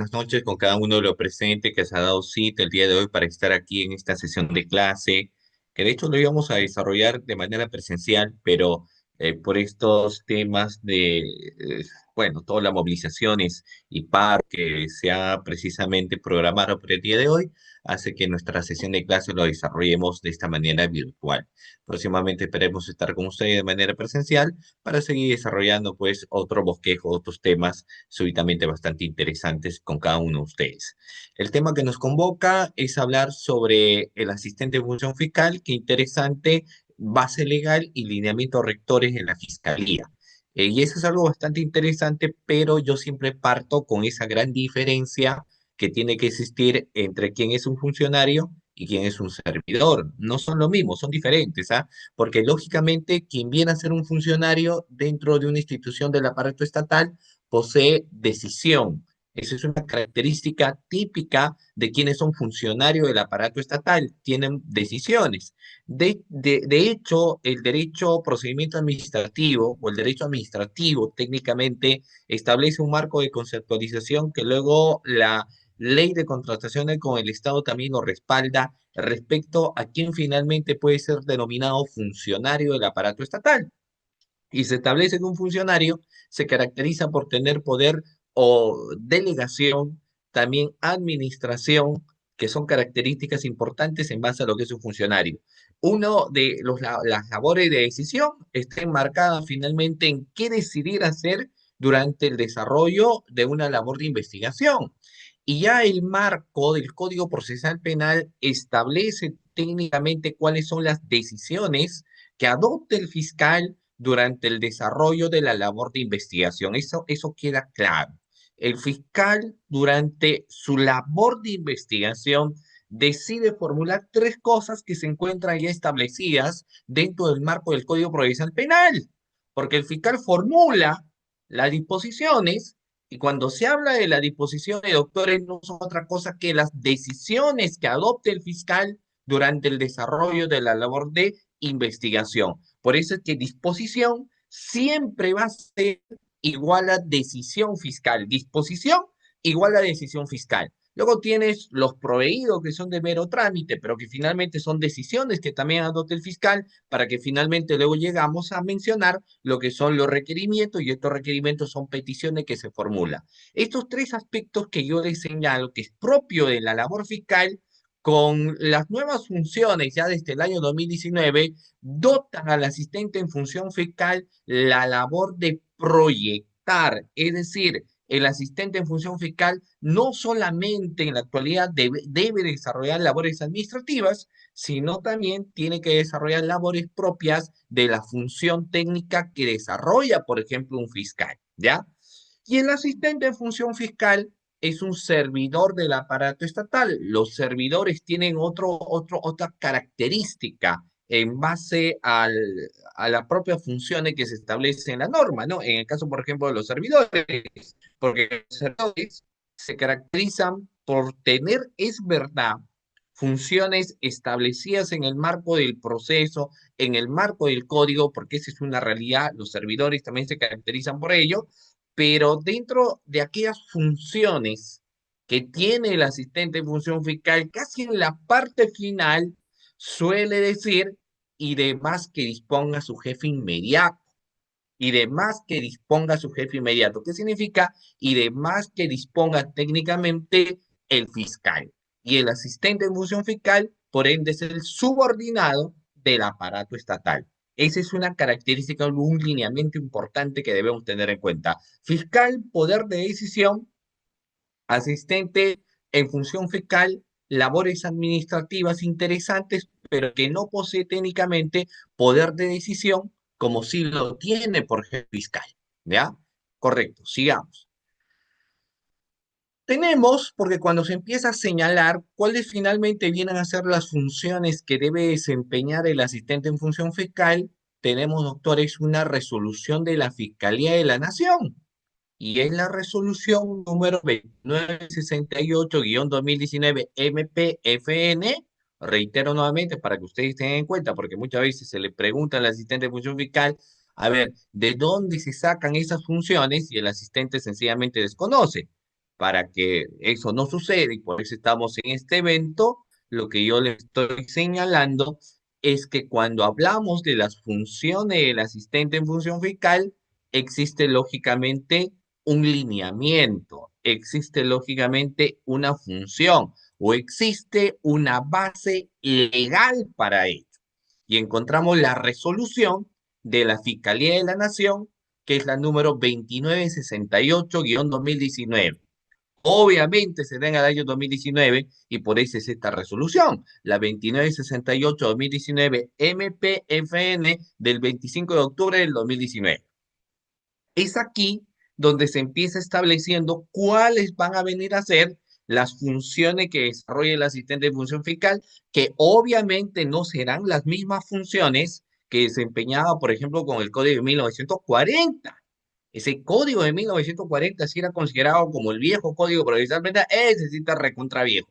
buenas noches con cada uno de los presentes que se ha dado cita el día de hoy para estar aquí en esta sesión de clase, que de hecho lo íbamos a desarrollar de manera presencial, pero por estos temas de, bueno, todas las movilizaciones y paro que se ha precisamente programado para el día de hoy, hace que nuestra sesión de clase lo desarrollemos de esta manera virtual. Próximamente esperemos estar con ustedes de manera presencial para seguir desarrollando pues otro bosquejo, otros temas súbitamente bastante interesantes con cada uno de ustedes. El tema que nos convoca es hablar sobre el asistente de función fiscal, qué interesante, base legal y lineamientos rectores en la fiscalía. Y eso es algo bastante interesante, pero yo siempre parto con esa gran diferencia que tiene que existir entre quién es un funcionario y quién es un servidor. No son lo mismo, son diferentes, ¿ah? Porque lógicamente quien viene a ser un funcionario dentro de una institución del aparato estatal posee decisión. Esa es una característica típica de quienes son funcionarios del aparato estatal, tienen decisiones. De hecho, el derecho procedimiento administrativo o el derecho administrativo técnicamente establece un marco de conceptualización que luego la ley de contrataciones con el Estado también lo respalda respecto a quién finalmente puede ser denominado funcionario del aparato estatal. Y se establece que un funcionario se caracteriza por tener poder o delegación, también administración, que son características importantes en base a lo que es un funcionario. Uno de las labores de decisión está enmarcada finalmente en qué decidir hacer durante el desarrollo de una labor de investigación. Y ya el marco del Código Procesal Penal establece técnicamente cuáles son las decisiones que adopte el fiscal durante el desarrollo de la labor de investigación. Eso queda claro. El fiscal, durante su labor de investigación, decide formular tres cosas que se encuentran ya establecidas dentro del marco del Código Procesal Penal, porque el fiscal formula las disposiciones y cuando se habla de las disposiciones, doctores, no son otra cosa que las decisiones que adopte el fiscal durante el desarrollo de la labor de investigación. Por eso es que disposición siempre va a ser igual a decisión fiscal. Disposición igual a decisión fiscal. Luego tienes los proveídos que son de mero trámite, pero que finalmente son decisiones que también adopta el fiscal para que finalmente luego llegamos a mencionar lo que son los requerimientos y estos requerimientos son peticiones que se formulan. Estos tres aspectos que yo les señalo que es propio de la labor fiscal con las nuevas funciones ya desde el año 2019, dotan al asistente en función fiscal la labor de proyectar, es decir, el asistente en función fiscal no solamente en la actualidad debe desarrollar labores administrativas, sino también tiene que desarrollar labores propias de la función técnica que desarrolla, por ejemplo, un fiscal, ¿ya? Y el asistente en función fiscal es un servidor del aparato estatal. Los servidores tienen otra característica en base a las propias funciones que se establecen en la norma, ¿no? En el caso, por ejemplo, de los servidores, porque los servidores se caracterizan por tener, es verdad, funciones establecidas en el marco del proceso, en el marco del código, porque esa es una realidad, los servidores también se caracterizan por ello, pero dentro de aquellas funciones que tiene el asistente en función fiscal, casi en la parte final suele decir y demás que disponga su jefe inmediato, y demás que disponga su jefe inmediato. ¿Qué significa? Y demás que disponga técnicamente el fiscal. Y el asistente en función fiscal, por ende, es el subordinado del aparato estatal. Esa es una característica, un lineamiento importante que debemos tener en cuenta. Fiscal, poder de decisión, asistente en función fiscal, labores administrativas interesantes, pero que no posee técnicamente poder de decisión como si lo tiene por jefe fiscal. ¿Ya? Correcto, sigamos. Tenemos, porque cuando se empieza a señalar cuáles finalmente vienen a ser las funciones que debe desempeñar el asistente en función fiscal, tenemos, doctores, una resolución de la Fiscalía de la Nación y es la resolución número 2968-2019 MPFN. Reitero nuevamente para que ustedes tengan en cuenta, porque muchas veces se le pregunta al asistente de función fiscal, a ver, ¿de dónde se sacan esas funciones? Y el asistente sencillamente desconoce. para que eso no suceda y por eso estamos en este evento, lo que yo le estoy señalando es que cuando hablamos de las funciones del asistente en función fiscal, existe lógicamente un lineamiento, existe lógicamente una función o existe una base legal para ello. Y encontramos la resolución de la Fiscalía de la Nación, que es la número 2968-2019. Obviamente se da en el año 2019 y por eso es esta resolución, la 2968-2019 MPFN del 25 de octubre del 2019. Es aquí donde se empieza estableciendo cuáles van a venir a ser las funciones que desarrolla el asistente de función fiscal, que obviamente no serán las mismas funciones que desempeñaba, por ejemplo, con el Código de 1940. Ese código de 1940 sí era considerado como el viejo Código Procesal Penal, ese sí está recontra viejo,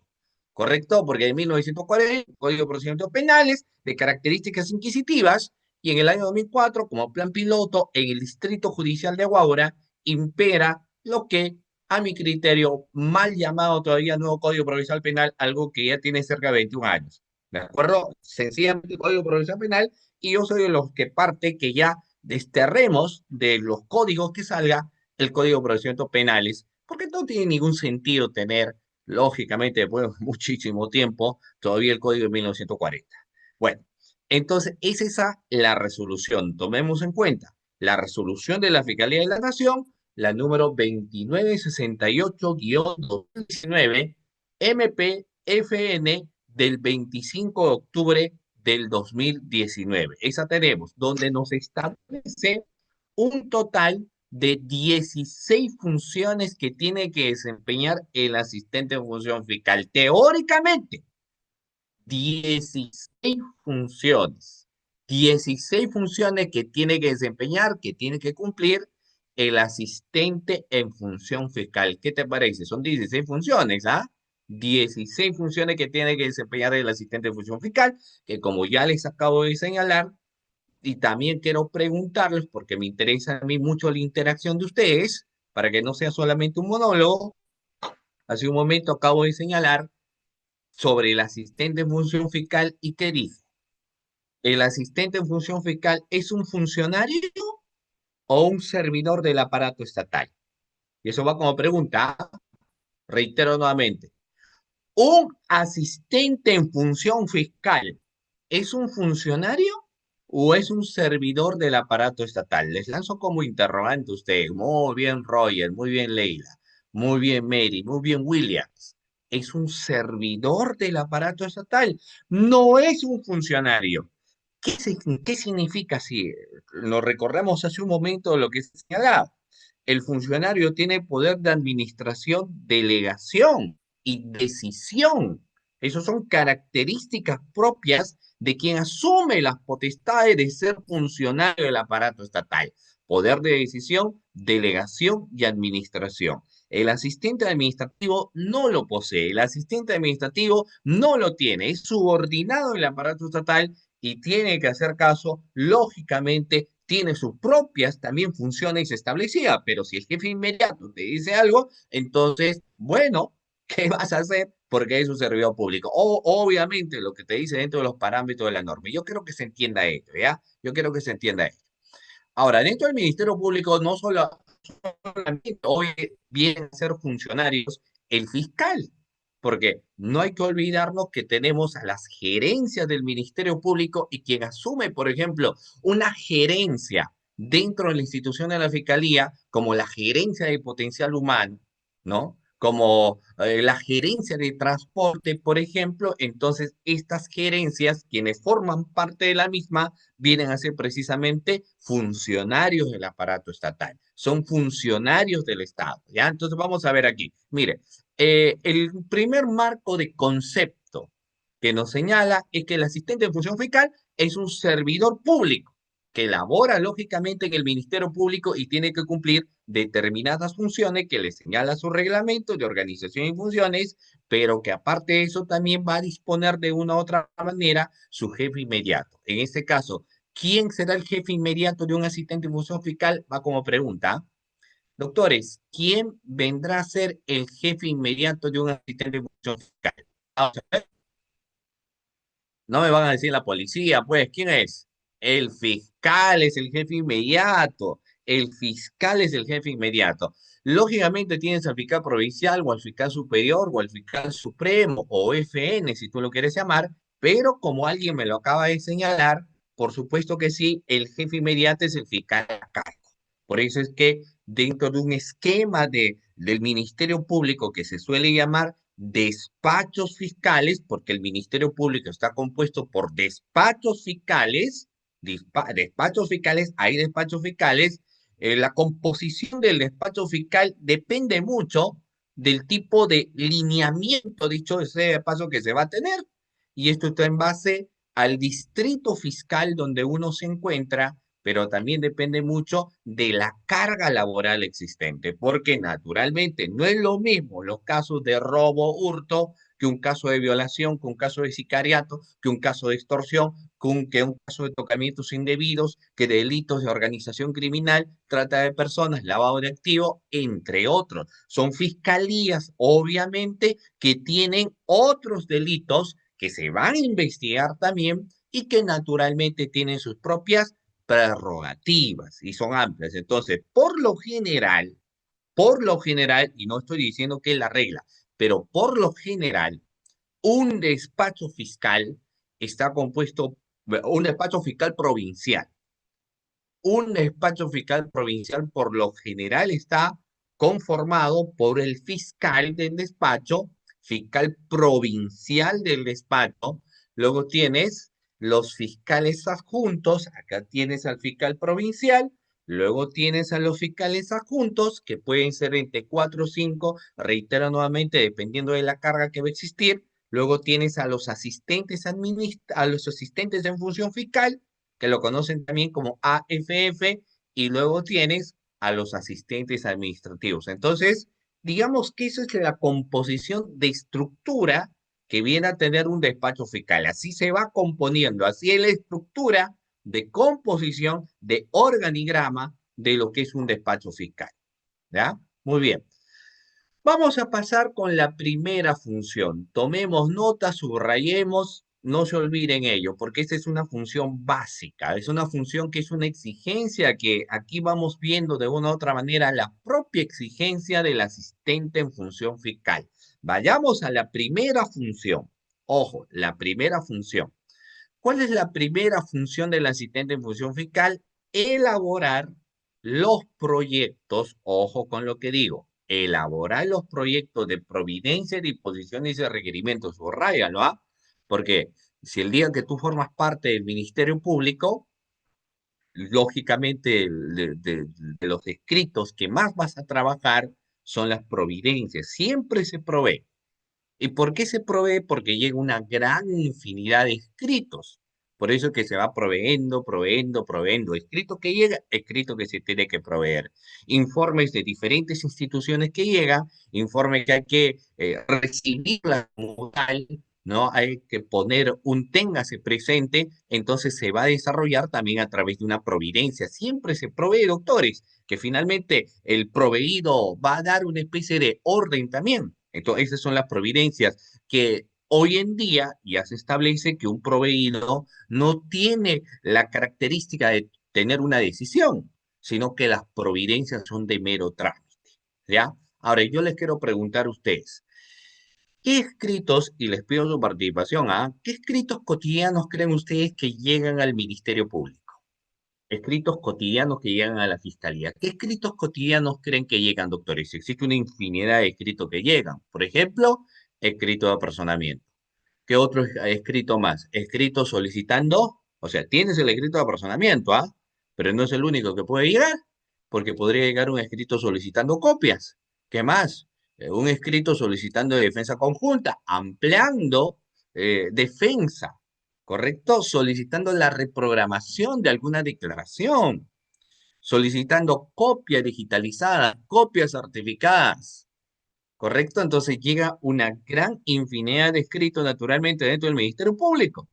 ¿correcto? Porque en 1940, Código de Procedimientos Penales, de características inquisitivas, y en el año 2004, como plan piloto, en el Distrito Judicial de Guaura, impera lo que, a mi criterio, mal llamado todavía nuevo Código Procesal Penal, algo que ya tiene cerca de 21 años. ¿De acuerdo? Sencillamente el Código Procesal Penal, y yo soy de los que parte que ya desterremos de los códigos que salga el Código de Procedimientos Penales, porque no tiene ningún sentido tener, lógicamente, después de muchísimo tiempo, todavía el Código de 1940. Bueno, entonces es esa la resolución. Tomemos en cuenta la resolución de la Fiscalía de la Nación, la número 2968-2019, MPFN del 25 de octubre del 2019. Esa tenemos, donde nos establece un total de 16 funciones que tiene que desempeñar el asistente de función fiscal. Teóricamente, 16 funciones. 16 funciones que tiene que desempeñar, que tiene que cumplir el asistente en función fiscal. ¿Qué te parece? Son 16 funciones, ¿ah? 16 funciones que tiene que desempeñar el asistente en función fiscal, que como ya les acabo de señalar, y también quiero preguntarles, porque me interesa a mí mucho la interacción de ustedes, para que no sea solamente un monólogo. Hace un momento acabo de señalar sobre el asistente en función fiscal y qué dice. ¿El asistente en función fiscal es un funcionario o un servidor del aparato estatal? Y eso va como pregunta. Reitero nuevamente. ¿Un asistente en función fiscal es un funcionario o es un servidor del aparato estatal? Les lanzo como interrogante a ustedes. Muy bien, Roger, muy bien, Leila, muy bien, Mary, muy bien, Williams. ¿Es un servidor del aparato estatal? No es un funcionario. ¿Qué significa si lo recordamos hace un momento lo que se señalaba? El funcionario tiene poder de administración, delegación y decisión. Esas son características propias de quien asume las potestades de ser funcionario del aparato estatal. Poder de decisión, delegación y administración. El asistente administrativo no lo posee, el asistente administrativo no lo tiene, es subordinado del aparato estatal y tiene que hacer caso, lógicamente, tiene sus propias también funciones establecidas, pero si el jefe inmediato te dice algo, entonces, bueno, ¿qué vas a hacer? Porque es un servidor público. O, obviamente, lo que te dice dentro de los parámetros de la norma. Yo quiero que se entienda esto, ¿ya? Yo quiero que se entienda esto. Ahora, dentro del Ministerio Público, no solamente hoy vienen a ser funcionarios el fiscal, porque no hay que olvidarnos que tenemos a las gerencias del Ministerio Público y quien asume, por ejemplo, una gerencia dentro de la institución de la Fiscalía, como la gerencia de potencial humano, ¿no? Como la gerencia de transporte, por ejemplo, entonces estas gerencias, quienes forman parte de la misma, vienen a ser precisamente funcionarios del aparato estatal, son funcionarios del Estado, ¿ya? Entonces vamos a ver aquí, mire, el primer marco de concepto que nos señala es que el asistente de función fiscal es un servidor público que labora lógicamente en el Ministerio Público y tiene que cumplir determinadas funciones que le señala su reglamento de organización y funciones, pero que aparte de eso también va a disponer de una u otra manera su jefe inmediato. En este caso, ¿quién será el jefe inmediato de un asistente de función fiscal? Va como pregunta. Doctores, ¿quién vendrá a ser el jefe inmediato de un asistente de función fiscal? Vamos a ver. No me van a decir la policía, pues, ¿quién es? El fiscal es el jefe inmediato. El fiscal es el jefe inmediato. Lógicamente tienes al fiscal provincial o al fiscal superior o al fiscal supremo o FN, si tú lo quieres llamar, pero como alguien me lo acaba de señalar, por supuesto que sí, el jefe inmediato es el fiscal a cargo. Por eso es que dentro de un esquema del Ministerio Público que se suele llamar despachos fiscales, porque el Ministerio Público está compuesto por despachos fiscales, despachos fiscales, hay despachos fiscales, la composición del despacho fiscal depende mucho del tipo de lineamiento, dicho ese paso que se va a tener, y esto está en base al distrito fiscal donde uno se encuentra, pero también depende mucho de la carga laboral existente, porque naturalmente no es lo mismo los casos de robo, hurto, que un caso de violación, que un caso de sicariato, que un caso de extorsión, que un caso de tocamientos indebidos, que de delitos de organización criminal, trata de personas, lavado de activos, entre otros. Son fiscalías, obviamente, que tienen otros delitos que se van a investigar también y que naturalmente tienen sus propias prerrogativas y son amplias. Entonces, por lo general, y no estoy diciendo que es la regla, pero por lo general, un despacho fiscal está compuesto, un despacho fiscal provincial. Un despacho fiscal provincial por lo general está conformado por el fiscal del despacho, fiscal provincial del despacho, luego tienes los fiscales adjuntos, acá tienes al fiscal provincial, luego tienes a los fiscales adjuntos, que pueden ser entre 4 o 5, reitero nuevamente, dependiendo de la carga que va a existir, luego tienes a los asistentes a los asistentes en función fiscal, que lo conocen también como AFF, y luego tienes a los asistentes administrativos. Entonces, digamos que esa es la composición de estructura que viene a tener un despacho fiscal. Así se va componiendo, así es la estructura de composición, de organigrama de lo que es un despacho fiscal. ¿Ya? Muy bien. Vamos a pasar con la primera función. Tomemos nota, subrayemos, no se olviden ello, porque esta es una función básica, es una función que es una exigencia que aquí vamos viendo de una u otra manera la propia exigencia del asistente en función fiscal. Vayamos a la primera función. Ojo, la primera función. ¿Cuál es la primera función del asistente en función fiscal? Elaborar los proyectos, ojo con lo que digo, elaborar los proyectos de providencia, disposiciones y requerimientos, subrayalo, ¿ah? Porque si el día que tú formas parte del Ministerio Público, lógicamente de los escritos que más vas a trabajar son las providencias, siempre se provee. ¿Y por qué se provee? Porque llega una gran infinidad de escritos. Por eso es que se va proveyendo, proveyendo, proveyendo. Escrito que llega, escrito que se tiene que proveer. Informes de diferentes instituciones que llegan, informe que hay que recibirla como tal, ¿no? Hay que poner un téngase presente, entonces se va a desarrollar también a través de una providencia. Siempre se provee, doctores, que finalmente el proveído va a dar una especie de orden también. Entonces, esas son las providencias que hoy en día ya se establece que un proveído no tiene la característica de tener una decisión, sino que las providencias son de mero trámite, ¿ya? Ahora, yo les quiero preguntar a ustedes, ¿qué escritos, y les pido su participación, qué escritos cotidianos creen ustedes que llegan al Ministerio Público? Escritos cotidianos que llegan a la fiscalía. ¿Qué escritos cotidianos creen que llegan, doctores? Existe una infinidad de escritos que llegan. Por ejemplo, escrito de apersonamiento. ¿Qué otro escrito más? Escrito solicitando, o sea, tienes el escrito de apersonamiento, ¿ah? Pero no es el único que puede llegar, porque podría llegar un escrito solicitando copias. ¿Qué más? Un escrito solicitando defensa conjunta, ampliando defensa, ¿correcto? Solicitando la reprogramación de alguna declaración, solicitando copias digitalizadas, copias certificadas. ¿Correcto? Entonces llega una gran infinidad de escritos naturalmente dentro del Ministerio Público.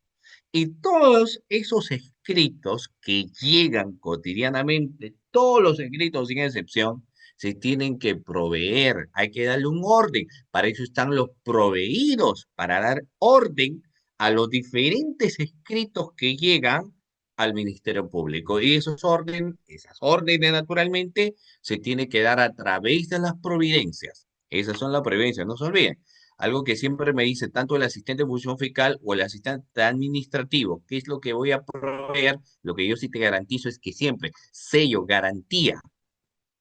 Y todos esos escritos que llegan cotidianamente, todos los escritos sin excepción, se tienen que proveer, hay que darle un orden. Para eso están los proveídos, para dar orden a los diferentes escritos que llegan al Ministerio Público. Y esas órdenes naturalmente se tiene que dar a través de las providencias. Esas son las providencias, no se olviden. Algo que siempre me dice tanto el asistente de función fiscal o el asistente administrativo, ¿qué es lo que voy a proveer? Lo que yo sí te garantizo es que siempre, sello, garantía,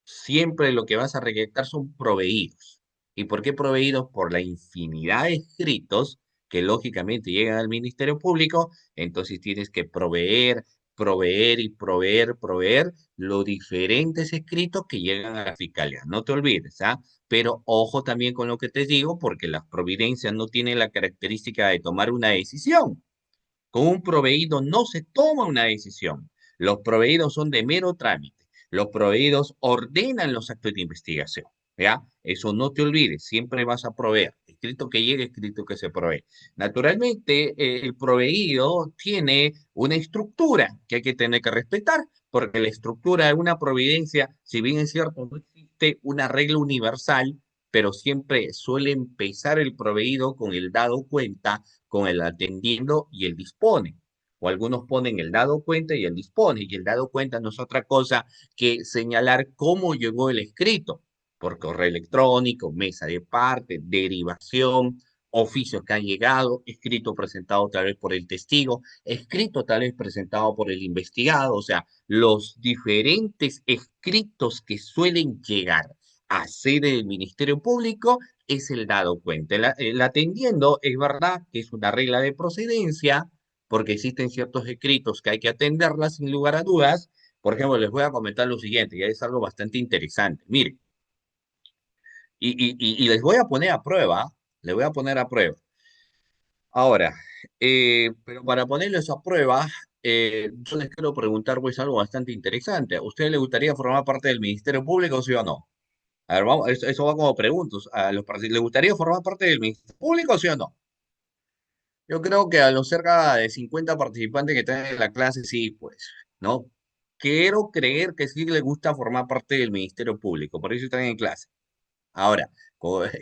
siempre lo que vas a requerir son proveídos. ¿Y por qué proveídos? Por la infinidad de escritos que lógicamente llegan al Ministerio Público, entonces tienes que proveer, proveer y proveer, proveer los diferentes escritos que llegan a la Fiscalía. No te olvides, ¿ah? Pero ojo también con lo que te digo, porque las providencias no tienen la característica de tomar una decisión. Con un proveído no se toma una decisión. Los proveídos son de mero trámite. Los proveídos ordenan los actos de investigación. ¿Ya? Eso no te olvides, siempre vas a proveer. Escrito que llegue, escrito que se provee. Naturalmente, el proveído tiene una estructura que hay que tener que respetar, porque la estructura de una providencia, si bien es cierto, no existe una regla universal, pero siempre suele empezar el proveído con el dado cuenta, con el atendiendo y el dispone. O algunos ponen el dado cuenta y el dispone. Y el dado cuenta no es otra cosa que señalar cómo llegó el escrito, por correo electrónico, mesa de parte, derivación, oficios que han llegado, escrito presentado tal vez por el testigo, escrito tal vez presentado por el investigado, o sea, los diferentes escritos que suelen llegar a sede del Ministerio Público es el dado cuenta. El atendiendo es verdad que es una regla de procedencia, porque existen ciertos escritos que hay que atenderlas sin lugar a dudas. Por ejemplo, les voy a comentar lo siguiente, ya es algo bastante interesante. Miren, y les voy a poner a prueba, les voy a poner a prueba. Ahora, pero para ponerles a prueba, yo les quiero preguntar pues algo bastante interesante. ¿A usted le gustaría formar parte del Ministerio Público, sí o no? A ver, vamos, eso va como preguntas. ¿Le gustaría formar parte del Ministerio Público, sí o no? Yo creo que a los cerca de 50 participantes que están en la clase, sí, pues, ¿no? Quiero creer que sí les gusta formar parte del Ministerio Público, por eso están en clase. Ahora,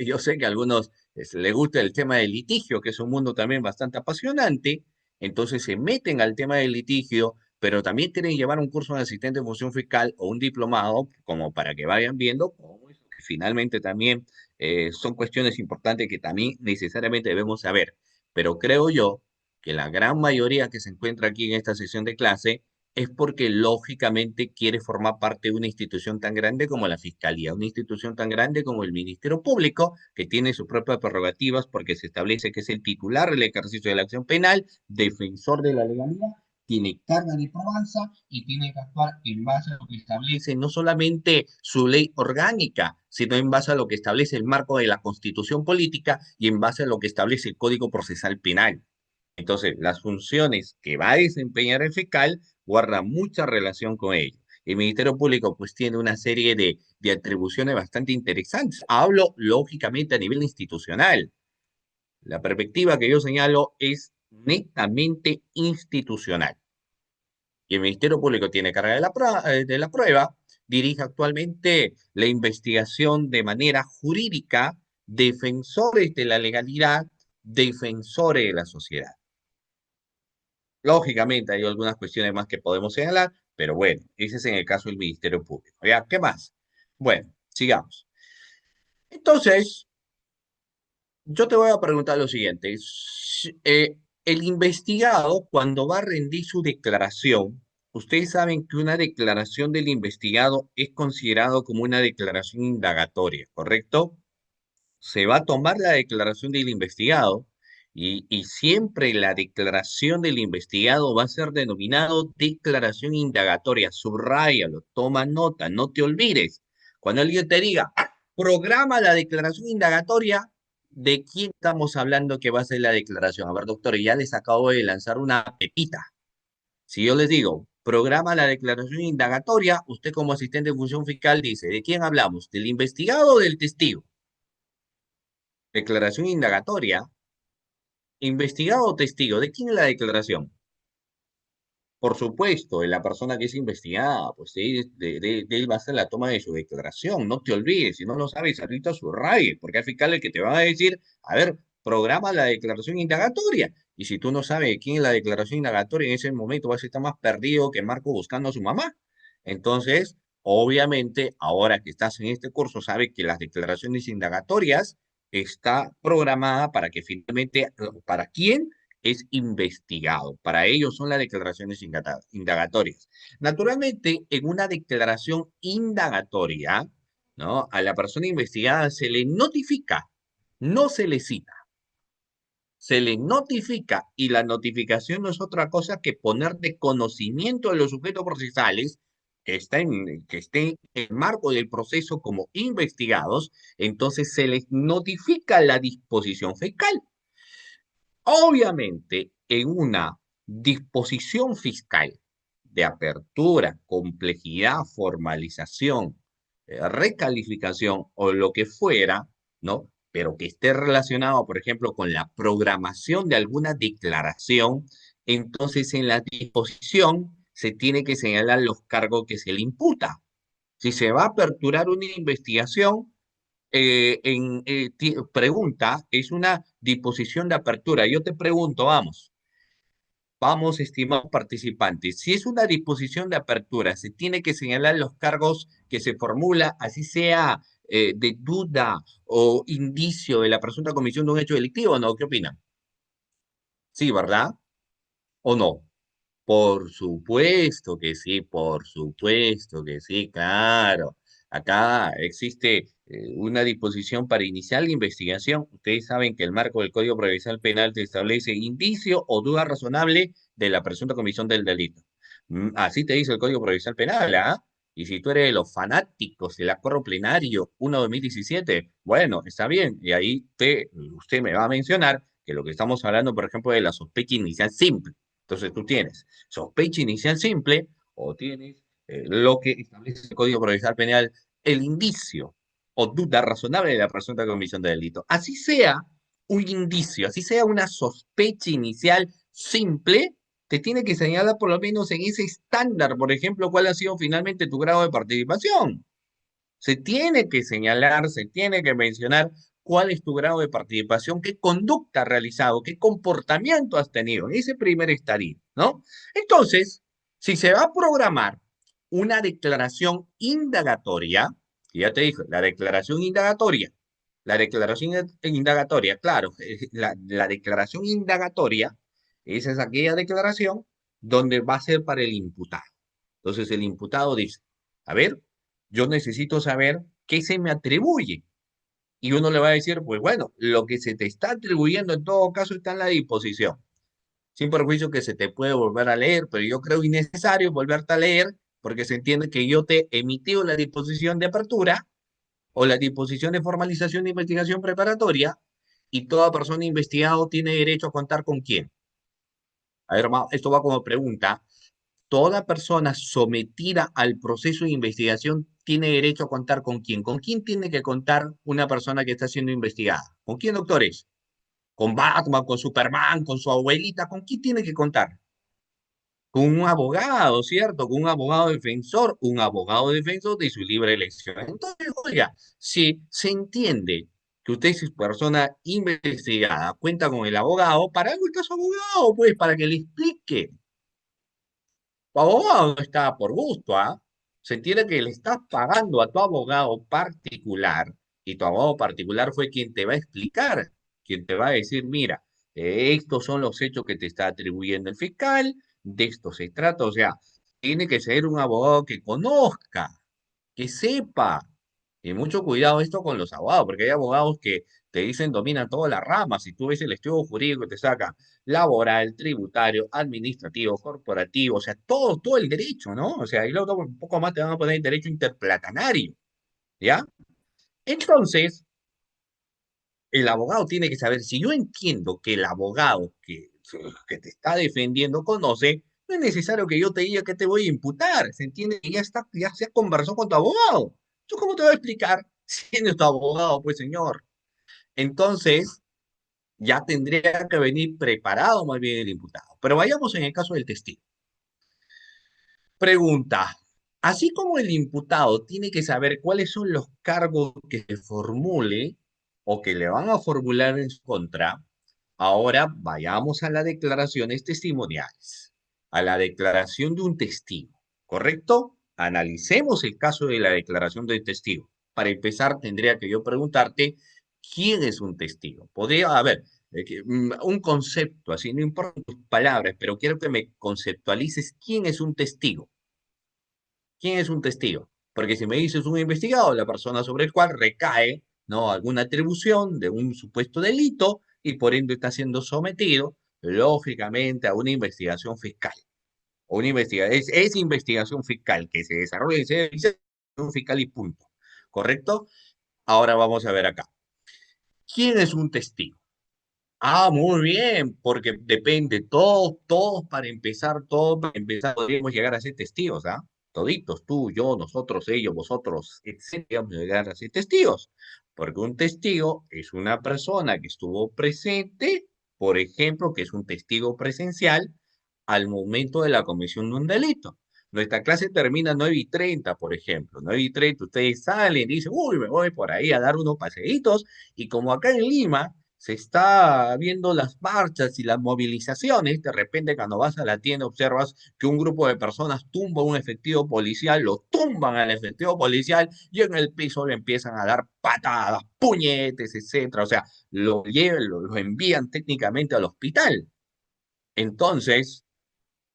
yo sé que a algunos les gusta el tema del litigio, que es un mundo también bastante apasionante, entonces se meten al tema del litigio, pero también tienen que llevar un curso de asistente de función fiscal o un diplomado, como para que vayan viendo cómo es, que finalmente también son cuestiones importantes que también necesariamente debemos saber. Pero creo yo que la gran mayoría que se encuentra aquí en esta sesión de clase es porque lógicamente quiere formar parte de una institución tan grande como la Fiscalía, una institución tan grande como el Ministerio Público, que tiene sus propias prerrogativas porque se establece que es el titular del ejercicio de la acción penal, defensor de la legalidad, tiene carga de probanza y tiene que actuar en base a lo que establece no solamente su ley orgánica, sino en base a lo que establece el marco de la Constitución política y en base a lo que establece el Código Procesal Penal. Entonces, las funciones que va a desempeñar el fiscal guardan mucha relación con ello. El Ministerio Público pues tiene una serie de atribuciones bastante interesantes. Hablo lógicamente a nivel institucional. La perspectiva que yo señalo es netamente institucional. Y el Ministerio Público tiene carga de la prueba, dirige actualmente la investigación de manera jurídica, defensores de la legalidad, defensores de la sociedad. Lógicamente hay algunas cuestiones más que podemos señalar, pero bueno, ese es en el caso del Ministerio Público. ¿Ya? ¿Qué más? Bueno, sigamos. Entonces, yo te voy a preguntar lo siguiente. El investigado, cuando va a rendir su declaración, ustedes saben que una declaración del investigado es considerado como una declaración indagatoria, ¿correcto? Se va a tomar la declaración del investigado y siempre la declaración del investigado va a ser denominado declaración indagatoria. Subráyalo, toma nota, no te olvides. Cuando alguien te diga, programa la declaración indagatoria, ¿de quién estamos hablando que va a ser la declaración? A ver, doctor, ya les acabo de lanzar una pepita. Si yo les digo, programa la declaración indagatoria, usted como asistente de función fiscal dice, ¿de quién hablamos? ¿Del investigado o del testigo? Declaración indagatoria. Investigado o testigo. ¿De quién es la declaración? Por supuesto, la persona que es investigada, pues de él va a ser la toma de su declaración. No te olvides, si no lo sabes, ahorita subraye, porque al fiscal el que te va a decir, a ver, programa la declaración indagatoria. Y si tú no sabes quién es la declaración indagatoria, en ese momento vas a estar más perdido que Marco buscando a su mamá. Entonces, obviamente, ahora que estás en este curso, sabes que las declaraciones indagatorias está programada para que finalmente, ¿para quién? Es investigado. Para ello son las declaraciones indagatorias. Naturalmente, en una declaración indagatoria, ¿no? A la persona investigada se le notifica, no se le cita, se le notifica y la notificación no es otra cosa que poner de conocimiento de los sujetos procesales que estén en el marco del proceso como investigados, entonces se les notifica la disposición fiscal. Obviamente, en una disposición fiscal de apertura, complejidad, formalización, recalificación o lo que fuera, ¿no? Pero que esté relacionado, por ejemplo, con la programación de alguna declaración, entonces en la disposición se tiene que señalar los cargos que se le imputa. Si se va a aperturar una investigación, pregunta, es una disposición de apertura. Yo te pregunto, vamos, estimados participantes, si es una disposición de apertura, se tiene que señalar los cargos que se formula, así sea de duda o indicio de la presunta comisión de un hecho delictivo, ¿no? ¿Qué opinan? Sí, ¿verdad? ¿O no? Por supuesto que sí, por supuesto que sí, claro. Acá existe una disposición para iniciar la investigación. Ustedes saben que el marco del Código Procesal Penal te establece indicio o duda razonable de la presunta comisión del delito. Así te dice el Código Procesal Penal, ¿ah? Y si tú eres de los fanáticos del acuerdo plenario 1/2017, bueno, está bien. Y ahí usted me va a mencionar que lo que estamos hablando, por ejemplo, de la sospecha inicial simple. Entonces tú tienes sospecha inicial simple o tienes lo que establece el Código Procesal Penal, el indicio o duda razonable de la presunta comisión de delito. Así sea un indicio, así sea una sospecha inicial simple, te tiene que señalar por lo menos en ese estándar, por ejemplo, cuál ha sido finalmente tu grado de participación. Se tiene que señalar, se tiene que mencionar cuál es tu grado de participación, qué conducta has realizado, qué comportamiento has tenido en ese primer estadio, ¿no? Entonces, si se va a programar una declaración indagatoria, y ya te dije, la declaración indagatoria, claro, la declaración indagatoria, esa es aquella declaración donde va a ser para el imputado. Entonces el imputado dice, a ver, yo necesito saber qué se me atribuye. Y uno le va a decir, pues bueno, lo que se te está atribuyendo en todo caso está en la disposición. Sin perjuicio que se te puede volver a leer, pero yo creo innecesario volverte a leer porque se entiende que yo te he emitido la disposición de apertura o la disposición de formalización de investigación preparatoria y toda persona investigada tiene derecho a contar con quién. A ver, esto va como pregunta. Toda persona sometida al proceso de investigación tiene derecho a contar con quién. ¿Con quién tiene que contar una persona que está siendo investigada? ¿Con quién, doctores? ¿Con Batman, con Superman, con su abuelita? ¿Con quién tiene que contar? Con un abogado, ¿cierto? Con un abogado defensor de su libre elección. Entonces, oiga, si se entiende que usted es persona investigada, cuenta con el abogado, para algo está su abogado, pues, para que le explique. Tu abogado no está por gusto, ¿ah? Se entiende que le estás pagando a tu abogado particular y tu abogado particular fue quien te va a explicar, quien te va a decir, mira, estos son los hechos que te está atribuyendo el fiscal, de esto se trata, o sea, tiene que ser un abogado que conozca, que sepa. Y mucho cuidado esto con los abogados, porque hay abogados que te dicen dominan todas las ramas. Si tú ves el estudio jurídico, te saca laboral, tributario, administrativo, corporativo, o sea, todo el derecho, ¿no? O sea, y luego un poco más te van a poner derecho interplatanario, ¿ya? Entonces, el abogado tiene que saber, si yo entiendo que el abogado que te está defendiendo conoce, no es necesario que yo te diga que te voy a imputar, se entiende que ya está, ya se conversó con tu abogado. ¿Yo cómo te voy a explicar siendo tu abogado, pues señor? Entonces, ya tendría que venir preparado más bien el imputado. Pero vayamos en el caso del testigo. Pregunta. Así como el imputado tiene que saber cuáles son los cargos que se formule o que le van a formular en su contra, ahora vayamos a las declaraciones testimoniales, a la declaración de un testigo, ¿correcto? Analicemos el caso de la declaración del testigo. Para empezar, tendría que yo preguntarte, ¿quién es un testigo? Podría, a ver, un concepto, así no importan tus palabras, pero quiero que me conceptualices quién es un testigo. ¿Quién es un testigo? Porque si me dices un investigado, la persona sobre el cual recae, ¿no? Alguna atribución de un supuesto delito y por ende está siendo sometido, lógicamente, a una investigación fiscal. Es investigación fiscal que se desarrolla en sede de investigación fiscal y punto. ¿Correcto? Ahora vamos a ver acá. ¿Quién es un testigo? Ah, muy bien, porque depende, todos para empezar, podríamos llegar a ser testigos, ¿ah? Toditos, tú, yo, nosotros, ellos, vosotros, etcétera, podríamos llegar a ser testigos. Porque un testigo es una persona que estuvo presente, por ejemplo, que es un testigo presencial al momento de la comisión de un delito. Nuestra clase termina 9:30, por ejemplo. 9:30, ustedes salen y dicen, uy, me voy por ahí a dar unos paseitos, y como acá en Lima se está viendo las marchas y las movilizaciones, de repente cuando vas a la tienda observas que un grupo de personas tumba un efectivo policial, lo tumban al efectivo policial y en el piso le empiezan a dar patadas, puñetes, etcétera. O sea, lo envían técnicamente al hospital. Entonces,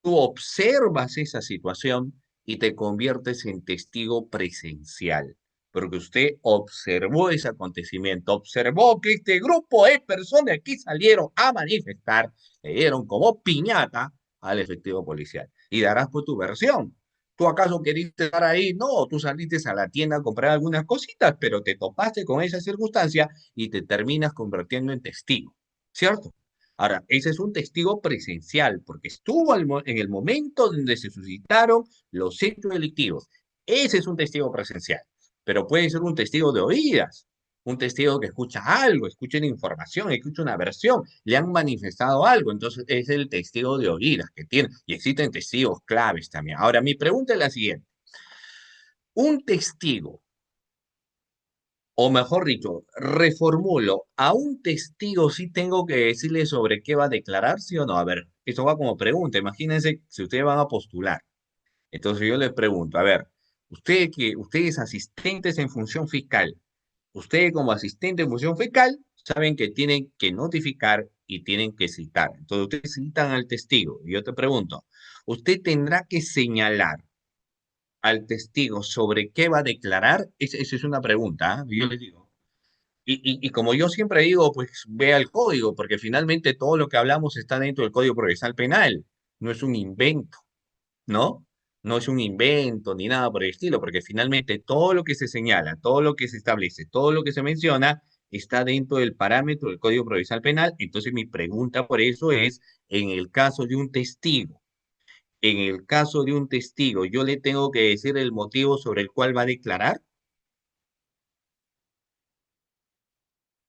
tú observas esa situación y te conviertes en testigo presencial, porque usted observó ese acontecimiento, observó que este grupo de personas que salieron a manifestar le dieron como piñata al efectivo policial. Y darás pues tu versión. ¿Tú acaso queriste estar ahí? No, tú saliste a la tienda a comprar algunas cositas, pero te topaste con esa circunstancia y te terminas convirtiendo en testigo, ¿cierto? Ahora, ese es un testigo presencial, porque estuvo en el momento donde se suscitaron los hechos delictivos. Ese es un testigo presencial, pero puede ser un testigo de oídas, un testigo que escucha algo, escucha una información, escucha una versión, le han manifestado algo, entonces es el testigo de oídas que tiene, y existen testigos claves también. Ahora, mi pregunta es la siguiente. Un testigo, o mejor dicho, reformulo, a un testigo sí tengo que decirle sobre qué va a declarar, sí o no. A ver, esto va como pregunta. Imagínense si ustedes van a postular. Entonces yo les pregunto, a ver, ustedes asistentes en función fiscal, ustedes como asistente en función fiscal saben que tienen que notificar y tienen que citar. Entonces ustedes citan al testigo. Y yo te pregunto, ¿usted tendrá que señalar al testigo sobre qué va a declarar? Esa es una pregunta, ¿ah? Yo les digo. Y como yo siempre digo, pues vea el código, porque finalmente todo lo que hablamos está dentro del Código Procesal Penal. No es un invento, ¿no? No es un invento ni nada por el estilo, porque finalmente todo lo que se señala, todo lo que se establece, todo lo que se menciona está dentro del parámetro del Código Procesal Penal. Entonces mi pregunta por eso es, en el caso de un testigo, en el caso de un testigo, ¿yo le tengo que decir el motivo sobre el cual va a declarar?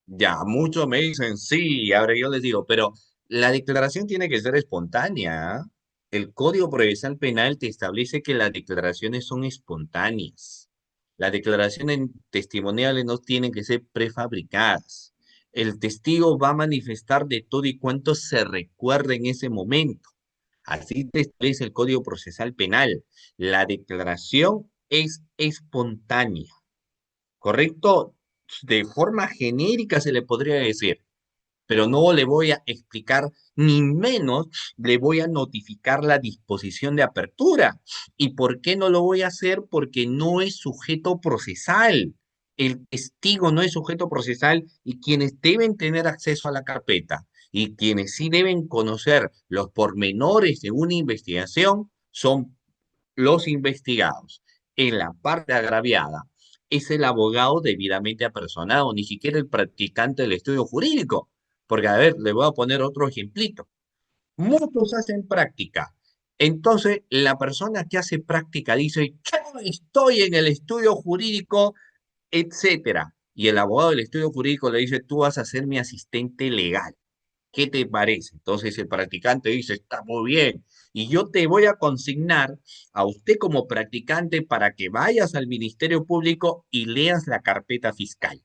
Ya, muchos me dicen sí, ahora yo les digo, pero la declaración tiene que ser espontánea. ¿Ah? El Código Procesal Penal te establece que las declaraciones son espontáneas. Las declaraciones testimoniales no tienen que ser prefabricadas. El testigo va a manifestar de todo y cuanto se recuerde en ese momento. Así te establece el Código Procesal Penal. La declaración es espontánea. ¿Correcto? De forma genérica se le podría decir, pero no le voy a explicar, ni menos le voy a notificar la disposición de apertura. ¿Y por qué no lo voy a hacer? Porque no es sujeto procesal. El testigo no es sujeto procesal y quienes deben tener acceso a la carpeta y quienes sí deben conocer los pormenores de una investigación son los investigados. En la parte agraviada es el abogado debidamente apersonado, ni siquiera el practicante del estudio jurídico. Porque, a ver, le voy a poner otro ejemplito. Muchos hacen práctica. Entonces, la persona que hace práctica dice, yo estoy en el estudio jurídico, etcétera. Y el abogado del estudio jurídico le dice, tú vas a ser mi asistente legal. ¿Qué te parece? Entonces el practicante dice, está muy bien. Y yo te voy a consignar a usted como practicante para que vayas al Ministerio Público y leas la carpeta fiscal.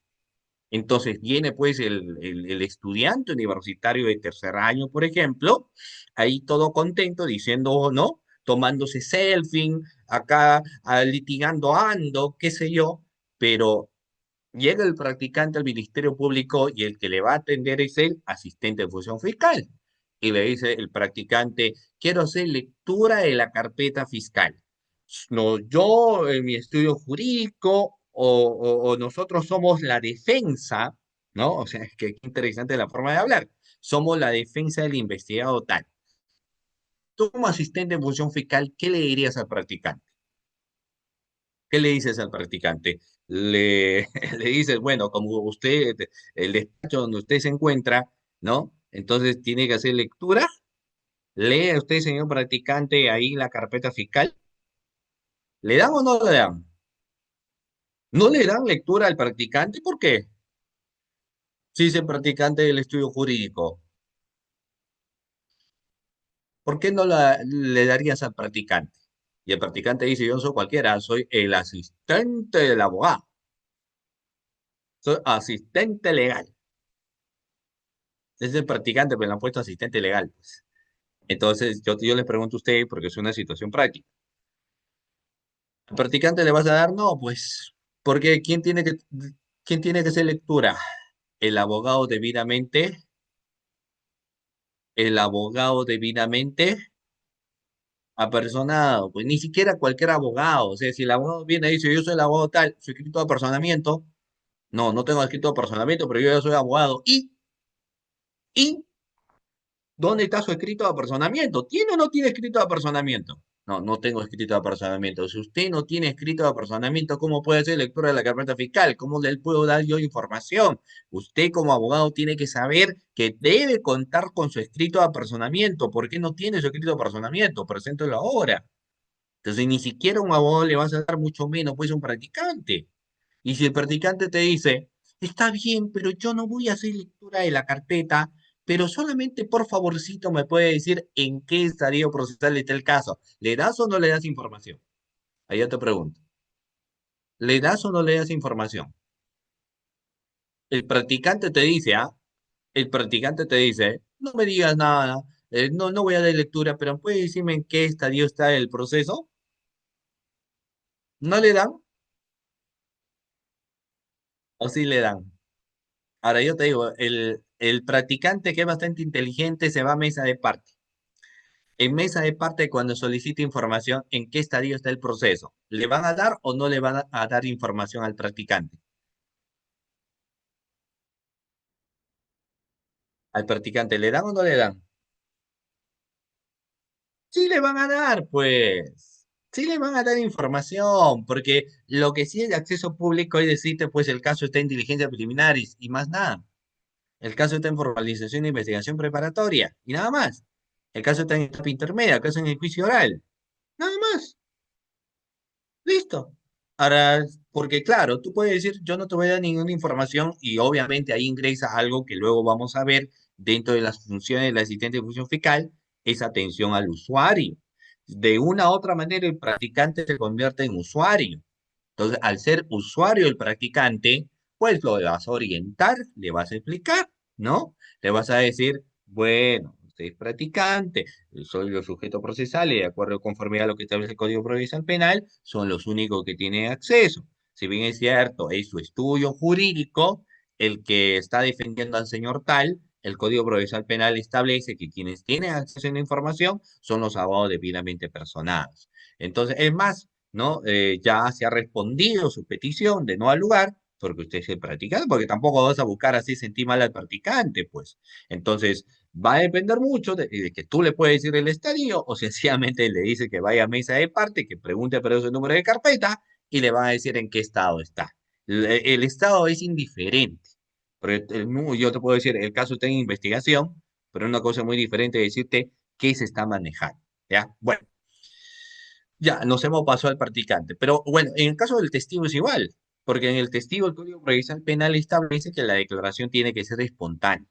Entonces viene pues el estudiante universitario de tercer año, por ejemplo, ahí todo contento diciendo, "Oh, ¿no? Tomándose selfie, acá litigando ando, qué sé yo, pero llega el practicante al Ministerio Público y el que le va a atender es el asistente de función fiscal. Y le dice el practicante, quiero hacer lectura de la carpeta fiscal. No, yo en mi estudio jurídico o nosotros somos la defensa, ¿no? O sea, es que qué interesante la forma de hablar. Somos la defensa del investigado tal. Tú como asistente de función fiscal, ¿qué le dirías al practicante? ¿Qué le dices al practicante? Le dices, bueno, como usted, el despacho donde usted se encuentra, ¿no? Entonces tiene que hacer lectura. Lee usted, señor practicante, ahí la carpeta fiscal. ¿Le dan o no le dan? ¿No le dan lectura al practicante? ¿Por qué? Si es el practicante del estudio jurídico, ¿por qué no le darías al practicante? Y el practicante dice, yo no soy cualquiera, soy el asistente del abogado, soy asistente legal. Es el practicante, pero le han puesto asistente legal, pues. Entonces, yo le pregunto a usted, porque es una situación práctica. ¿Al practicante le vas a dar? No, pues, porque quién tiene que hacer lectura? El abogado debidamente, el abogado debidamente apersonado, pues ni siquiera cualquier abogado. O sea, si el abogado viene y dice, yo soy el abogado tal, su escrito de apersonamiento, no, no tengo escrito de apersonamiento, pero yo ya soy abogado. ¿Y ¿dónde está su escrito de apersonamiento? ¿Tiene o no tiene escrito de apersonamiento? No, no tengo escrito de apersonamiento. Si usted no tiene escrito de apersonamiento, ¿cómo puede ser lectura de la carpeta fiscal? ¿Cómo le puedo dar yo información? Usted como abogado tiene que saber que debe contar con su escrito de apersonamiento. ¿Por qué no tiene su escrito de apersonamiento? Preséntelo ahora. Entonces, ni siquiera un abogado le vas a dar mucho menos, pues un practicante. Y si el practicante te dice, está bien, pero yo no voy a hacer lectura de la carpeta, pero solamente por favorcito me puede decir en qué estadio procesal está el caso. ¿Le das o no le das información? Ahí yo te pregunto. ¿Le das o no le das información? El practicante te dice, ¿ah? El practicante te dice, no me digas nada, no, no voy a dar lectura, pero ¿puede decirme en qué estadio está el proceso? ¿No le dan o sí le dan? Ahora yo te digo, el practicante que es bastante inteligente se va a mesa de parte. En mesa de parte, cuando solicite información, ¿en qué estadio está el proceso? ¿Le van a dar o no le van a dar información al practicante? Al practicante, ¿le dan o no le dan? Sí le van a dar, pues. Sí le van a dar información, porque lo que sí es de acceso público es decirte, pues el caso está en diligencia preliminar y más nada. El caso está en formalización de investigación preparatoria y nada más. El caso está en etapa intermedia, el caso en el juicio oral. Nada más. Listo. Ahora, porque claro, tú puedes decir, yo no te voy a dar ninguna información y obviamente ahí ingresa algo que luego vamos a ver dentro de las funciones del asistente de función fiscal, es atención al usuario. De una u otra manera, el practicante se convierte en usuario. Entonces, al ser usuario el practicante, pues lo vas a orientar, le vas a explicar, ¿no? Le vas a decir, bueno, usted es practicante, soy los sujetos procesales, de acuerdo conforme a lo que establece el Código Procesal Penal, son los únicos que tienen acceso. Si bien es cierto, es su estudio jurídico el que está defendiendo al señor tal, el Código Procesal Penal establece que quienes tienen acceso a la información son los abogados debidamente personados. Entonces, es más, ¿no? Ya se ha respondido su petición de no al lugar, porque usted es el practicante, porque tampoco vas a buscar así sentir mal al practicante, pues. Entonces, va a depender mucho de que tú le puedes decir el estadio o sencillamente le dice que vaya a mesa de parte, que pregunte por ese número de carpeta y le va a decir en qué estado está. El estado es indiferente. Porque yo te puedo decir, el caso está en investigación, pero una cosa muy diferente es decirte qué se está manejando. ¿Ya? Bueno. Ya, nos hemos pasado al practicante. Pero bueno, en el caso del testigo es igual, porque en el testigo el Código Procesal Penal establece que la declaración tiene que ser espontánea.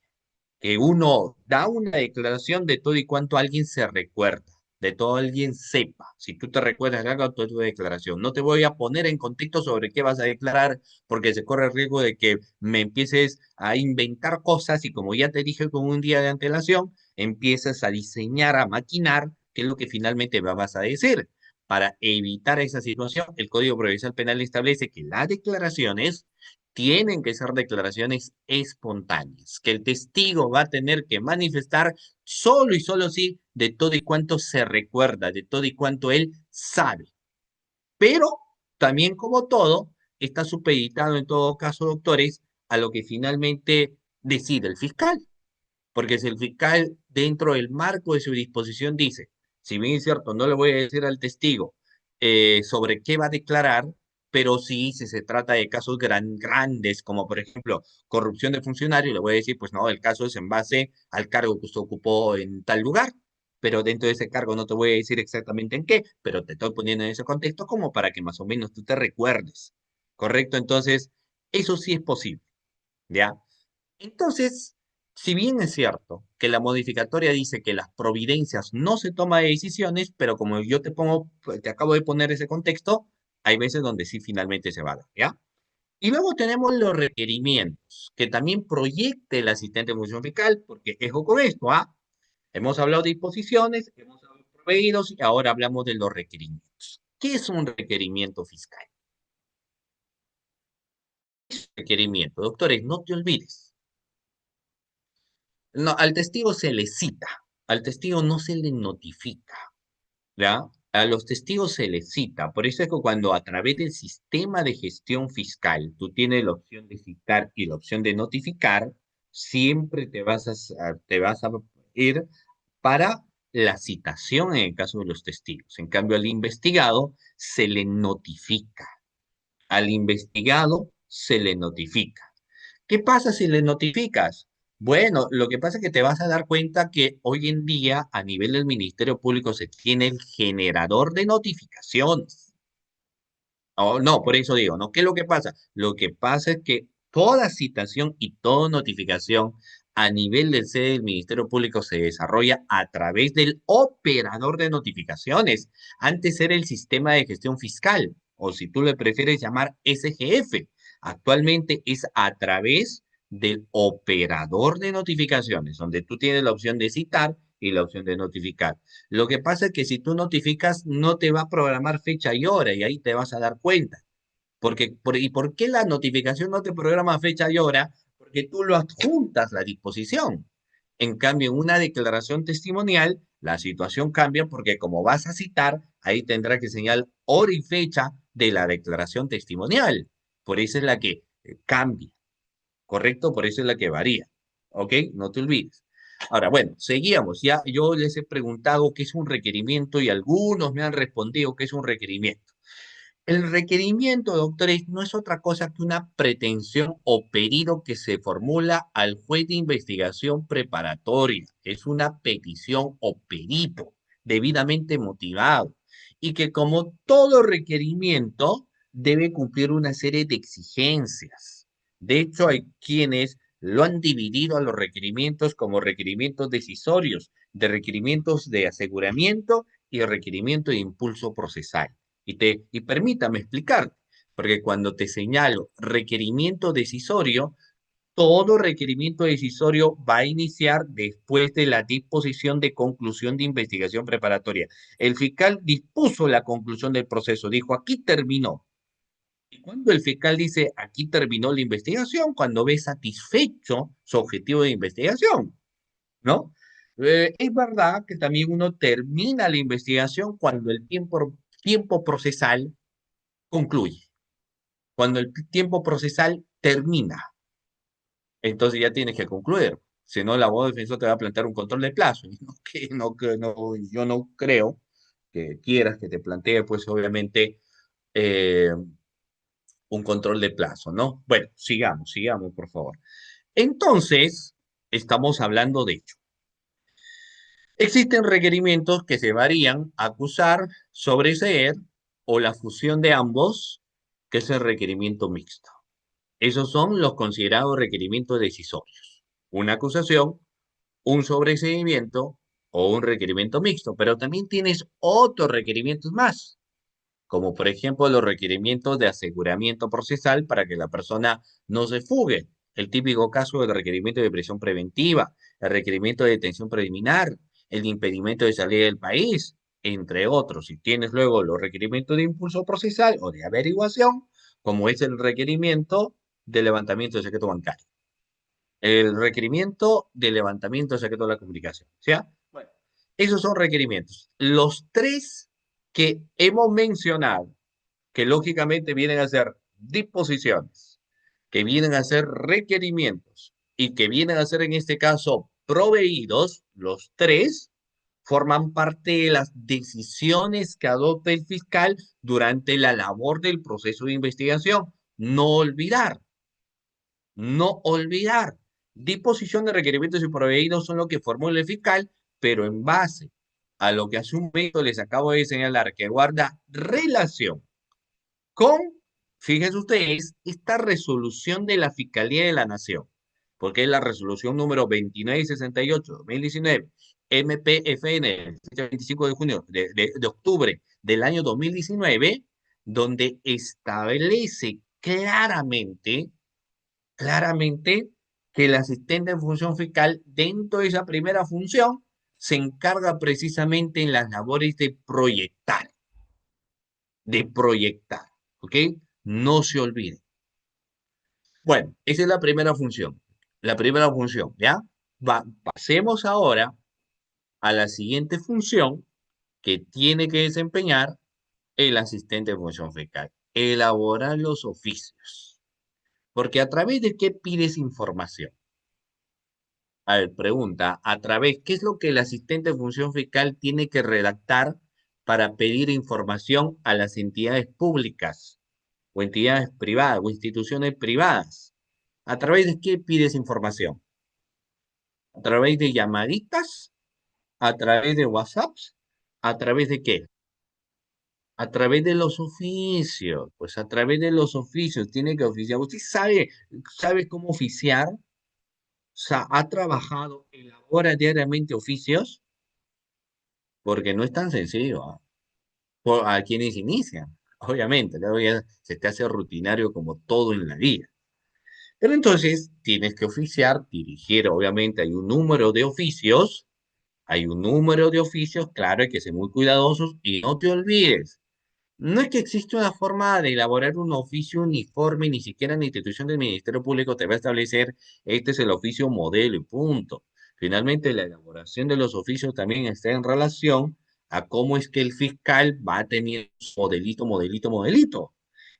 que uno da una declaración de todo y cuanto alguien se recuerda, de todo alguien sepa. Si tú te recuerdas, haga tu declaración. No te voy a poner en contexto sobre qué vas a declarar, porque se corre el riesgo de que me empieces a inventar cosas y como ya te dije con un día de antelación, empiezas a diseñar, a maquinar qué es lo que finalmente me vas a decir. Para evitar esa situación, el Código Procesal Penal establece que las declaraciones tienen que ser declaraciones espontáneas, que el testigo va a tener que manifestar solo y solo sí de todo y cuanto se recuerda, de todo y cuanto él sabe. Pero también como todo, está supeditado en todo caso, doctores, a lo que finalmente decide el fiscal. Porque si el fiscal dentro del marco de su disposición dice, si bien es cierto, no le voy a decir al testigo sobre qué va a declarar, pero sí, si se trata de casos grandes, como por ejemplo corrupción de funcionario, le voy a decir, pues no, el caso es en base al cargo que usted ocupó en tal lugar, pero dentro de ese cargo no te voy a decir exactamente en qué, pero te estoy poniendo en ese contexto como para que más o menos tú te recuerdes, ¿correcto? Entonces, eso sí es posible, ¿ya? Entonces, si bien es cierto que la modificatoria dice que las providencias no se toma de decisiones, pero como yo te pongo, pues, te acabo de poner ese contexto, hay veces donde sí finalmente se va a dar, ¿ya? Y luego tenemos los requerimientos, que también proyecte el asistente de función fiscal, porque ojo con esto, ¿ah? Hemos hablado de disposiciones, hemos hablado de proveídos y ahora hablamos de los requerimientos. ¿Qué es un requerimiento fiscal? Requerimiento, doctores, no te olvides. No, al testigo se le cita, al testigo no se le notifica, ¿ya? A los testigos se les cita, por eso es que cuando a través del sistema de gestión fiscal tú tienes la opción de citar y la opción de notificar, siempre te vas a ir para la citación en el caso de los testigos. En cambio, al investigado se le notifica, al investigado se le notifica. ¿Qué pasa si le notificas? Bueno, lo que pasa es que te vas a dar cuenta que hoy en día a nivel del Ministerio Público se tiene el generador de notificaciones. Oh, no, por eso digo, ¿no? ¿Qué es lo que pasa? Lo que pasa es que toda citación y toda notificación a nivel del sede del Ministerio Público se desarrolla a través del operador de notificaciones. Antes era el sistema de gestión fiscal, o si tú le prefieres llamar SGF. Actualmente es a través del operador de notificaciones, donde tú tienes la opción de citar y la opción de notificar. Lo que pasa es que si tú notificas, no te va a programar fecha y hora y ahí te vas a dar cuenta. ¿Y por qué la notificación no te programa fecha y hora? Porque tú lo adjuntas la disposición. En cambio, en una declaración testimonial, la situación cambia porque como vas a citar, ahí tendrá que señalar hora y fecha de la declaración testimonial. Por eso es la que cambia. ¿Correcto? Por eso es la que varía. ¿Ok? No te olvides. Ahora, bueno, seguíamos. Ya yo les he preguntado qué es un requerimiento y algunos me han respondido qué es un requerimiento. El requerimiento, doctores, no es otra cosa que una pretensión o pedido que se formula al juez de investigación preparatoria. Es una petición o pedido debidamente motivado y que como todo requerimiento debe cumplir una serie de exigencias. De hecho, hay quienes lo han dividido a los requerimientos como requerimientos decisorios, de requerimientos de aseguramiento y requerimiento de impulso procesal. Y permítame explicar, porque cuando te señalo requerimiento decisorio, todo requerimiento decisorio va a iniciar después de la disposición de conclusión de investigación preparatoria. El fiscal dispuso la conclusión del proceso, dijo, aquí terminó. Y cuando el fiscal dice, aquí terminó la investigación, cuando ve satisfecho su objetivo de investigación, ¿no? Es verdad que también uno termina la investigación cuando el tiempo procesal concluye. Cuando el tiempo procesal termina, entonces ya tienes que concluir. Si no, el abogado defensor te va a plantear un control de plazo. Y no, yo no creo que quieras que te plantee, pues obviamente, eh, un control de plazo, ¿no? Bueno, sigamos, por favor. Entonces, estamos hablando de hecho. Existen requerimientos que se varían acusar, sobreseer o la fusión de ambos, que es el requerimiento mixto. Esos son los considerados requerimientos decisorios. Una acusación un sobreseimiento o un requerimiento mixto, pero también tienes otros requerimientos más, como por ejemplo los requerimientos de aseguramiento procesal para que la persona no se fugue. El típico caso del requerimiento de prisión preventiva, el requerimiento de detención preliminar, el impedimento de salir del país, entre otros. Si tienes luego los requerimientos de impulso procesal o de averiguación, como es el requerimiento de levantamiento de secreto bancario, el requerimiento de levantamiento de secreto de la comunicación. ¿Sí? Bueno, esos son requerimientos. Los tres que hemos mencionado, que lógicamente vienen a ser disposiciones, que vienen a ser requerimientos y que vienen a ser en este caso proveídos, los tres forman parte de las decisiones que adopta el fiscal durante la labor del proceso de investigación. No olvidar, no olvidar. Disposición de requerimientos y proveídos son lo que formula el fiscal, pero en base a lo que hace un momento les acabo de señalar, que guarda relación con, fíjense ustedes, esta resolución de la Fiscalía de la Nación, porque es la resolución número 2968-2019, MPFN, el 25 de junio de octubre del año 2019, donde establece claramente que el asistente en función fiscal, dentro de esa primera función, se encarga precisamente en las labores de proyectar, ¿ok? No se olvide. Bueno, esa es la primera función. La primera función, ¿ya? Pasemos ahora a la siguiente función que tiene que desempeñar el asistente de función fiscal. Elaborar los oficios. Porque a través de qué pides información. A ver, pregunta, a través, ¿qué es lo que el asistente de función fiscal tiene que redactar para pedir información a las entidades públicas o entidades privadas o instituciones privadas? ¿A través de qué pides información? ¿A través de llamaditas? ¿A través de WhatsApps? ¿A través de qué? A través de los oficios. Pues a través de los oficios tiene que oficiar. ¿Usted sabe cómo oficiar? O sea, ¿ha trabajado, elabora diariamente oficios? Porque no es tan sencillo, ¿ah? A quienes inician, obviamente, luego ya se te hace rutinario como todo en la vida. Pero entonces tienes que oficiar, dirigir, obviamente hay un número de oficios, claro, hay que ser muy cuidadosos y no te olvides. No es que existe una forma de elaborar un oficio uniforme, ni siquiera en la institución del Ministerio Público te va a establecer, este es el oficio modelo y punto. Finalmente, la elaboración de los oficios también está en relación a cómo es que el fiscal va a tener su modelito.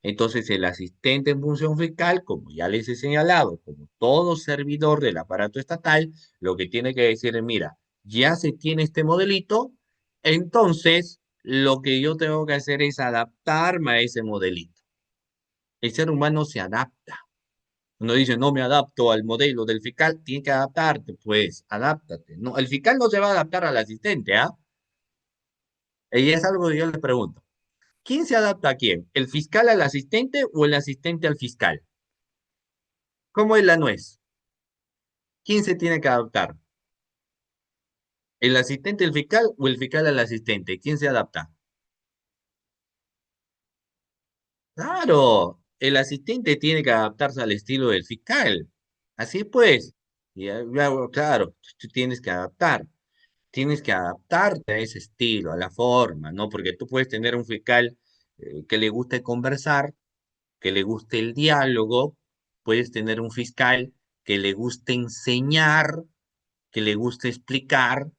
Entonces, el asistente en función fiscal, como ya les he señalado, como todo servidor del aparato estatal, lo que tiene que decir es, mira, ya se tiene este modelito, entonces lo que yo tengo que hacer es adaptarme a ese modelito. El ser humano se adapta. Uno dice, no me adapto al modelo del fiscal, tiene que adaptarte, pues, adáptate. No, el fiscal no se va a adaptar al asistente, ¿ah? Y es algo que yo le pregunto. ¿Quién se adapta a quién? ¿El fiscal al asistente o el asistente al fiscal? ¿Cómo es la nuez? ¿Quién se tiene que adaptar? ¿El asistente al fiscal o el fiscal al asistente? ¿Quién se adapta? Claro, el asistente tiene que adaptarse al estilo del fiscal. Así pues, claro, tú tienes que adaptarte a ese estilo, a la forma, ¿no? Porque tú puedes tener un fiscal que le guste conversar, que le guste el diálogo, puedes tener un fiscal que le guste enseñar, que le guste explicar,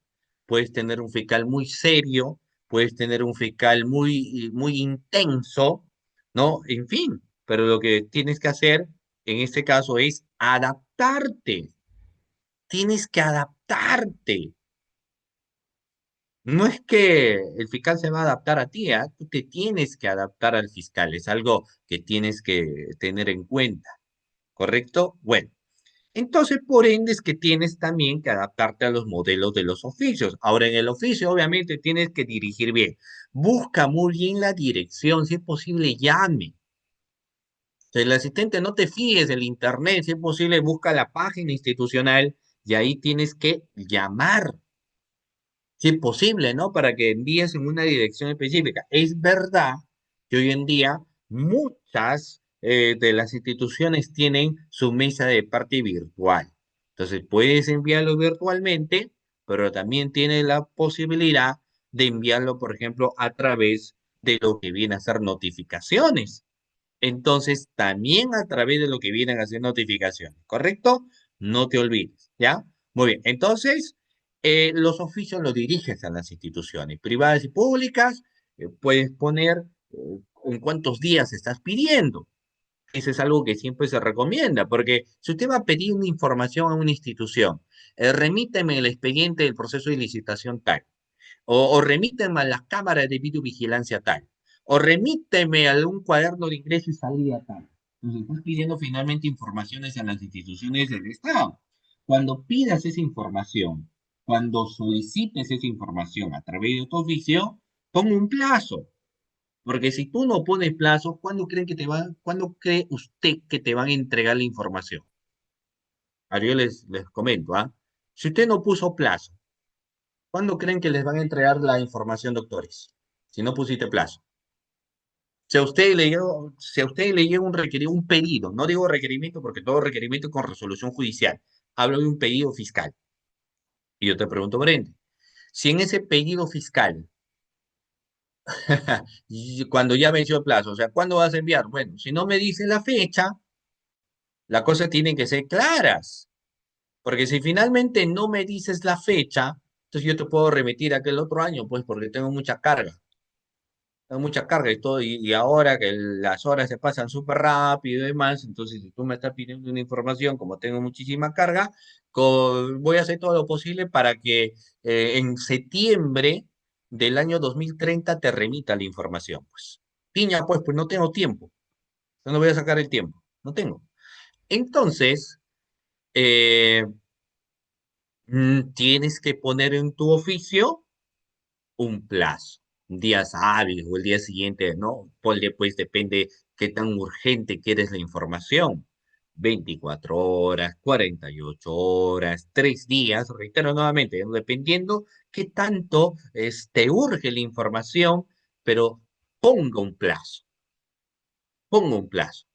puedes tener un fiscal muy serio, puedes tener un fiscal muy intenso, ¿no? En fin, pero lo que tienes que hacer en este caso es adaptarte. Tienes que adaptarte. No es que el fiscal se va a adaptar a ti, ¿ah? Tú te tienes que adaptar al fiscal. Es algo que tienes que tener en cuenta, ¿correcto? Bueno. Entonces, por ende, es que tienes también que adaptarte a los modelos de los oficios. Ahora, en el oficio, obviamente, tienes que dirigir bien. Busca muy bien la dirección, si es posible, llame. Si el asistente no te fíes del internet, si es posible, busca la página institucional Y ahí tienes que llamar, si es posible, ¿no? Para que envíes en una dirección específica. Es verdad que hoy en día muchas de las instituciones tienen su mesa de parte virtual. Entonces puedes enviarlo virtualmente, pero también tienes la posibilidad de enviarlo, por ejemplo, a través de lo que viene a ser notificaciones. Entonces, también a través de lo que vienen a ser notificaciones, ¿correcto? No te olvides, ¿ya? Muy bien, entonces, los oficios los diriges a las instituciones privadas y públicas, puedes poner en cuántos días estás pidiendo. Eso es algo que siempre se recomienda, porque si usted va a pedir una información a una institución, remíteme el expediente del proceso de licitación tal, o remíteme a las cámaras de videovigilancia tal, o remíteme a un cuaderno de ingreso y salida tal. Entonces estás pidiendo finalmente informaciones a las instituciones del Estado. Cuando pidas esa información, cuando solicites esa información a través de tu oficio, pon un plazo. Porque si tú no pones plazo, ¿cuándo cree usted que te van a entregar la información? Ahora yo les comento, ¿ah? Si usted no puso plazo, ¿cuándo creen que les van a entregar la información, doctores? Si no pusiste plazo. Si a usted le llega un pedido, no digo requerimiento porque todo requerimiento es con resolución judicial, hablo de un pedido fiscal. Y yo te pregunto, Brenda, si en ese pedido fiscal, y cuando ya venció el plazo, o sea, ¿cuándo vas a enviar? Bueno, si no me dice la fecha, las cosas tienen que ser claras. Porque si finalmente no me dices la fecha, entonces yo te puedo remitir a aquel otro año, pues porque tengo mucha carga y todo, y ahora que las horas se pasan súper rápido y demás, entonces si tú me estás pidiendo una información, como tengo muchísima carga, voy a hacer todo lo posible para que en septiembre del año 2030 te remita la información, pues. Piña, pues no tengo tiempo, no voy a sacar el tiempo, no tengo. Entonces, eh, tienes que poner en tu oficio un plazo, días hábiles o el día siguiente, ¿no? Ponle, pues depende qué tan urgente quieres la información. 24 horas, 48 horas, 3 días, reitero nuevamente, ¿no? Dependiendo qué tanto te urge la información, pero ponga un plazo, ponga un plazo.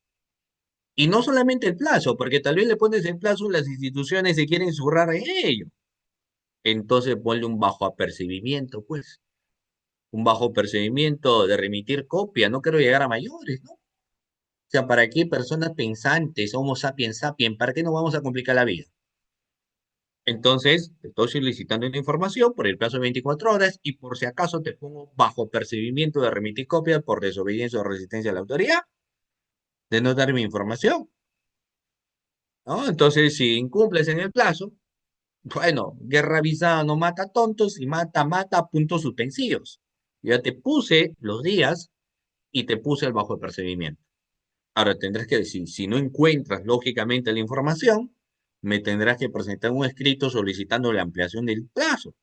Y no solamente el plazo, porque tal vez le pones el plazo, las instituciones se quieren zurrar en ello. Entonces ponle un bajo apercibimiento, pues un bajo percibimiento de remitir copia, no quiero llegar a mayores, ¿no? O sea, ¿para qué personas pensantes, Homo sapiens sapiens, para qué nos vamos a complicar la vida? Entonces, te estoy solicitando una información por el plazo de 24 horas y por si acaso te pongo bajo percibimiento de remitir copia por desobediencia o resistencia a la autoridad de no dar mi información, ¿no? Entonces, si incumples en el plazo, bueno, guerra avisada no mata tontos y mata, mata puntos suspensivos. Yo ya te puse los días y te puse el bajo percibimiento. Ahora tendrás que decir, si no encuentras lógicamente la información, me tendrás que presentar un escrito solicitando la ampliación del plazo.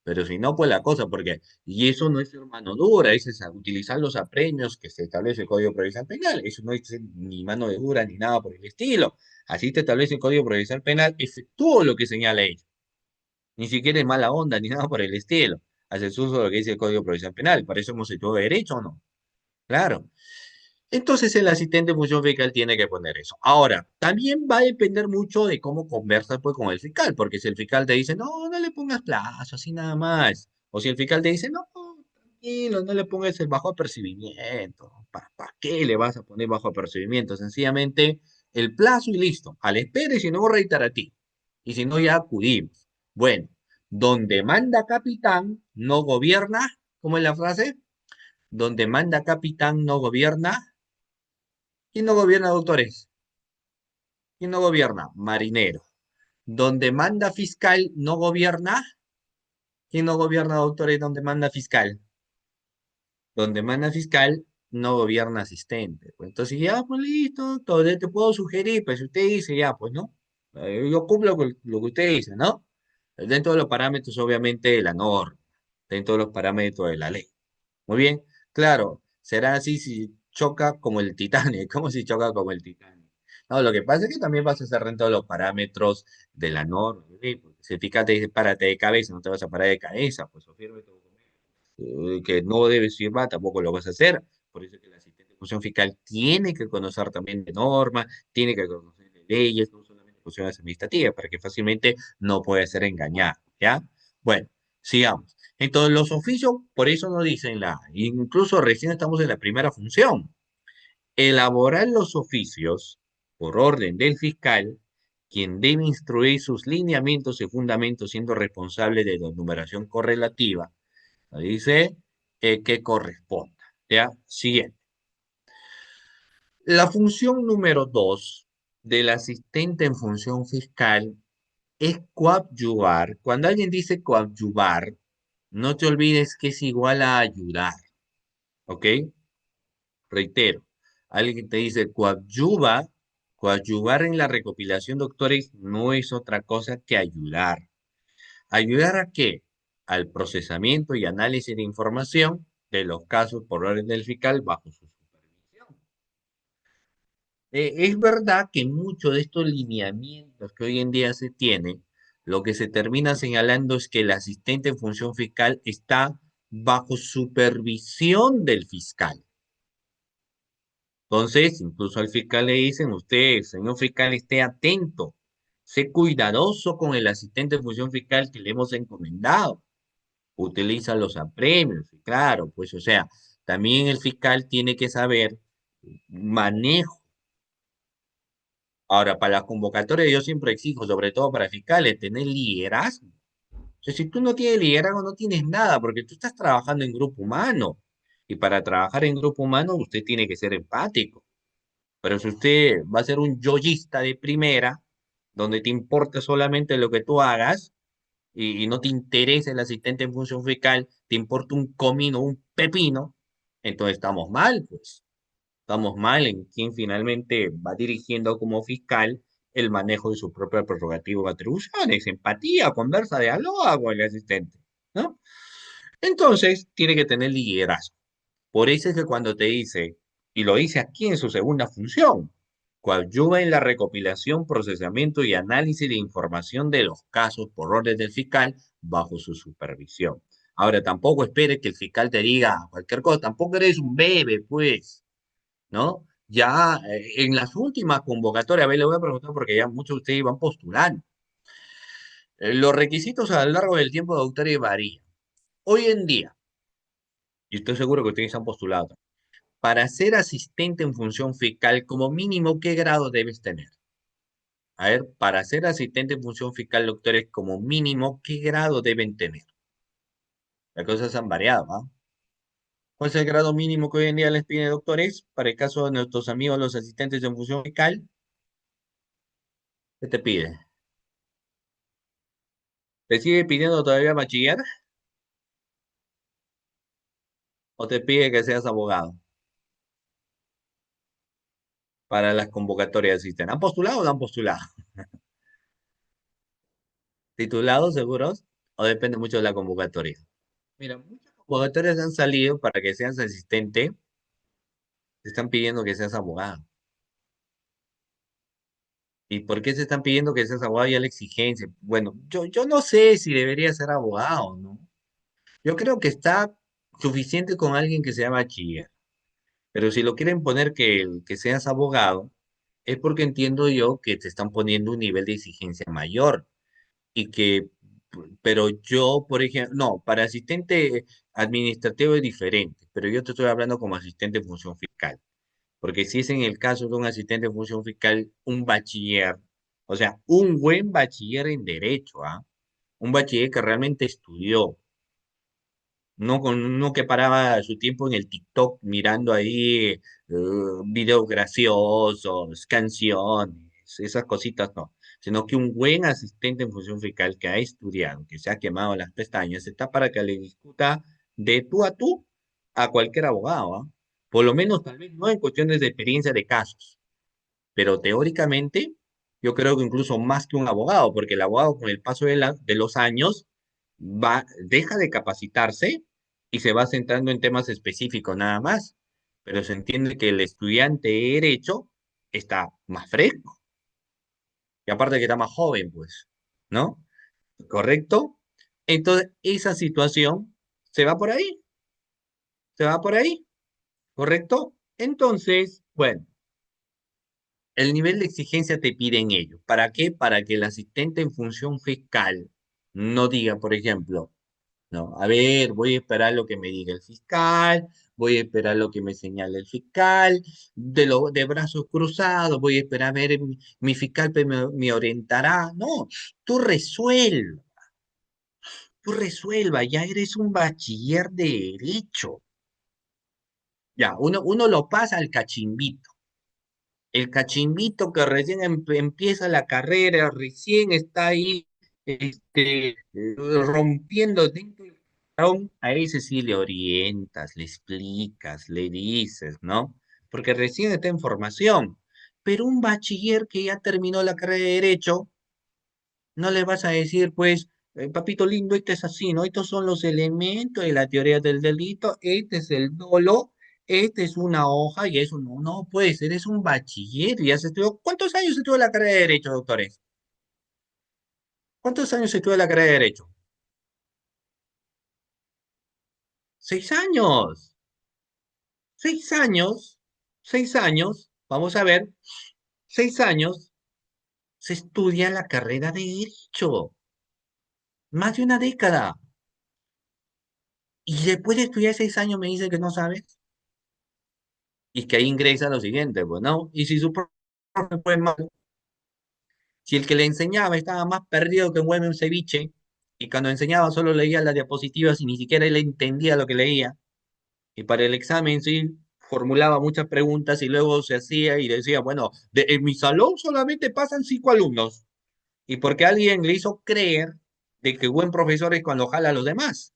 Pero si no, pues la cosa, porque, y eso no es ser mano dura, eso es utilizar los apremios que se establece el Código Procesal Penal, eso no es ser ni mano de dura ni nada por el estilo. Así te establece el Código Procesal Penal, efectúo lo que señala ella. Ni siquiera es mala onda ni nada por el estilo. Haces uso de lo que dice el Código Procesal Penal, para eso hemos hecho derecho o no. Claro. Entonces el asistente de función fiscal tiene que poner eso. Ahora, también va a depender mucho de cómo conversas pues, con el fiscal, porque si el fiscal te dice, no, no le pongas plazo, así nada más. O si el fiscal te dice, no, tranquilo, no le pongas el bajo apercibimiento. ¿Para qué le vas a poner bajo apercibimiento? Sencillamente el plazo y listo. Al espere, si no, reiterativo. Y si no, ya acudimos. Bueno, donde manda capitán, no gobierna. ¿Cómo es la frase? Donde manda capitán, no gobierna. ¿Quién no gobierna, doctores? ¿Quién no gobierna? Marinero. Donde manda fiscal, no gobierna. ¿Quién no gobierna, doctores? Donde manda fiscal. Donde manda fiscal, no gobierna asistente. Pues entonces, ya, pues listo, todo te puedo sugerir, pues si usted dice, ya, pues no. Yo cumplo con lo que usted dice, ¿no? Dentro de los parámetros, obviamente, de la norma, dentro de los parámetros de la ley. Muy bien, claro, será así si choca como el Titanic. ¿Cómo si choca como el Titanic? No, lo que pasa es que también vas a estar dentro de los parámetros de la norma, ¿sí? Porque si el fiscal te dice párate de cabeza, no te vas a parar de cabeza, pues o firme tu documento. Que no debes firmar, tampoco lo vas a hacer. Por eso es que el asistente de función fiscal tiene que conocer también de normas, tiene que conocer de leyes, no solamente cuestiones administrativas, para que fácilmente no pueda ser engañado, ¿ya? Bueno, sigamos. Entonces, los oficios, por eso nos dicen incluso recién estamos en la primera función. Elaborar los oficios por orden del fiscal, quien debe instruir sus lineamientos y fundamentos siendo responsable de la numeración correlativa. Dice que corresponda. ¿Ya? Siguiente. La función número 2 del asistente en función fiscal es coadyuvar. Cuando alguien dice coadyuvar, no te olvides que es igual a ayudar. ¿Ok? Reitero, alguien te dice coadyuvar en la recopilación de doctores no es otra cosa que ayudar. ¿Ayudar a qué? Al procesamiento y análisis de información de los casos por orden del fiscal bajo su supervisión. Es verdad que muchos de estos lineamientos que hoy en día se tienen, lo que se termina señalando es que el asistente en función fiscal está bajo supervisión del fiscal. Entonces, incluso al fiscal le dicen, usted, señor fiscal, esté atento, sé cuidadoso con el asistente de función fiscal que le hemos encomendado, utiliza los apremios, y claro, pues o sea, también el fiscal tiene que saber manejo. Ahora, para las convocatorias yo siempre exijo, sobre todo para fiscales, tener liderazgo. O sea, si tú no tienes liderazgo, no tienes nada, porque tú estás trabajando en grupo humano. Y para trabajar en grupo humano, usted tiene que ser empático. Pero si usted va a ser un yoyista de primera, donde te importa solamente lo que tú hagas y no te interesa el asistente en función fiscal, te importa un comino, un pepino, entonces estamos mal, pues. Estamos mal en quien finalmente va dirigiendo como fiscal el manejo de su propia prerrogativa o atribuciones, empatía, conversa, dialoga con el asistente, ¿no? Entonces, tiene que tener liderazgo. Por eso es que cuando te dice, y lo dice aquí en su segunda función, coadyuva en la recopilación, procesamiento y análisis de información de los casos por orden del fiscal bajo su supervisión. Ahora, tampoco espere que el fiscal te diga cualquier cosa, tampoco eres un bebé, pues, ¿no? Ya en las últimas convocatorias, a ver, le voy a preguntar porque ya muchos de ustedes iban postulando. Los requisitos a lo largo del tiempo de autores varían. Hoy en día, y estoy seguro que ustedes han postulado, para ser asistente en función fiscal, como mínimo, ¿qué grado debes tener? A ver, para ser asistente en función fiscal, doctores, como mínimo, ¿qué grado deben tener? Las cosas han variado, ¿ah? ¿Cuál es el grado mínimo que hoy en día les piden doctores? Para el caso de nuestros amigos, los asistentes en función fiscal, ¿qué te pide? ¿Te sigue pidiendo todavía bachiller o te pide que seas abogado para las convocatorias de asistente? ¿Han postulado o no han postulado? ¿Titulados seguros? ¿O depende mucho de la convocatoria? Mira, muchas convocatorias han salido para que seas asistente, te están pidiendo que seas abogado. ¿Y por qué se están pidiendo que seas abogado? Ya la exigencia. Bueno, yo no sé si debería ser abogado, ¿no? Yo creo que está suficiente con alguien que sea bachiller. Pero si lo quieren poner que seas abogado, es porque entiendo yo que te están poniendo un nivel de exigencia mayor. Y que, pero yo, por ejemplo, no, para asistente administrativo es diferente, pero yo te estoy hablando como asistente de función fiscal. Porque si es en el caso de un asistente de función fiscal, un bachiller, o sea, un buen bachiller en derecho, ¿ah? Un bachiller que realmente estudió, no con uno que paraba su tiempo en el TikTok mirando ahí videos graciosos, canciones, esas cositas no, sino que un buen asistente en función fiscal que ha estudiado, que se ha quemado las pestañas, está para que le discuta de tú a cualquier abogado, ¿ah? Por lo menos tal vez no en cuestiones de experiencia de casos, pero teóricamente yo creo que incluso más que un abogado, porque el abogado con el paso de los años deja de capacitarse y se va centrando en temas específicos nada más, pero se entiende que el estudiante de derecho está más fresco. Y aparte que está más joven, pues, ¿no? ¿Correcto? Entonces, esa situación se va por ahí, se va por ahí, ¿correcto? Entonces, bueno, el nivel de exigencia te pide en ello. ¿Para qué? Para que el asistente en función fiscal no diga, por ejemplo, no, a ver, voy a esperar lo que me diga el fiscal, voy a esperar lo que me señale el fiscal, de brazos cruzados, voy a esperar a ver mi fiscal me orientará. No, tú resuelve. Tú resuelva, ya eres un bachiller de derecho. Ya, uno lo pasa al cachimbito. El cachimbito que recién empieza la carrera, recién está ahí rompiendo dentro del salón, a ese sí le orientas, le explicas, le dices, ¿no? Porque recién está en formación. Pero un bachiller que ya terminó la carrera de derecho, no le vas a decir, pues, papito lindo, esto es así, ¿no? Estos son los elementos de la teoría del delito, este es el dolo, este es una hoja y eso no, no puede ser, es un bachiller, ya se estudió. ¿Cuántos años estudió la carrera de Derecho, doctores? ¿Cuántos años estudió la carrera de Derecho? 6 años, 6 años, 6 años, vamos a ver, 6 años se estudia la carrera de Derecho, más de una década. Y después de estudiar 6 años me dice que no sabes. Y que ahí ingresa lo siguiente, pues, ¿no? Y si su profe fue mal, si el que le enseñaba estaba más perdido que un huevo en un ceviche, y cuando enseñaba solo leía las diapositivas y ni siquiera él entendía lo que leía, y para el examen sí formulaba muchas preguntas y luego se hacía y decía, bueno, en mi salón solamente pasan 5 alumnos, y porque alguien le hizo creer de que buen profesor es cuando jala a los demás.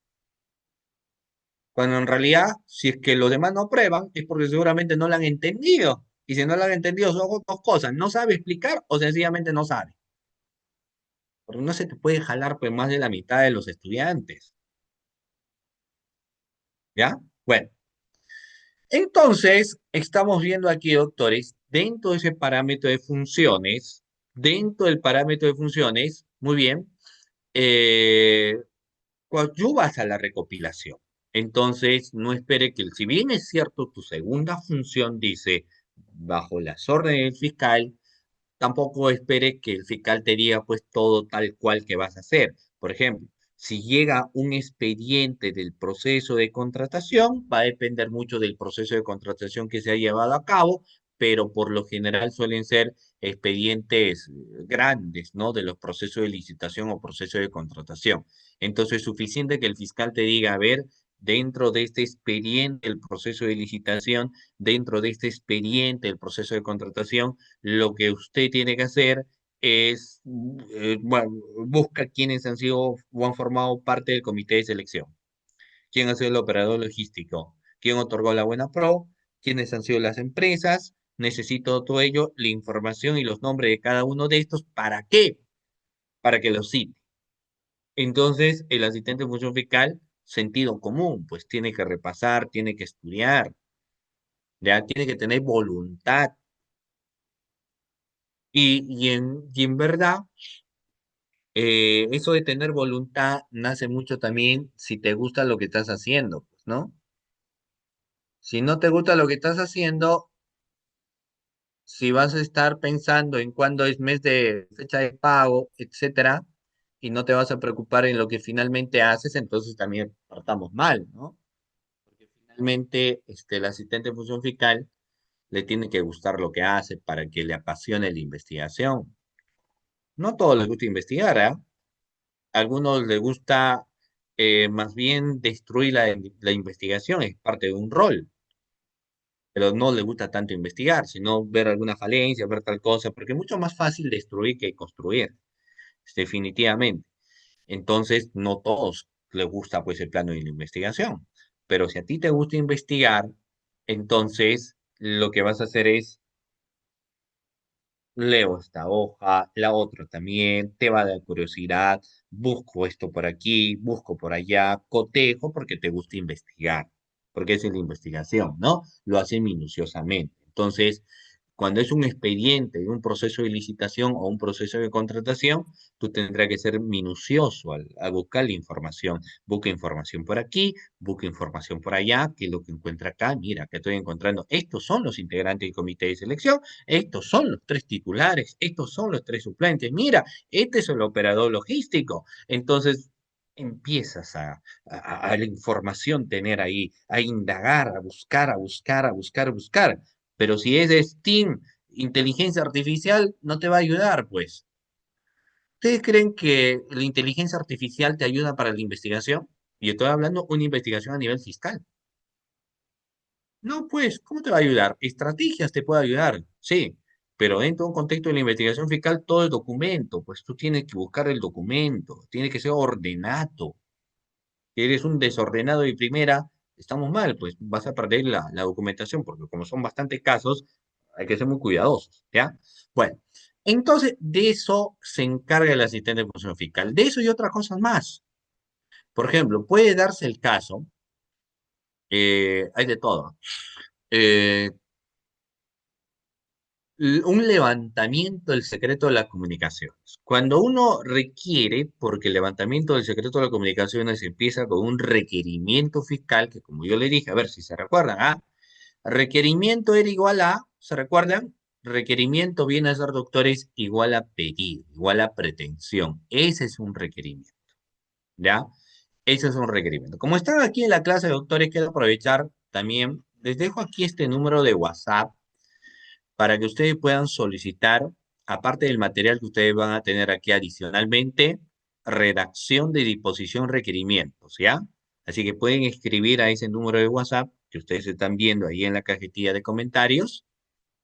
Cuando en realidad, si es que los demás no prueban, es porque seguramente no la han entendido. Y si no la han entendido, son dos cosas. No sabe explicar o sencillamente no sabe. Porque no se te puede jalar pues más de la mitad de los estudiantes. ¿Ya? Bueno, entonces estamos viendo aquí, doctores, dentro de ese parámetro de funciones, dentro del parámetro de funciones, muy bien, eh, coadyuvas a la recopilación. Entonces, no espere que, si bien es cierto, tu segunda función dice bajo las órdenes del fiscal, tampoco espere que el fiscal te diga pues todo tal cual que vas a hacer. Por ejemplo, si llega un expediente del proceso de contratación, va a depender mucho del proceso de contratación que se ha llevado a cabo, pero por lo general suelen ser expedientes grandes, ¿no? De los procesos de licitación o procesos de contratación. Entonces, es suficiente que el fiscal te diga, a ver, dentro de este expediente, el proceso de licitación, dentro de este expediente, el proceso de contratación, lo que usted tiene que hacer es, bueno, busca quienes han sido o han formado parte del comité de selección, quién ha sido el operador logístico, quién otorgó la buena pro, quiénes han sido las empresas, necesito todo ello, la información y los nombres de cada uno de estos, ¿para qué? Para que los cite. Entonces, el asistente de función fiscal, sentido común, pues tiene que repasar, tiene que estudiar, ya tiene que tener voluntad. Y en verdad, eso de tener voluntad nace mucho también si te gusta lo que estás haciendo, pues, ¿no? Si no te gusta lo que estás haciendo, si vas a estar pensando en cuándo es mes de fecha de pago, etcétera, y no te vas a preocupar en lo que finalmente haces, entonces también partamos mal, ¿no? Porque finalmente, el asistente de función fiscal le tiene que gustar lo que hace para que le apasione la investigación. No a todos les gusta investigar, ¿ah? A algunos les gusta más bien destruir la investigación, es parte de un rol, pero no les gusta tanto investigar, sino ver alguna falencia, ver tal cosa, porque es mucho más fácil destruir que construir, definitivamente. Entonces, no todos les gusta pues el plano de la investigación, pero si a ti te gusta investigar, entonces lo que vas a hacer es leo esta hoja, la otra también, te va a dar curiosidad, busco esto por aquí, busco por allá, cotejo porque te gusta investigar, porque esa es la investigación, ¿no? Lo hace minuciosamente. Entonces, Cuando es un expediente de un proceso de licitación o un proceso de contratación, tú tendrás que ser minucioso al buscar la información. Busca información por aquí, busca información por allá, que es lo que encuentra acá. Mira, que estoy encontrando. Estos son los integrantes del comité de selección, estos son los tres titulares, estos son los tres suplentes. Mira, este es el operador logístico. Entonces, empiezas a la información tener ahí, a indagar, a buscar, a buscar, a buscar, a buscar. Pero si es de Steam, inteligencia artificial, no te va a ayudar, pues. ¿Ustedes creen que la inteligencia artificial te ayuda para la investigación? Y estoy hablando de una investigación a nivel fiscal. No, pues, ¿cómo te va a ayudar? Estrategias te puede ayudar, sí, pero dentro de un contexto de la investigación fiscal, todo el documento, pues tú tienes que buscar el documento, tiene que ser ordenado. Si eres un desordenado de primera, estamos mal, pues vas a perder la documentación, porque como son bastantes casos, hay que ser muy cuidadosos, ¿ya? Bueno, entonces de eso se encarga el asistente de función fiscal, de eso y otras cosas más. Por ejemplo, puede darse el caso, hay de todo, eh, un levantamiento del secreto de las comunicaciones. Cuando uno requiere, porque el levantamiento del secreto de las comunicaciones empieza con un requerimiento fiscal, que como yo le dije, a ver si se recuerdan, requerimiento era igual a, ¿se recuerdan? Requerimiento viene a ser, doctores, igual a pedido, igual a pretensión. Ese es un requerimiento, ¿ya? Ese es un requerimiento. Como están aquí en la clase, doctores, quiero aprovechar también, les dejo aquí este número de WhatsApp para que ustedes puedan solicitar, aparte del material que ustedes van a tener aquí adicionalmente, redacción de disposición requerimientos, ¿ya? Así que pueden escribir a ese número de WhatsApp que ustedes están viendo ahí en la cajetilla de comentarios,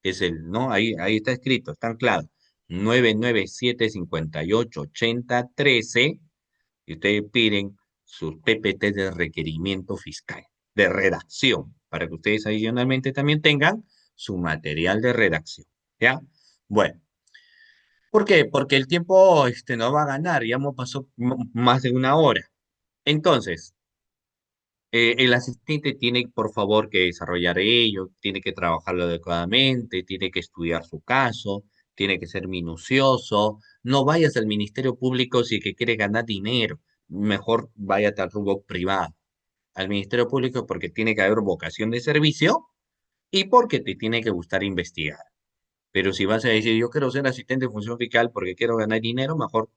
que es el, ¿no? Ahí está escrito, está claro, 997-58-80-13, y ustedes piden sus PPT de requerimiento fiscal, de redacción, para que ustedes adicionalmente también tengan su material de redacción, ¿ya? Bueno, ¿por qué? Porque el tiempo no va a ganar, ya hemos pasado más de una hora. Entonces, el asistente tiene, por favor, que desarrollar ello, tiene que trabajarlo adecuadamente, tiene que estudiar su caso, tiene que ser minucioso. No vayas al Ministerio Público si que quiere ganar dinero. Mejor váyate al rubro privado. Al Ministerio Público porque tiene que haber vocación de servicio y porque te tiene que gustar investigar. Pero si vas a decir, yo quiero ser asistente de función fiscal porque quiero ganar dinero, mejor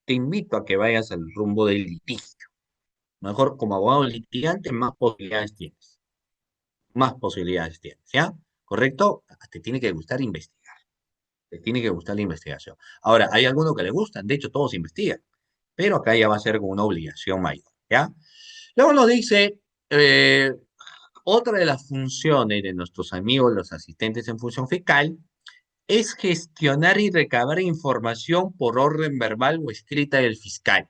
te invito a que vayas al rumbo del litigio. Mejor como abogado litigante, más posibilidades tienes. Más posibilidades tienes, ¿ya? ¿Correcto? Te tiene que gustar investigar. Te tiene que gustar la investigación. Ahora, hay algunos que le gustan, de hecho todos investigan, pero acá ya va a ser como una obligación mayor, ¿ya? Luego nos dice, eh, otra de las funciones de nuestros amigos, los asistentes en función fiscal, es gestionar y recabar información por orden verbal o escrita del fiscal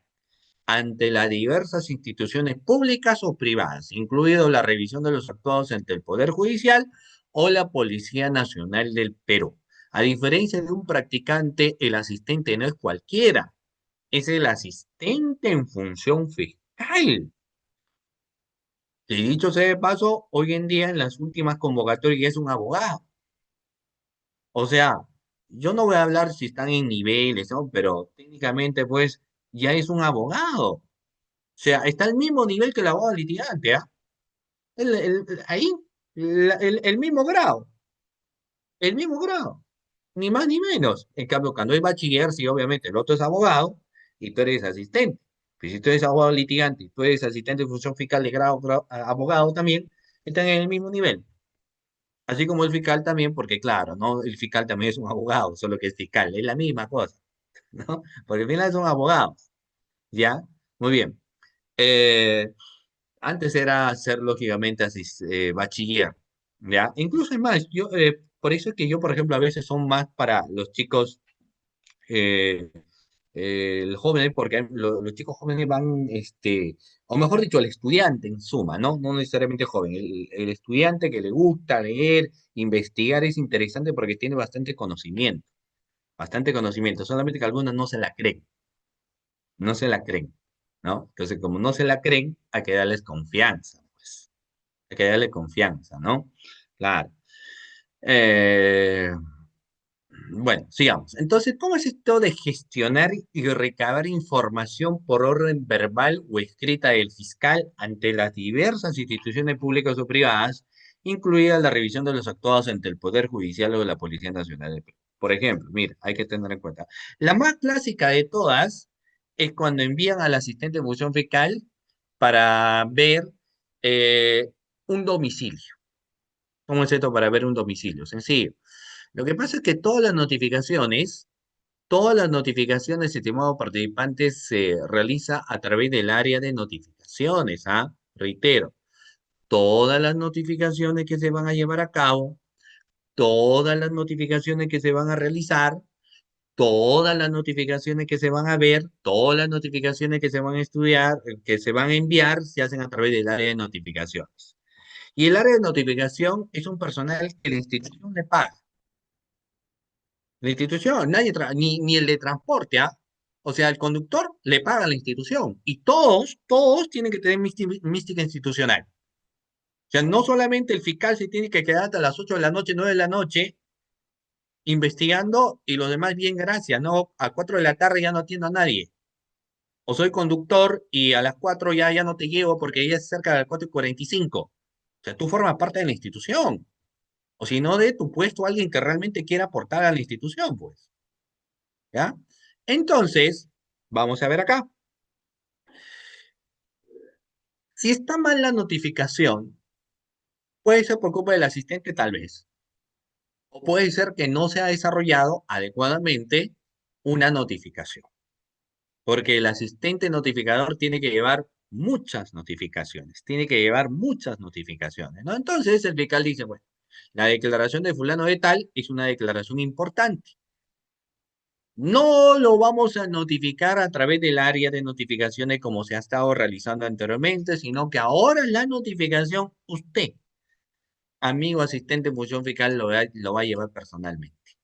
ante las diversas instituciones públicas o privadas, incluido la revisión de los actuados ante el Poder Judicial o la Policía Nacional del Perú. A diferencia de un practicante, el asistente no es cualquiera, es el asistente en función fiscal. Y dicho sea de paso, hoy en día en las últimas convocatorias es un abogado. O sea, yo no voy a hablar si están en niveles, ¿no? Pero técnicamente, pues, ya es un abogado. O sea, está al mismo nivel que el abogado litigante, ¿ah? Ahí, el mismo grado, el mismo grado, ni más ni menos. En cambio, cuando es bachiller, sí, obviamente, el otro es abogado y tú eres asistente. Pero si tú eres abogado litigante y tú eres asistente de función fiscal de abogado también, están en el mismo nivel. Así como el fiscal también, porque claro, ¿no? El fiscal también es un abogado, solo que es fiscal, es la misma cosa, ¿no? Porque al final son abogados, ¿ya? Muy bien. Eh, Antes era ser lógicamente así, bachiller, ¿ya? Incluso es más, yo, por eso es que yo, por ejemplo, a veces son más para los chicos, eh, el joven, porque los chicos jóvenes van, o mejor dicho, el estudiante en suma, ¿no? No necesariamente joven, el estudiante que le gusta leer, investigar es interesante porque tiene bastante conocimiento, solamente que algunos no se la creen, no se la creen, ¿no? Entonces, como no se la creen, hay que darles confianza, pues, hay que darle confianza, ¿no? Claro. Eh, bueno, sigamos. Entonces, ¿cómo es esto de gestionar y recabar información por orden verbal o escrita del fiscal ante las diversas instituciones públicas o privadas, incluida la revisión de los actuados ante el Poder Judicial o la Policía Nacional del Perú? Por ejemplo, mira, hay que tener en cuenta. La más clásica de todas es cuando envían al asistente de función fiscal para ver eh, un domicilio. ¿Cómo es esto para ver un domicilio? Sencillo. Lo que pasa es que todas las notificaciones, estimados participantes, se realiza a través del área de notificaciones, ¿ah? Reitero, todas las notificaciones que se van a llevar a cabo, todas las notificaciones que se van a realizar, todas las notificaciones que se van a ver, todas las notificaciones que se van a estudiar, que se van a enviar, se hacen a través del área de notificaciones. Y el área de notificación es un personal que la institución le paga. La institución, ni el de transporte, ¿ah? O sea, el conductor le paga a la institución y todos tienen que tener mística institucional. O sea, no solamente el fiscal se tiene que quedar hasta las 8 de la noche, 9 de la noche, investigando y los demás bien, gracias, ¿no? A 4 de la tarde ya no atiendo a nadie. O soy conductor y a las 4 ya no te llevo porque ya es cerca de las 4:45. O sea, tú formas parte de la institución. O si no, de tu puesto a alguien que realmente quiera aportar a la institución, pues. ¿Ya? Entonces, vamos a ver acá. Si está mal la notificación, puede ser por culpa del asistente tal vez, o puede ser que no se ha desarrollado adecuadamente una notificación, porque el asistente notificador tiene que llevar muchas notificaciones, tiene que llevar muchas notificaciones, ¿no? Entonces el fiscal dice, bueno, la declaración de fulano de tal es una declaración importante. No lo vamos a notificar a través del área de notificaciones como se ha estado realizando anteriormente, sino que ahora la notificación usted, amigo asistente en función fiscal, lo va a llevar personalmente.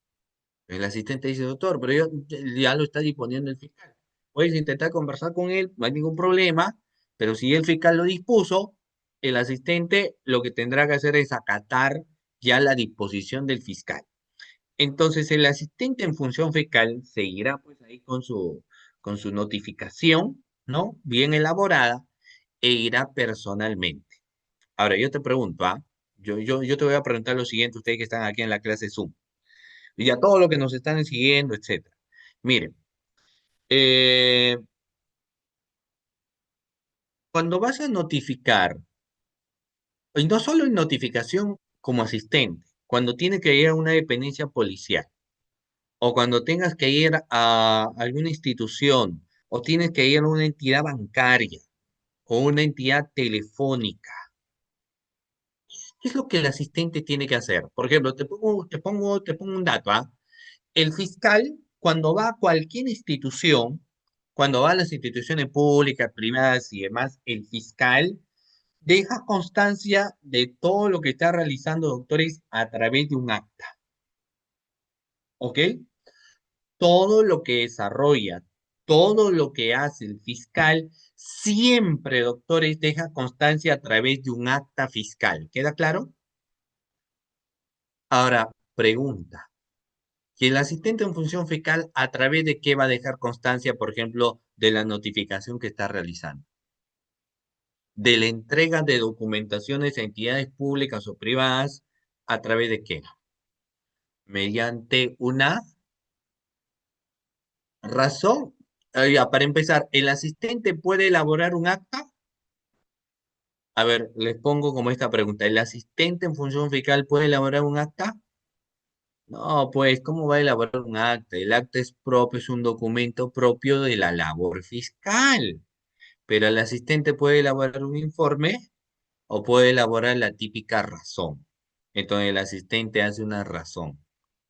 El asistente dice, doctor, pero ya lo está disponiendo el fiscal. Puedes intentar conversar con él, no hay ningún problema, pero si el fiscal lo dispuso, el asistente lo que tendrá que hacer es acatar ya la disposición del fiscal. Entonces el asistente en función fiscal seguirá pues ahí con su notificación, ¿no? Bien elaborada e irá personalmente. Ahora yo te pregunto, ¿ah? Yo te voy a preguntar lo siguiente, ustedes que están aquí en la clase Zoom, y a todos los que nos están siguiendo, etcétera. Miren, eh, cuando vas a notificar, y no solo en notificación como asistente, cuando tiene que ir a una dependencia policial, o cuando tengas que ir a alguna institución, o tienes que ir a una entidad bancaria, o una entidad telefónica, ¿qué es lo que el asistente tiene que hacer? Por ejemplo, te pongo un dato, ¿ah? El fiscal, cuando va a cualquier institución, cuando va a las instituciones públicas, privadas y demás, el fiscal deja constancia de todo lo que está realizando doctores a través de un acta, ¿ok? Todo lo que desarrolla, todo lo que hace el fiscal, siempre, doctores, deja constancia a través de un acta fiscal. ¿Queda claro? Ahora, pregunta. ¿Y el asistente en función fiscal a través de qué va a dejar constancia, por ejemplo, de la notificación que está realizando? De la entrega de documentaciones a entidades públicas o privadas, ¿a través de qué? Mediante una razón. Ya, para empezar, ¿el asistente puede elaborar un acta? A ver, les pongo como esta pregunta. ¿El asistente en función fiscal puede elaborar un acta? No, pues, ¿cómo va a elaborar un acta? El acta es propio, es un documento propio de la labor fiscal. Pero el asistente puede elaborar un informe o puede elaborar la típica razón. Entonces el asistente hace una razón,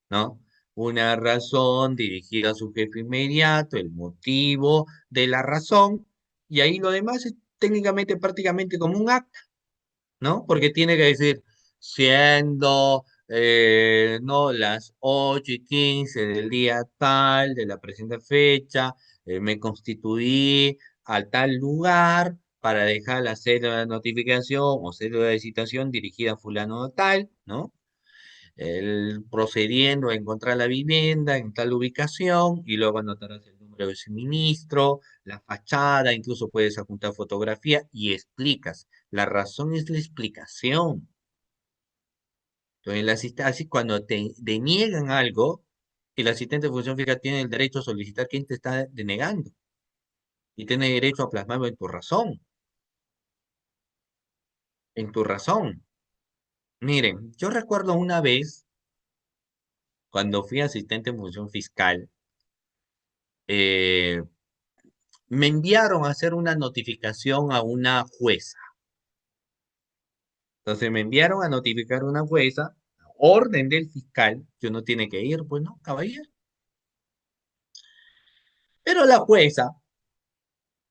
¿no? Una razón dirigida a su jefe inmediato, el motivo de la razón, y ahí lo demás es técnicamente prácticamente como un acta, ¿no? Porque tiene que decir, siendo no las 8:15 del día tal, de la presente fecha, me constituí a tal lugar para dejar la cédula de notificación o cédula de citación dirigida a fulano de tal, ¿no? procediendo a encontrar la vivienda en tal ubicación y luego anotarás el número de suministro, la fachada, incluso puedes adjuntar fotografía y explicas. La razón es la explicación. Entonces, así cuando te deniegan algo, el asistente de función fija tiene el derecho a solicitar quién te está denegando y tiene derecho a plasmarlo en tu razón. Miren, yo recuerdo una vez cuando fui asistente en función fiscal, eh, me enviaron a hacer una notificación a una jueza. Entonces me enviaron a notificar a una jueza, orden del fiscal, que uno tiene que ir, pues no, caballero. Pero la jueza,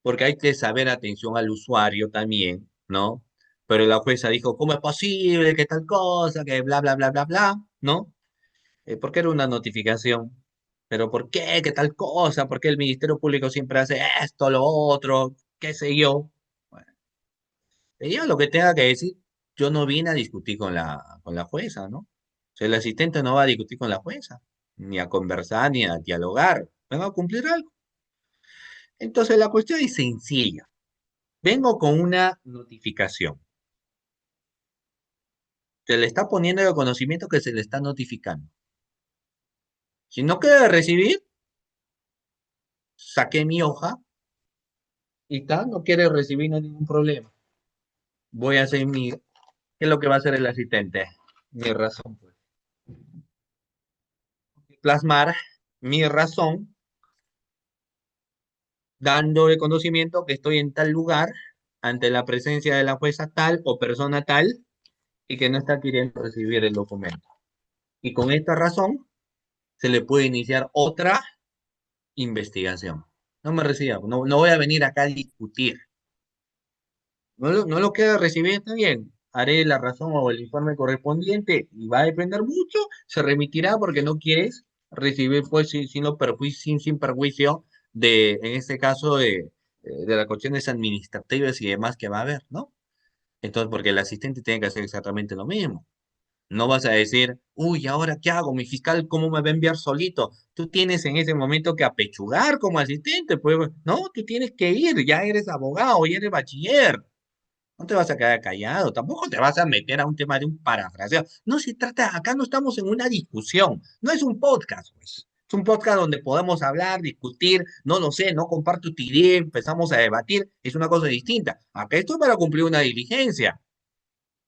porque hay que saber atención al usuario también, ¿no? Pero la jueza dijo, ¿cómo es posible que tal cosa, que bla, bla, bla, bla, bla, ¿no? Porque era una notificación. Pero ¿por qué? ¿Qué tal cosa? ¿Por qué el Ministerio Público siempre hace esto, lo otro? ¿Qué sé yo? Bueno, ella lo que tenga que decir, yo no vine a discutir con la jueza, ¿no? O sea, el asistente no va a discutir con la jueza, ni a conversar, ni a dialogar. Vengo a cumplir algo. Entonces la cuestión es sencilla. Vengo con una notificación. Se le está poniendo el conocimiento que se le está notificando. Si no quiere recibir, saqué mi hoja y tal, no quiere recibir, no hay ningún problema. Voy a hacer ¿qué es lo que va a hacer el asistente? Mi razón, pues. Plasmar mi razón, dando el conocimiento que estoy en tal lugar, ante la presencia de la jueza tal o persona tal, y que no está queriendo recibir el documento. Y con esta razón se le puede iniciar otra investigación. No me reciba, no voy a venir acá a discutir. No lo queda recibir, está bien. Haré la razón o el informe correspondiente y va a depender mucho. Se remitirá porque no quieres recibir, pues, sin perjuicio de, en este caso, de las cuestiones administrativas y demás que va a haber, ¿no? Entonces, porque el asistente tiene que hacer exactamente lo mismo. No vas a decir, uy, ¿ahora qué hago? Mi fiscal, ¿cómo me va a enviar solito? Tú tienes en ese momento que apechugar como asistente, pues, no, tú tienes que ir, ya eres abogado, ya eres bachiller. No te vas a quedar callado, tampoco te vas a meter a un tema de un parafraseo. No se trata, acá no estamos en una discusión, no es un podcast, pues. Es un podcast donde podemos hablar, discutir, no lo sé, no comparto tu idea, empezamos a debatir, es una cosa distinta. Acá esto es para cumplir una diligencia.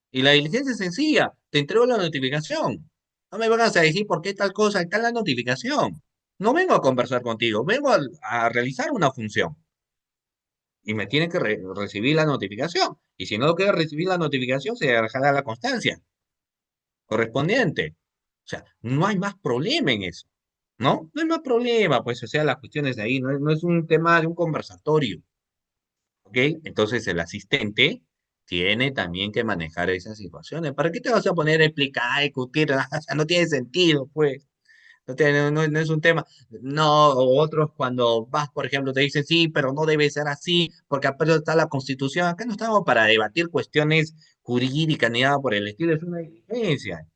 Y la diligencia es sencilla, te entrego la notificación. No me vengas a decir por qué tal cosa, está en la notificación. No vengo a conversar contigo, vengo a realizar una función y me tiene que recibir la notificación. Y si no quiere recibir la notificación, se dejará la constancia correspondiente. O sea, no hay más problema en eso, ¿no? No hay más problema, pues, o sea, las cuestiones de ahí, no es un tema de un conversatorio, ¿ok? Entonces el asistente tiene también que manejar esas situaciones. ¿Para qué te vas a poner a explicar, a discutir? O sea, no tiene sentido, pues. No es un tema. No, o otros cuando vas, por ejemplo, te dicen sí, pero no debe ser así, porque apenas está la Constitución. Acá no estamos para debatir cuestiones jurídicas ni nada por el estilo, es una diligencia,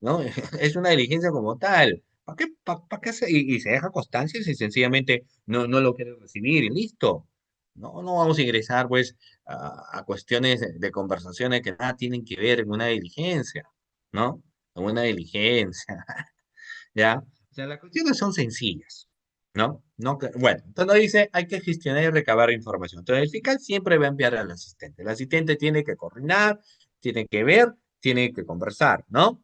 ¿no? Es una diligencia como tal. ¿Para qué, pa qué y se deja constancia si sencillamente no lo quiere recibir y listo? No vamos a ingresar, pues, a cuestiones de conversaciones que nada tienen que ver en una diligencia, ¿no? En una diligencia. ¿Ya? O sea, las cuestiones son sencillas, ¿no? Bueno, entonces dice, hay que gestionar y recabar información. Entonces, el fiscal siempre va a enviar al asistente. El asistente tiene que coordinar, tiene que ver, tiene que conversar, ¿no?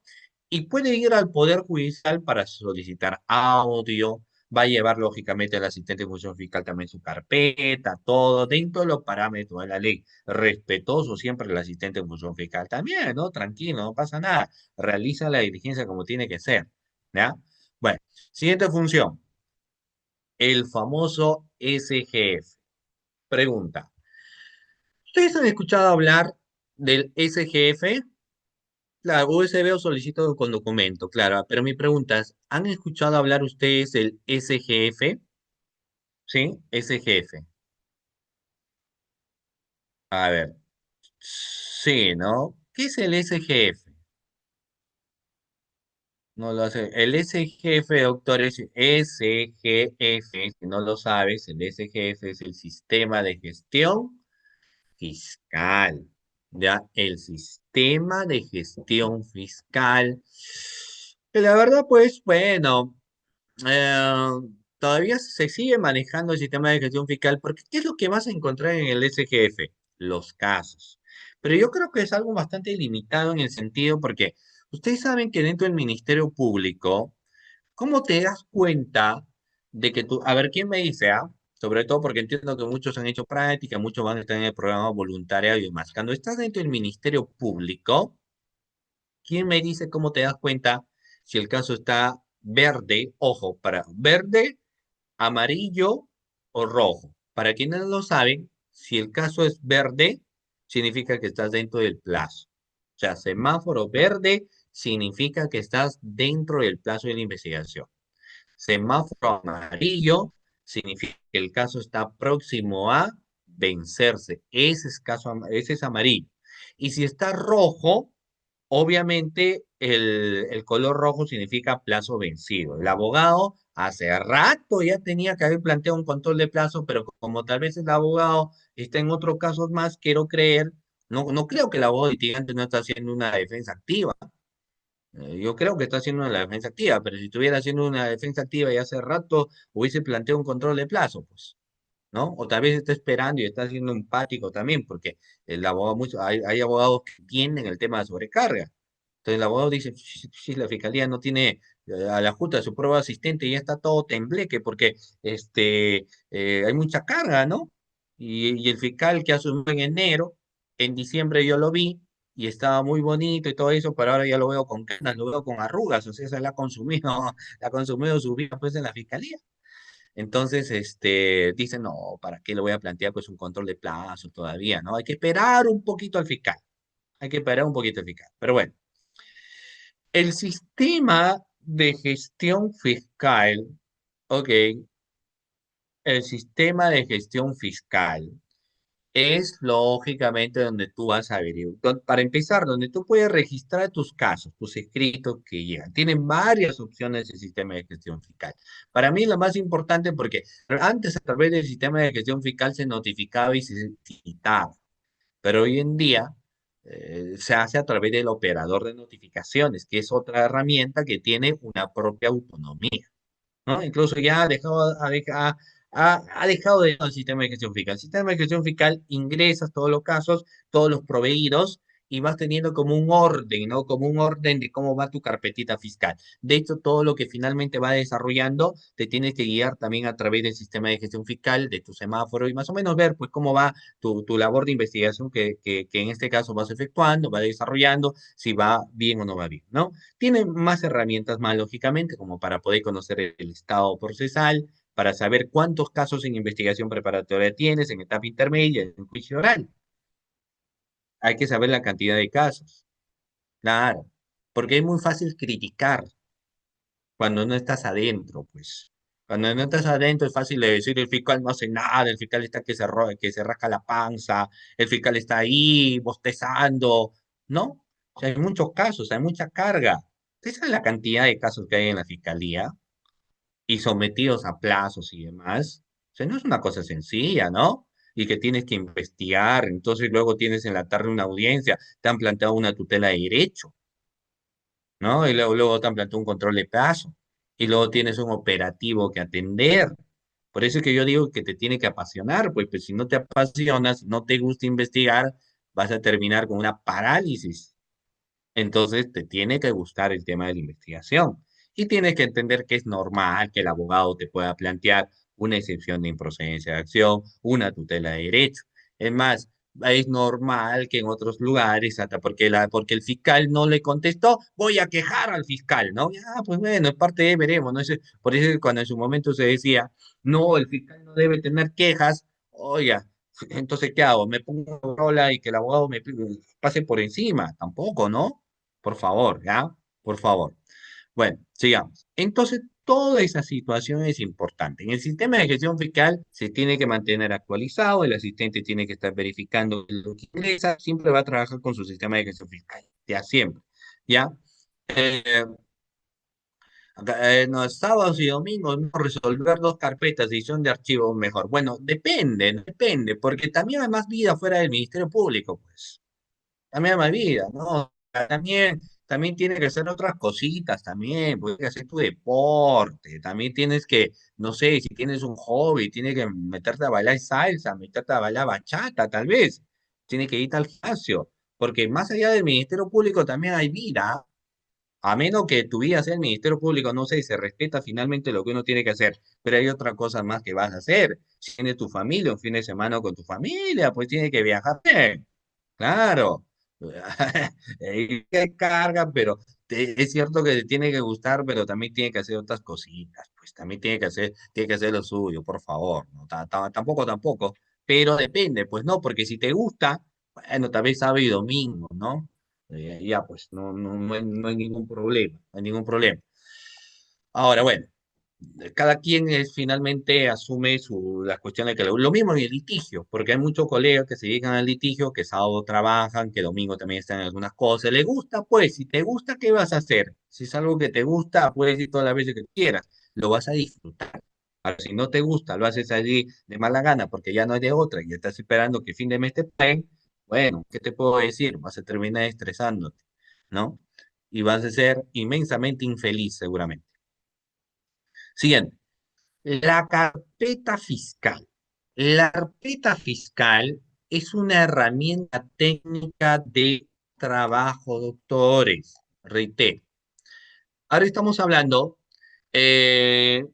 Y puede ir al Poder Judicial para solicitar audio, va a llevar lógicamente al asistente de función fiscal también su carpeta, todo dentro de los parámetros de la ley. Respetuoso siempre el asistente de función fiscal también, ¿no? Tranquilo, no pasa nada. Realiza la diligencia como tiene que ser. ¿Ya? Bueno, siguiente función, el famoso SGF. Pregunta, ¿ustedes han escuchado hablar del SGF? Claro, USB o solicito con documento, claro, pero mi pregunta es, ¿han escuchado hablar ustedes del SGF? ¿Sí? SGF. A ver, sí, ¿no? ¿Qué es el SGF? No lo hace. El SGF, doctor, es SGF, si no lo sabes, el SGF es el Sistema de Gestión Fiscal. Ya, el Sistema de Gestión Fiscal. Que la verdad, pues, bueno, eh, todavía se sigue manejando el sistema de gestión fiscal, porque ¿qué es lo que vas a encontrar en el SGF? Los casos. Pero yo creo que es algo bastante limitado en el sentido, porque ustedes saben que dentro del Ministerio Público, ¿cómo te das cuenta de que tú, a ver, quién me dice, ah? Sobre todo porque entiendo que muchos han hecho práctica, muchos van a estar en el programa voluntario y demás. Cuando estás dentro del Ministerio Público, ¿quién me dice cómo te das cuenta si el caso está verde? Ojo, para verde, amarillo o rojo. Para quienes no lo saben, si el caso es verde, significa que estás dentro del plazo. O sea, semáforo verde significa que estás dentro del plazo de la investigación. Semáforo amarillo significa que el caso está próximo a vencerse. Ese es amarillo. Y si está rojo, obviamente el color rojo significa plazo vencido. El abogado hace rato ya tenía que haber planteado un control de plazo, pero como tal vez el abogado está en otros casos más, quiero creer, no creo que el abogado litigante no está haciendo una defensa activa. Yo creo que está haciendo una defensa activa, pero si estuviera haciendo una defensa activa y hace rato hubiese planteado un control de plazo, pues, ¿no? O tal vez está esperando y está siendo empático también, porque el abogado, hay abogados que entienden el tema de sobrecarga. Entonces el abogado dice, si la fiscalía no tiene a la Junta de su prueba asistente y ya está todo tembleque porque hay mucha carga, ¿no? Y el fiscal que asumió en enero, en diciembre yo lo vi y estaba muy bonito y todo eso, pero ahora ya lo veo con canas, lo veo con arrugas, o sea, se la ha consumido, la ha consumido su vida pues en la fiscalía. Entonces, dicen, no, ¿para qué le voy a plantear pues un control de plazo todavía, ¿no? Hay que esperar un poquito al fiscal, hay que esperar un poquito al fiscal. Pero bueno. El sistema de gestión fiscal, ok, el sistema de gestión fiscal es lógicamente donde tú vas a averiguar. Para empezar, donde tú puedes registrar tus casos, tus escritos que llegan. Tienen varias opciones el sistema de gestión fiscal. Para mí lo más importante porque antes a través del sistema de gestión fiscal se notificaba y se citaba, pero hoy en día se hace a través del operador de notificaciones, que es otra herramienta que tiene una propia autonomía, ¿no? Incluso ya ha dejado de lado el sistema de gestión fiscal. El sistema de gestión fiscal ingresas todos los casos, todos los proveídos y vas teniendo como un orden, ¿no? Como un orden de cómo va tu carpetita fiscal. De hecho, todo lo que finalmente va desarrollando te tienes que guiar también a través del sistema de gestión fiscal, de tu semáforo y más o menos ver pues cómo va tu labor de investigación que en este caso vas efectuando, va desarrollando, si va bien o no va bien, ¿no? Tiene más herramientas más lógicamente, como para poder conocer el estado procesal, para saber cuántos casos en investigación preparatoria tienes, en etapa intermedia, en juicio oral. Hay que saber la cantidad de casos. Claro, porque es muy fácil criticar cuando no estás adentro, pues. Cuando no estás adentro es fácil de decir el fiscal no hace nada, el fiscal está que se rasca la panza, el fiscal está ahí bostezando, ¿no? O sea, hay muchos casos, hay mucha carga. ¿Esa es la cantidad de casos que hay en la fiscalía y sometidos a plazos y demás? O sea, no es una cosa sencilla, ¿no? Y que tienes que investigar, entonces luego tienes en la tarde una audiencia, te han planteado una tutela de derecho, ¿no? Y luego te han planteado un control de plazo. Y luego tienes un operativo que atender. Por eso es que yo digo que te tiene que apasionar, pues si no te apasionas, si no te gusta investigar, vas a terminar con una parálisis. Entonces te tiene que gustar el tema de la investigación. Y tienes que entender que es normal que el abogado te pueda plantear una excepción de improcedencia de acción, una tutela de derecho. Es más, es normal que en otros lugares, hasta porque el fiscal no le contestó, voy a quejar al fiscal, ¿no? Ya, pues bueno, es parte de, veremos, ¿no? Por eso es que cuando en su momento se decía, no, el fiscal no debe tener quejas, oiga, entonces, ¿qué hago? ¿Me pongo rola y que el abogado me pase por encima? Tampoco, ¿no? Por favor, ¿ya? Por favor. Bueno, sigamos. Entonces, toda esa situación es importante. En el sistema de gestión fiscal se tiene que mantener actualizado, el asistente tiene que estar verificando lo que ingresa, siempre va a trabajar con su sistema de gestión fiscal, ya siempre, ¿ya? Eh, No, sábados y domingos, no, resolver dos carpetas, edición de archivos mejor. Bueno, depende, depende, porque también hay más vida fuera del Ministerio Público, pues. También hay más vida, ¿no? También tiene que hacer otras cositas, también, puedes hacer tu deporte, también tienes que, no sé, si tienes un hobby, tienes que meterte a bailar salsa, meterte a bailar bachata, tal vez. Tienes que irte al gimnasio, porque más allá del Ministerio Público también hay vida. A menos que tu vida sea el Ministerio Público, no sé, y se respeta finalmente lo que uno tiene que hacer, pero hay otra cosa más que vas a hacer. Si tienes tu familia, un fin de semana con tu familia, pues tienes que viajar bien, claro. Que carga, pero es cierto que te tiene que gustar, pero también tiene que hacer otras cositas, pues también tiene que hacer lo suyo, por favor. ¿No? Tampoco, tampoco, pero depende, pues no, porque si te gusta, bueno, tal vez sábado y domingo, ¿no? Ya, pues no hay ningún problema, no hay ningún problema. Ahora, bueno, cada quien es, finalmente asume las cuestiones que lo mismo en el litigio, porque hay muchos colegas que se dedican al litigio, que sábado trabajan, que domingo también están en algunas cosas. ¿Le gusta? Pues, si te gusta, ¿qué vas a hacer? Si es algo que te gusta, puedes ir todas las veces que quieras, lo vas a disfrutar. Ahora, si no te gusta, lo haces allí de mala gana porque ya no hay de otra y estás esperando que fin de mes te paguen, bueno, ¿qué te puedo decir? Vas a terminar estresándote, ¿no? Y vas a ser inmensamente infeliz seguramente. Siguiente. La carpeta fiscal. La carpeta fiscal es una herramienta técnica de trabajo, doctores. Reitero. Ahora estamos hablando eh,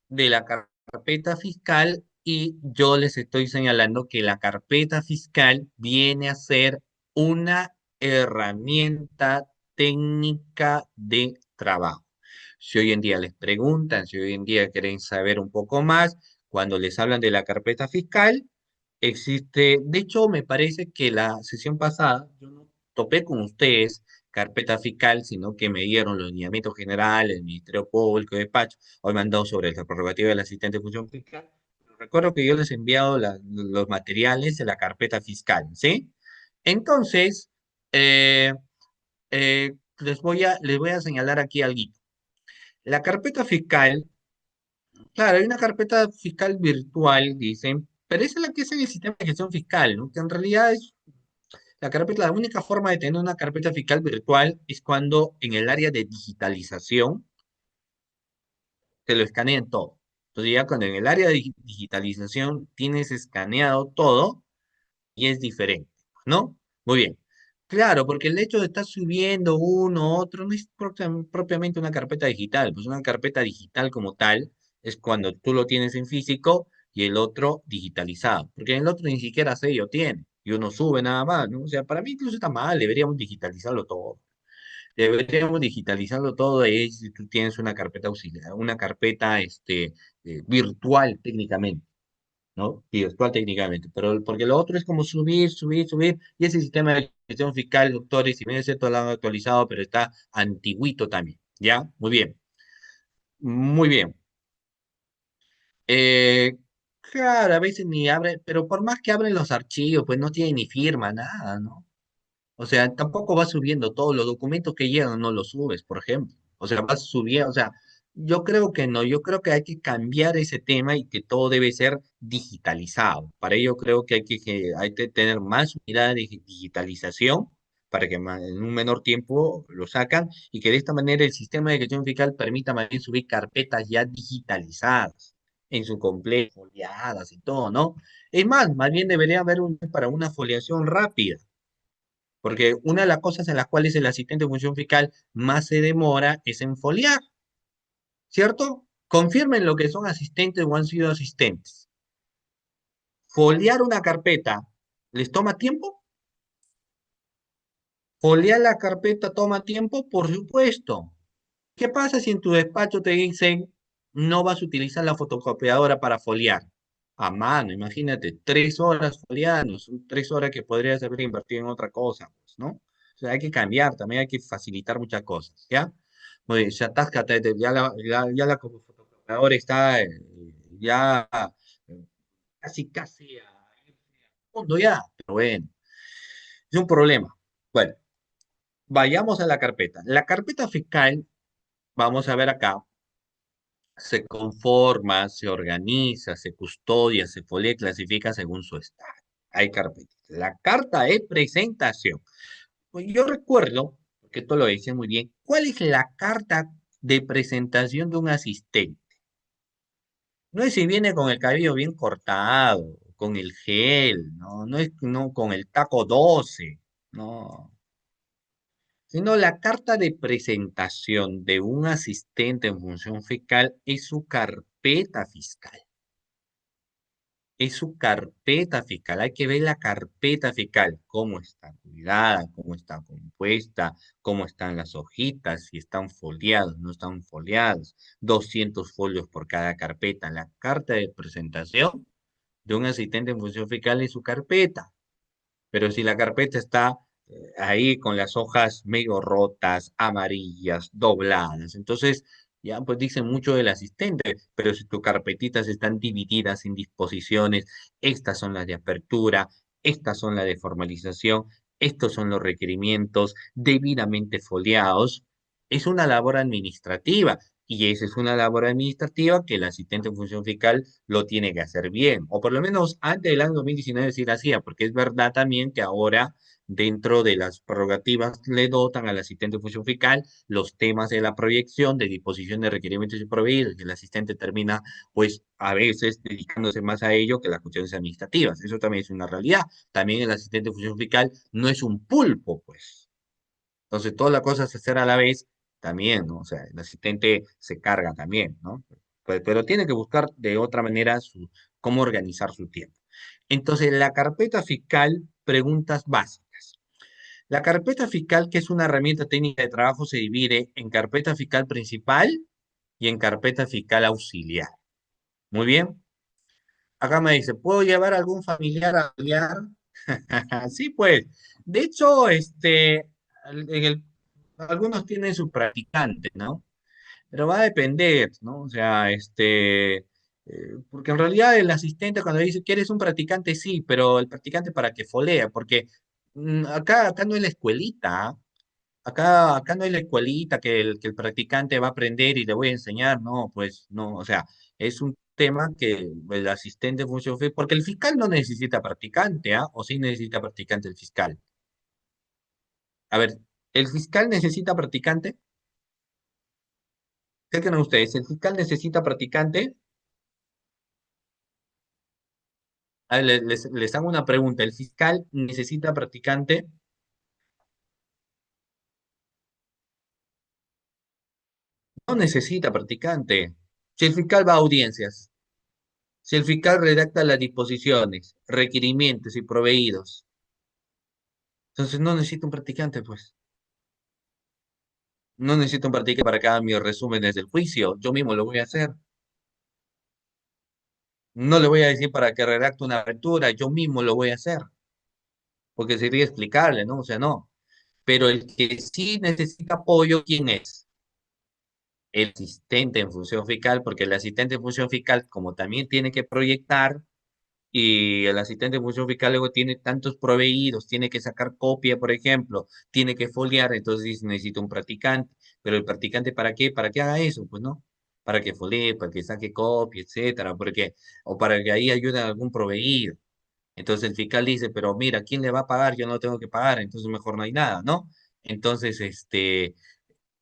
de la carpeta fiscal y yo les estoy señalando que la carpeta fiscal viene a ser una herramienta técnica de trabajo. Si hoy en día les preguntan, si hoy en día quieren saber un poco más, cuando les hablan de la carpeta fiscal, existe, de hecho, me parece que la sesión pasada yo no topé con ustedes carpeta fiscal, sino que me dieron los lineamientos generales, el Ministerio Público, despacho. Hoy me han dado sobre la prerrogativa del asistente de función fiscal. Recuerdo que yo les he enviado los materiales de la carpeta fiscal, ¿sí? Entonces, eh, les voy a señalar aquí algo. La carpeta fiscal, claro, hay una carpeta fiscal virtual, dicen, pero esa es la que es en el sistema de gestión fiscal, ¿no? Que en realidad es la única forma de tener una carpeta fiscal virtual es cuando en el área de digitalización te lo escanean todo. Entonces ya cuando en el área de digitalización tienes escaneado todo y es diferente, ¿no? Muy bien. Claro, porque el hecho de estar subiendo uno, otro, no es propiamente una carpeta digital, pues una carpeta digital como tal es cuando tú lo tienes en físico y el otro digitalizado, porque el otro ni siquiera sello tiene y uno sube nada más, ¿no? O sea, para mí incluso está mal, deberíamos digitalizarlo todo. Deberíamos digitalizarlo todo y si tú tienes una carpeta auxiliar, una carpeta virtual técnicamente. ¿No? Y virtual técnicamente, pero porque lo otro es como subir, subir, subir, y ese sistema de gestión fiscal, doctores, si bien es cierto, lo han actualizado, pero está antiguito también, ¿ya? Muy bien, muy bien. Eh, claro, a veces ni abre, pero por más que abren los archivos, pues no tiene ni firma, nada, ¿no? O sea, tampoco vas subiendo todos los documentos que llegan, no los subes, por ejemplo. O sea, vas subiendo, o sea, yo creo que no, yo creo que hay que cambiar ese tema y que todo debe ser digitalizado. Para ello creo que hay que tener más unidades de digitalización para que en un menor tiempo lo sacan y que de esta manera el sistema de gestión fiscal permita más bien subir carpetas ya digitalizadas en su completo, foliadas y todo, ¿no? Es más bien debería haber para una foliación rápida porque una de las cosas en las cuales el asistente de función fiscal más se demora es en foliar, ¿cierto? Confirmen lo que son asistentes o han sido asistentes. Foliar una carpeta, ¿les toma tiempo? Foliar la carpeta toma tiempo, por supuesto. ¿Qué pasa si en tu despacho te dicen no vas a utilizar la fotocopiadora para foliar? A mano, imagínate, 3 horas foliando, son 3 horas que podrías haber invertido en otra cosa, pues, ¿no? O sea, hay que cambiar, también hay que facilitar muchas cosas, ¿ya? Muy bien, se atasca, ya la fotocopiadora está ya casi, casi a fondo ya, pero bueno, es un problema. Bueno, vayamos a la carpeta. La carpeta fiscal, vamos a ver acá. Se conforma, se organiza, se custodia, se folea y clasifica según su estado. Hay carpetas. La carta de presentación. Pues yo recuerdo, porque esto lo dice muy bien, ¿cuál es la carta de presentación de un asistente? No es si viene con el cabello bien cortado, con el gel, no es no con el taco 12, no, sino la carta de presentación de un asistente en función fiscal es su carpeta fiscal. Es su carpeta fiscal. Hay que ver la carpeta fiscal, cómo está cuidada, cómo está compuesta, cómo están las hojitas, si están foliados, no están foliados. 200 folios por cada carpeta. La carta de presentación de un asistente en función fiscal es su carpeta. Pero si la carpeta está ahí con las hojas medio rotas, amarillas, dobladas, entonces ya pues dicen mucho del asistente, pero si tus carpetitas están divididas en disposiciones, estas son las de apertura, estas son las de formalización, estos son los requerimientos debidamente foliados, es una labor administrativa. Y esa es una labor administrativa que el asistente en función fiscal lo tiene que hacer bien, o por lo menos antes del año 2019 sí lo hacía, porque es verdad también que ahora dentro de las prerrogativas le dotan al asistente de función fiscal los temas de la proyección, de disposición de requerimientos y proveídos, y el asistente termina pues a veces dedicándose más a ello que las cuestiones administrativas. Eso también es una realidad. También el asistente de función fiscal no es un pulpo, pues. Entonces, todas las cosas se hacer a la vez también, ¿no? O sea, el asistente se carga también, ¿no? Pero tiene que buscar de otra manera cómo organizar su tiempo. Entonces, la carpeta fiscal, preguntas básicas. La carpeta fiscal, que es una herramienta técnica de trabajo, se divide en carpeta fiscal principal y en carpeta fiscal auxiliar. Muy bien. Acá me dice, ¿puedo llevar algún familiar a auxiliar? Sí, pues. De hecho, algunos tienen su practicante, ¿no? Pero va a depender, ¿no? O sea, porque en realidad el asistente cuando dice, ¿quieres un practicante? Sí, pero el practicante para que folea, porque acá no es la escuelita, ¿ah? Acá no hay la escuelita que el practicante va a aprender y le voy a enseñar, no, pues no, o sea, es un tema que el asistente de función fiscal, porque el fiscal no necesita practicante, ¿ah? O sí necesita practicante el fiscal. A ver, ¿el fiscal necesita practicante? ¿Qué creen ustedes? ¿El fiscal necesita practicante? A ver, les hago una pregunta. ¿El fiscal necesita practicante? No necesita practicante. Si el fiscal va a audiencias, si el fiscal redacta las disposiciones, requerimientos y proveídos, entonces no necesita un practicante, pues. No necesito un practicante para que haga mis resúmenes del juicio. Yo mismo lo voy a hacer. No le voy a decir para que redacte una apertura. Yo mismo lo voy a hacer. Porque sería explicarle, ¿no? O sea, no. Pero el que sí necesita apoyo, ¿quién es? El asistente en función fiscal, porque el asistente en función fiscal, como también tiene que proyectar, y el asistente de función fiscal luego tiene tantos proveídos, tiene que sacar copia, por ejemplo, tiene que foliar, entonces dice, necesita un practicante. Pero el practicante, ¿para qué? ¿Para qué haga eso? Pues no. Para que folie, para que saque copia, etcétera, porque, o para que ahí ayude a algún proveído. Entonces el fiscal dice, pero mira, ¿quién le va a pagar? Yo no tengo que pagar, entonces mejor no hay nada, ¿no? Entonces,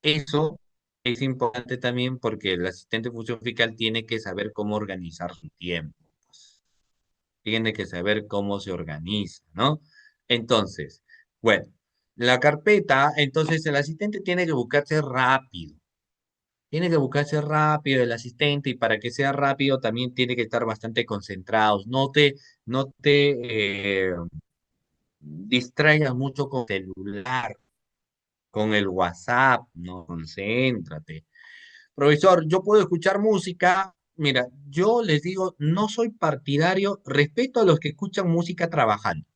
eso es importante también porque el asistente de función fiscal tiene que saber cómo organizar su tiempo, pues. Tiene que saber cómo se organiza, ¿no? Entonces, bueno, la carpeta, entonces el asistente tiene que buscarse rápido. Tiene que buscarse rápido el asistente y para que sea rápido también tiene que estar bastante concentrados. No te distraigas mucho con el celular, con el WhatsApp, no, concéntrate. Profesor, yo puedo escuchar música. Mira, yo les digo, no soy partidario, respeto a los que escuchan música trabajando.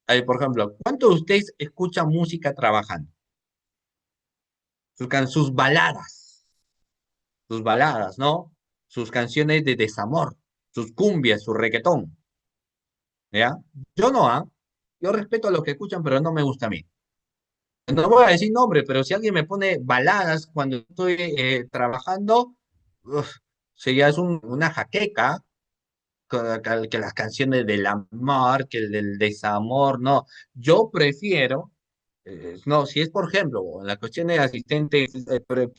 A ver, por ejemplo, ¿cuántos de ustedes escuchan música trabajando? Sus baladas, ¿no? Sus canciones de desamor, sus cumbias, su reggaetón, ¿ya? Yo no, ¿ah? Yo respeto a los que escuchan, pero no me gusta a mí. No voy a decir nombre, pero si alguien me pone baladas cuando estoy trabajando, uf, sería una jaqueca que las canciones del amor, que el del desamor, no. Yo prefiero, no, si es por ejemplo, en la cuestión de asistentes,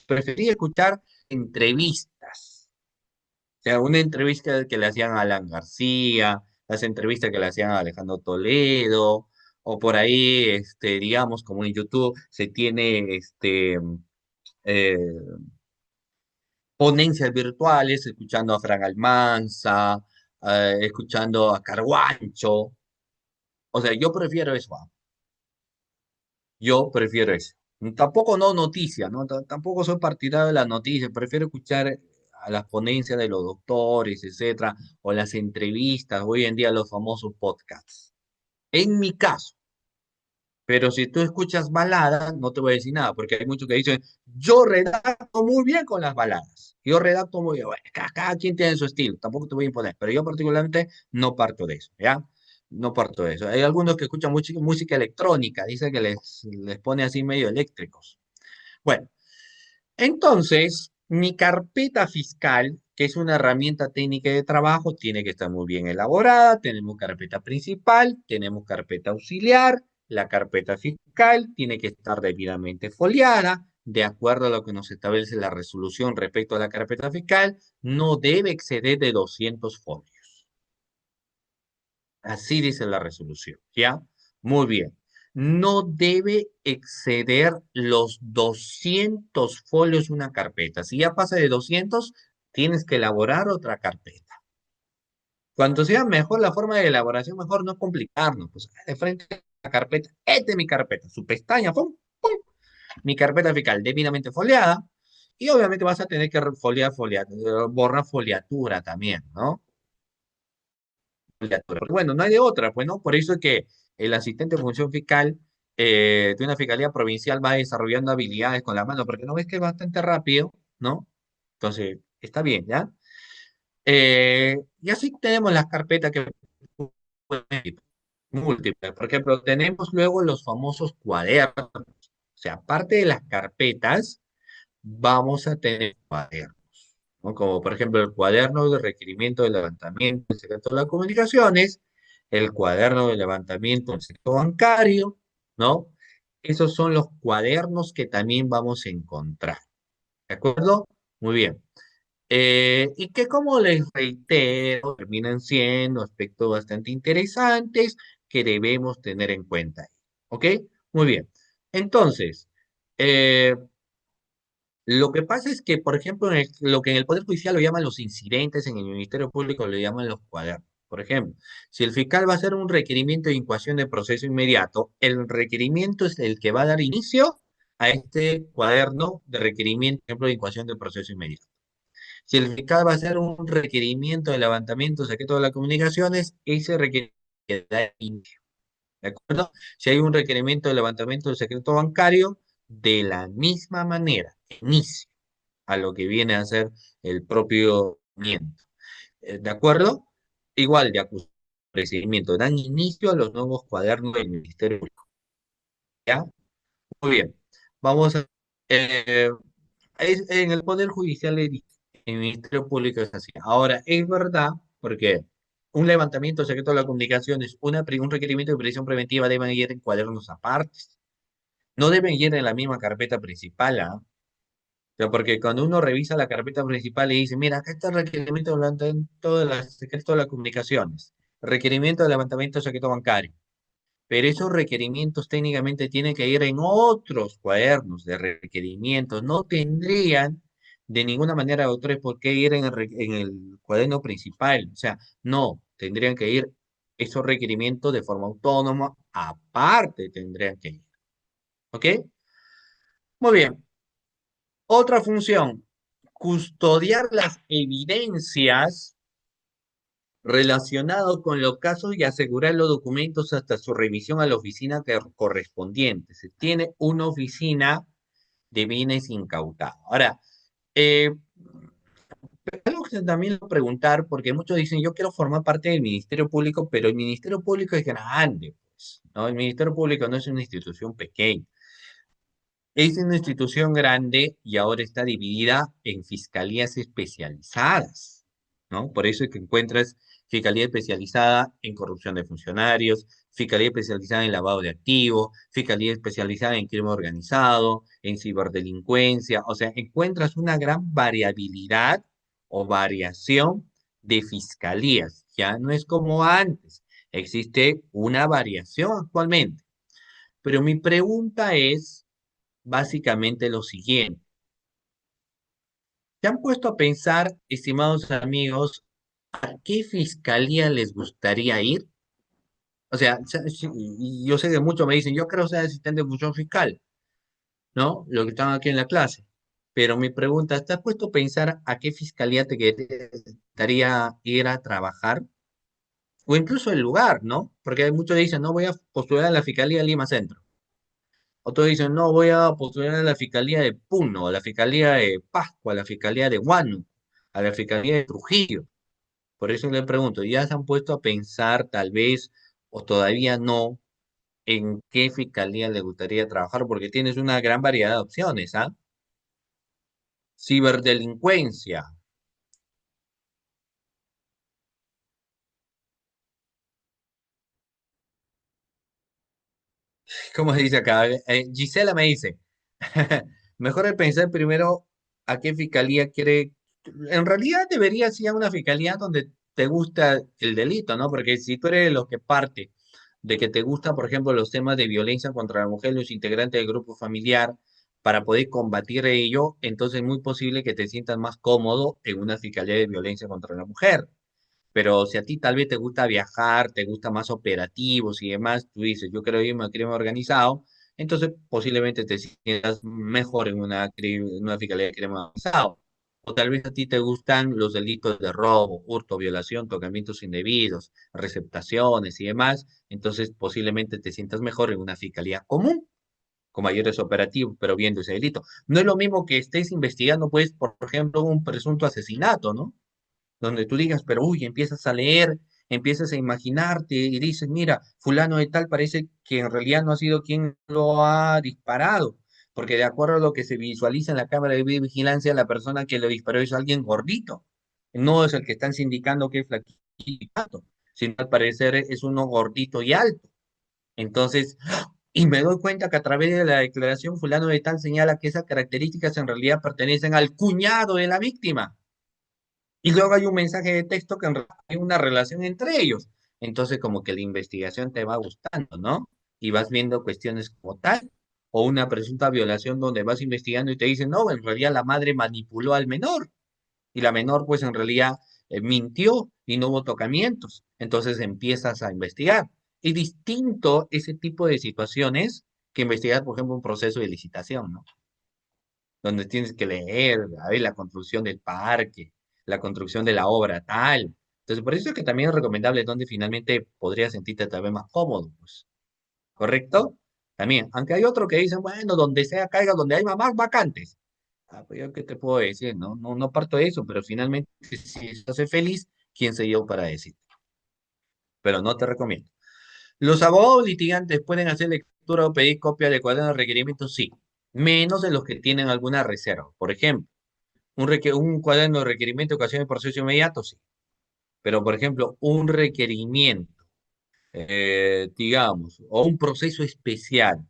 prefería escuchar entrevistas. O sea, una entrevista que le hacían a Alan García, las entrevistas que le hacían a Alejandro Toledo, o por ahí, digamos, como en YouTube se tiene eh, ponencias virtuales, escuchando a Fran Almanza, escuchando a Carguancho. O sea, yo prefiero eso. Yo prefiero eso. Tampoco no noticias, ¿no? Tampoco soy partidario de las noticias. Prefiero escuchar a las ponencias de los doctores, etcétera, o las entrevistas, hoy en día los famosos podcasts. En mi caso. Pero si tú escuchas baladas, no te voy a decir nada, porque hay muchos que dicen, yo redacto muy bien con las baladas. Yo redacto muy bien. Bueno, cada quien tiene su estilo, tampoco te voy a imponer, pero yo particularmente no parto de eso, ¿ya? No parto de eso. Hay algunos que escuchan música electrónica, dice que les pone así medio eléctricos. Bueno, entonces, mi carpeta fiscal, que es una herramienta técnica de trabajo, tiene que estar muy bien elaborada. Tenemos carpeta principal, tenemos carpeta auxiliar. La carpeta fiscal tiene que estar debidamente foliada. De acuerdo a lo que nos establece la resolución respecto a la carpeta fiscal, no debe exceder de 200 folios. Así dice la resolución, ¿ya? Muy bien. No debe exceder los 200 folios una carpeta. Si ya pasa de 200, tienes que elaborar otra carpeta. Cuanto sea mejor la forma de elaboración, mejor no complicarnos. Pues de frente a la carpeta, esta es mi carpeta, su pestaña, pum, pum, mi carpeta fiscal debidamente foliada. Y obviamente vas a tener que borrar foliatura también, ¿no? Bueno, no hay de otra, pues, ¿no? Por eso es que el asistente de función fiscal de una fiscalía provincial va desarrollando habilidades con la mano, porque no ves que es bastante rápido, ¿no? Entonces, está bien, ¿ya? Y así tenemos las carpetas que múltiples. Por ejemplo, tenemos luego los famosos cuadernos. O sea, aparte de las carpetas, vamos a tener cuadernos, ¿no? Como por ejemplo el cuaderno de requerimiento de levantamiento del secreto de las comunicaciones, el cuaderno de levantamiento del secreto bancario, ¿no? Esos son los cuadernos que también vamos a encontrar, ¿de acuerdo? Muy bien. Y que como les reitero, terminan siendo aspectos bastante interesantes que debemos tener en cuenta. ¿Ok? Muy bien. Entonces, eh, lo que pasa es que, por ejemplo, lo que en el Poder Judicial lo llaman los incidentes, en el Ministerio Público lo llaman los cuadernos. Por ejemplo, si el fiscal va a hacer un requerimiento de incoación de proceso inmediato, el requerimiento es el que va a dar inicio a este cuaderno de requerimiento, por ejemplo, de incoación de proceso inmediato. Si el fiscal va a hacer un requerimiento de levantamiento secreto de las comunicaciones, ese requerimiento da inicio. ¿De acuerdo? Si hay un requerimiento de levantamiento del secreto bancario, de la misma manera, inicio a lo que viene a ser el propio miento. ¿De acuerdo? Igual de acusación procedimiento, dan inicio a los nuevos cuadernos del Ministerio Público. ¿Ya? Muy bien. Vamos a... eh, en el Poder Judicial, en el Ministerio Público es así. Ahora, es verdad, porque un levantamiento secreto de la comunicación es un requerimiento de prisión preventiva deben ir en cuadernos apartes. No deben ir en la misma carpeta principal, ¿ah? Sea, porque cuando uno revisa la carpeta principal y dice, mira, acá está el requerimiento de levantamiento de las secreto de las comunicaciones, requerimiento de levantamiento de secreto bancario, pero esos requerimientos técnicamente tienen que ir en otros cuadernos de requerimientos, no tendrían de ninguna manera autores por qué ir en el cuaderno principal, o sea, no, tendrían que ir esos requerimientos de forma autónoma, aparte tendrían que ir, ¿ok? Muy bien. Otra función, custodiar las evidencias relacionadas con los casos y asegurar los documentos hasta su remisión a la oficina correspondiente. Se tiene una oficina de bienes incautados. Ahora, eh, algo que también lo preguntar, porque muchos dicen, yo quiero formar parte del Ministerio Público, pero el Ministerio Público es grande, pues, ¿no? El Ministerio Público no es una institución pequeña. Es una institución grande y ahora está dividida en fiscalías especializadas, ¿no? Por eso es que encuentras fiscalía especializada en corrupción de funcionarios, fiscalía especializada en lavado de activos, fiscalía especializada en crimen organizado, en ciberdelincuencia. O sea, encuentras una gran variabilidad o variación de fiscalías. Ya no es como antes. Existe una variación actualmente. Pero mi pregunta es básicamente lo siguiente. ¿Se han puesto a pensar, estimados amigos, a qué fiscalía les gustaría ir? O sea, y yo sé que muchos me dicen, yo quiero ser asistente de función fiscal, ¿no? Lo que están aquí en la clase. Pero mi pregunta, ¿te has puesto a pensar a qué fiscalía te gustaría ir a trabajar? O incluso el lugar, ¿no? Porque hay muchos que dicen, no voy a postular a la Fiscalía de Lima Centro. Otros dicen, no, voy a postular a la Fiscalía de Puno, a la Fiscalía de Pascua, a la Fiscalía de Huánuco, a la Fiscalía de Trujillo. Por eso le pregunto, ¿ya se han puesto a pensar tal vez o todavía no en qué fiscalía le gustaría trabajar? Porque tienes una gran variedad de opciones, ¿ah? Ciberdelincuencia, ¿cómo se dice acá? Gisela me dice, mejor es pensar primero a qué fiscalía quiere. En realidad debería ser una fiscalía donde te gusta el delito, ¿no? Porque si tú eres lo que parte de que te gusta, por ejemplo, los temas de violencia contra la mujer, los integrantes del grupo familiar, para poder combatir ello, entonces es muy posible que te sientas más cómodo en una fiscalía de violencia contra la mujer. Pero si a ti tal vez te gusta viajar, te gusta más operativos y demás, tú dices, yo quiero irme a crimen organizado, entonces posiblemente te sientas mejor en en una fiscalía de crimen organizado. O tal vez a ti te gustan los delitos de robo, hurto, violación, tocamientos indebidos, receptaciones y demás, entonces posiblemente te sientas mejor en una fiscalía común, con mayores operativos, pero viendo ese delito. No es lo mismo que estés investigando, pues, por ejemplo, un presunto asesinato, ¿no? Donde tú digas, pero uy, empiezas a leer, empiezas a imaginarte y dices, mira, fulano de tal parece que en realidad no ha sido quien lo ha disparado, porque de acuerdo a lo que se visualiza en la cámara de vigilancia, la persona que lo disparó es alguien gordito, no es el que están indicando que es flaquito, sino al parecer es uno gordito y alto. Entonces, y me doy cuenta que a través de la declaración fulano de tal señala que esas características en realidad pertenecen al cuñado de la víctima. Y luego hay un mensaje de texto que en realidad hay una relación entre ellos. Entonces, como que la investigación te va gustando, ¿no? Y vas viendo cuestiones como tal, o una presunta violación donde vas investigando y te dicen, no, en realidad la madre manipuló al menor, y la menor, pues en realidad mintió y no hubo tocamientos. Entonces empiezas a investigar. Es distinto ese tipo de situaciones que investigar, por ejemplo, un proceso de licitación, ¿no? Donde tienes que leer, a ver, la construcción del parque, la construcción de la obra tal. Entonces, por eso es que también es recomendable donde finalmente podrías sentirte tal vez más cómodo, pues, ¿correcto? También, aunque hay otro que dicen, bueno, donde sea caiga, donde hay más vacantes. Ah, pues yo qué te puedo decir, ¿no? No, no parto de eso, pero finalmente, si estás feliz, ¿quién soy yo para decir? Pero no te recomiendo. ¿Los abogados litigantes pueden hacer lectura o pedir copia de cuadernos de requerimientos? Sí, menos de los que tienen alguna reserva. Por ejemplo, un cuaderno de requerimiento de ocasión de proceso inmediato, sí. Pero, por ejemplo, un requerimiento, digamos, o un proceso especial,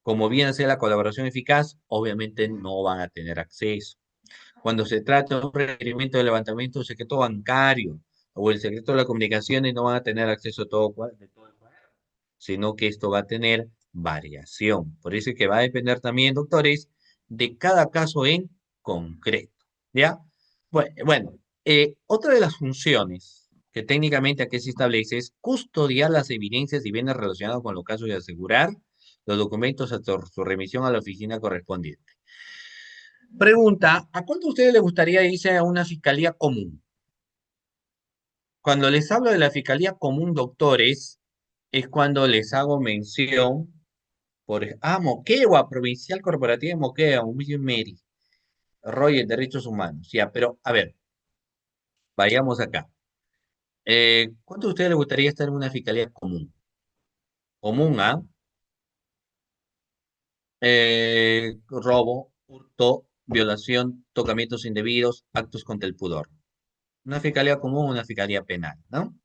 como bien sea la colaboración eficaz, obviamente no van a tener acceso. Cuando se trata de un requerimiento de levantamiento del secreto bancario o el secreto de las comunicaciones, no van a tener acceso a todo, de todo el cuaderno, sino que esto va a tener variación. Por eso es que va a depender también, doctores, de cada caso en concreto. ¿Ya? Bueno, otra de las funciones que técnicamente aquí se establece es custodiar las evidencias y bienes relacionados con los casos y asegurar los documentos hasta su remisión a la oficina correspondiente. Pregunta, ¿a cuánto a ustedes les gustaría irse a una fiscalía común? Cuando les hablo de la fiscalía común, doctores, es cuando les hago mención Moquegua, Provincial Corporativa de Moquegua, William Mary, Roy, Derechos Humanos. Ya, pero a ver, vayamos acá. ¿Cuánto a ustedes les gustaría estar en una fiscalía común? Común, ¿ah? Robo, hurto, violación, tocamientos indebidos, actos contra el pudor. Una fiscalía común, una fiscalía penal, ¿no?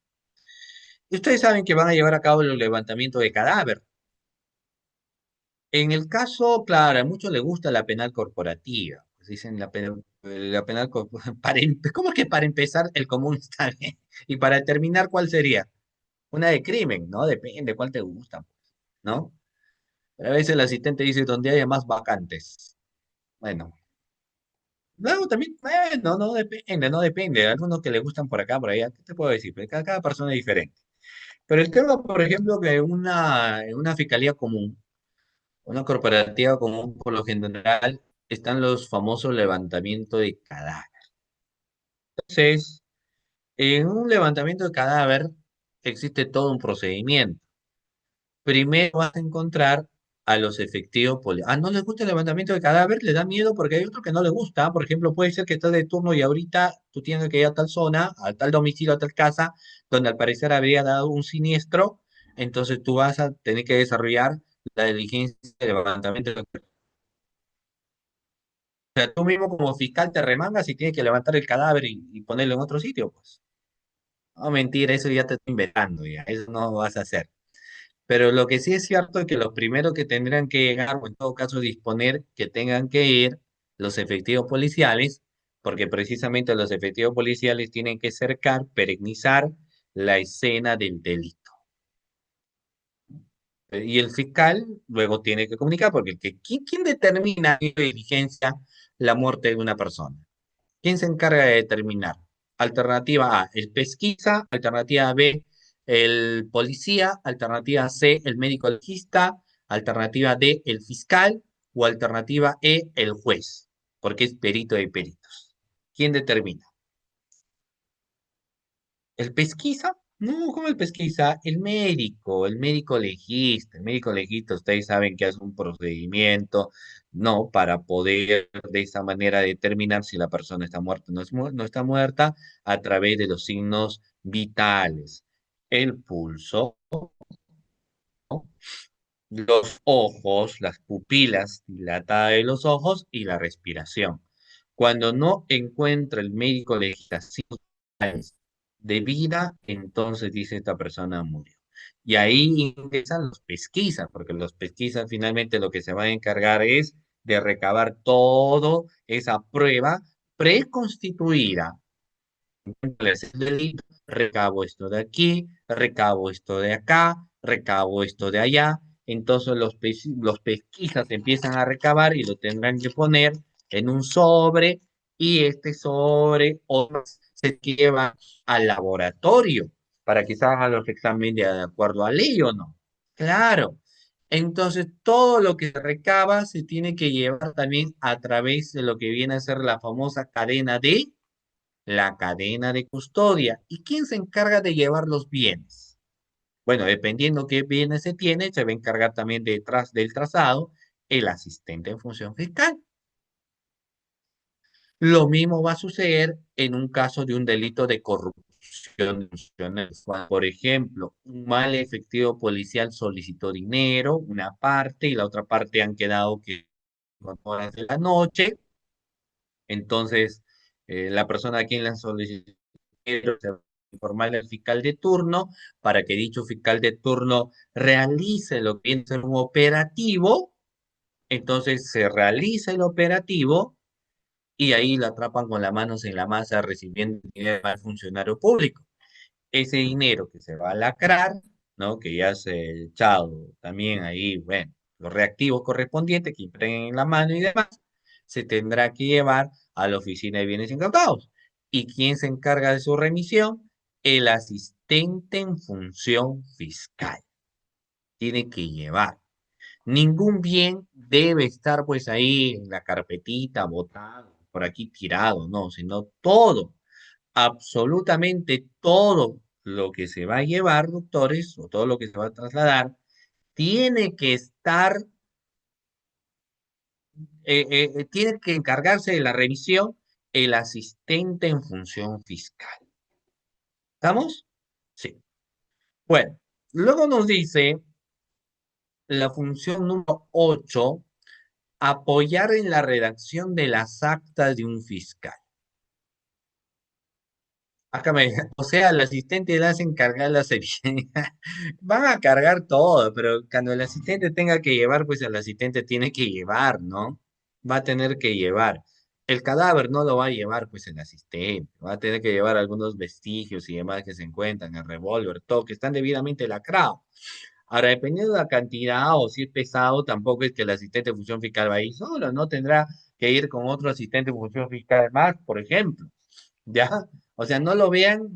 Y ustedes saben que van a llevar a cabo el levantamiento de cadáver. En el caso, claro, a muchos les gusta la penal corporativa. Pues dicen la penal ¿cómo es que para empezar el común está bien? Y para terminar, ¿cuál sería? Una de crimen, ¿no? Depende cuál te gusta, ¿no? A veces el asistente dice donde haya más vacantes. Bueno, luego también, bueno, no depende, no depende. Algunos que le gustan por acá, por allá, ¿qué te puedo decir? Porque cada persona es diferente. Pero el tema, por ejemplo, que en una fiscalía común, una corporativa común, por lo general, están los famosos levantamientos de cadáver. Entonces, en un levantamiento de cadáver existe todo un procedimiento. Primero vas a encontrar a los efectivos policiales. Ah, ¿no les gusta el levantamiento de cadáver? ¿Le da miedo? Porque hay otro que no le gusta. Por ejemplo, puede ser que estás de turno y ahorita tú tienes que ir a tal zona, a tal domicilio, a tal casa, donde al parecer habría dado un siniestro. Entonces tú vas a tener que desarrollar la diligencia de levantamiento de cadáver. O sea, tú mismo como fiscal te remangas y tienes que levantar el cadáver y ponerlo en otro sitio, pues. No, mentira, eso ya te estoy inventando, ya. Eso no vas a hacer. Pero lo que sí es cierto es que los primeros que tendrán que llegar, o en todo caso disponer que tengan que ir los efectivos policiales, porque precisamente los efectivos policiales tienen que cercar, perennizar la escena del delito. Y el fiscal luego tiene que comunicar, porque ¿quién determina en diligencia la muerte de una persona? ¿Quién se encarga de determinar? Alternativa A, el pesquisa. Alternativa B, el policía. Alternativa C, el médico legista. Alternativa D, el fiscal. O alternativa E, el juez, porque es perito de peritos. ¿Quién determina? ¿El pesquisa? No, ¿cómo el pesquisa? El médico legista. El médico legista, ustedes saben que hace un procedimiento, ¿no? Para poder de esa manera determinar si la persona está muerta o no está muerta a través de los signos vitales. El pulso, ¿no? Los ojos, las pupilas dilatadas de los ojos y la respiración. Cuando no encuentra el médico legista signos de vida, entonces dice esta persona murió. Y ahí ingresan los pesquisas, porque los pesquisas finalmente lo que se van a encargar es de recabar todo esa prueba preconstituida. El delito, recabo esto de aquí, recabo esto de acá, recabo esto de allá. Entonces los pesquisas empiezan a recabar y lo tendrán que poner en un sobre y este sobre se lleva al laboratorio para que se hagan los exámenes de acuerdo a ley o no. Claro. Entonces, todo lo que se recaba se tiene que llevar también a través de lo que viene a ser la famosa cadena de custodia. ¿Y quién se encarga de llevar los bienes? Bueno, dependiendo qué bienes se tiene, se va a encargar también detrás del trazado el asistente en función fiscal. Lo mismo va a suceder en un caso de un delito de corrupción funcional. Por ejemplo, un mal efectivo policial solicitó dinero, una parte, y la otra parte han quedado que con horas de la noche. Entonces, la persona a quien la solicitó se va a informar al fiscal de turno para que dicho fiscal de turno realice lo que viene a ser un operativo. Entonces, se realiza el operativo y ahí lo atrapan con las manos en la masa recibiendo dinero al funcionario público. Ese dinero que se va a lacrar, ¿no? Que ya se echado también ahí, bueno, los reactivos correspondientes que impregnen en la mano y demás, se tendrá que llevar a la oficina de bienes incautados. ¿Y quién se encarga de su remisión? El asistente en función fiscal. Tiene que llevar. Ningún bien debe estar pues ahí en la carpetita, botado, por aquí tirado, no, sino todo, absolutamente todo lo que se va a llevar, doctores, o todo lo que se va a trasladar, tiene que estar, tiene que encargarse de la revisión el asistente en función fiscal. ¿Estamos? Sí. Bueno, luego nos dice la función número 8. Apoyar en la redacción de las actas de un fiscal. Acá me, o sea, al asistente le hacen cargar las evidencias. Van a cargar todo, pero cuando el asistente tenga que llevar, pues el asistente tiene que llevar, ¿no? Va a tener que llevar. El cadáver no lo va a llevar, pues el asistente. Va a tener que llevar algunos vestigios y demás que se encuentran, el revólver, todo, que están debidamente lacrados. Ahora, dependiendo de la cantidad o si es pesado, tampoco es que el asistente de función fiscal va a ir solo, ¿no? Tendrá que ir con otro asistente de función fiscal más, por ejemplo. ¿Ya? O sea, no lo vean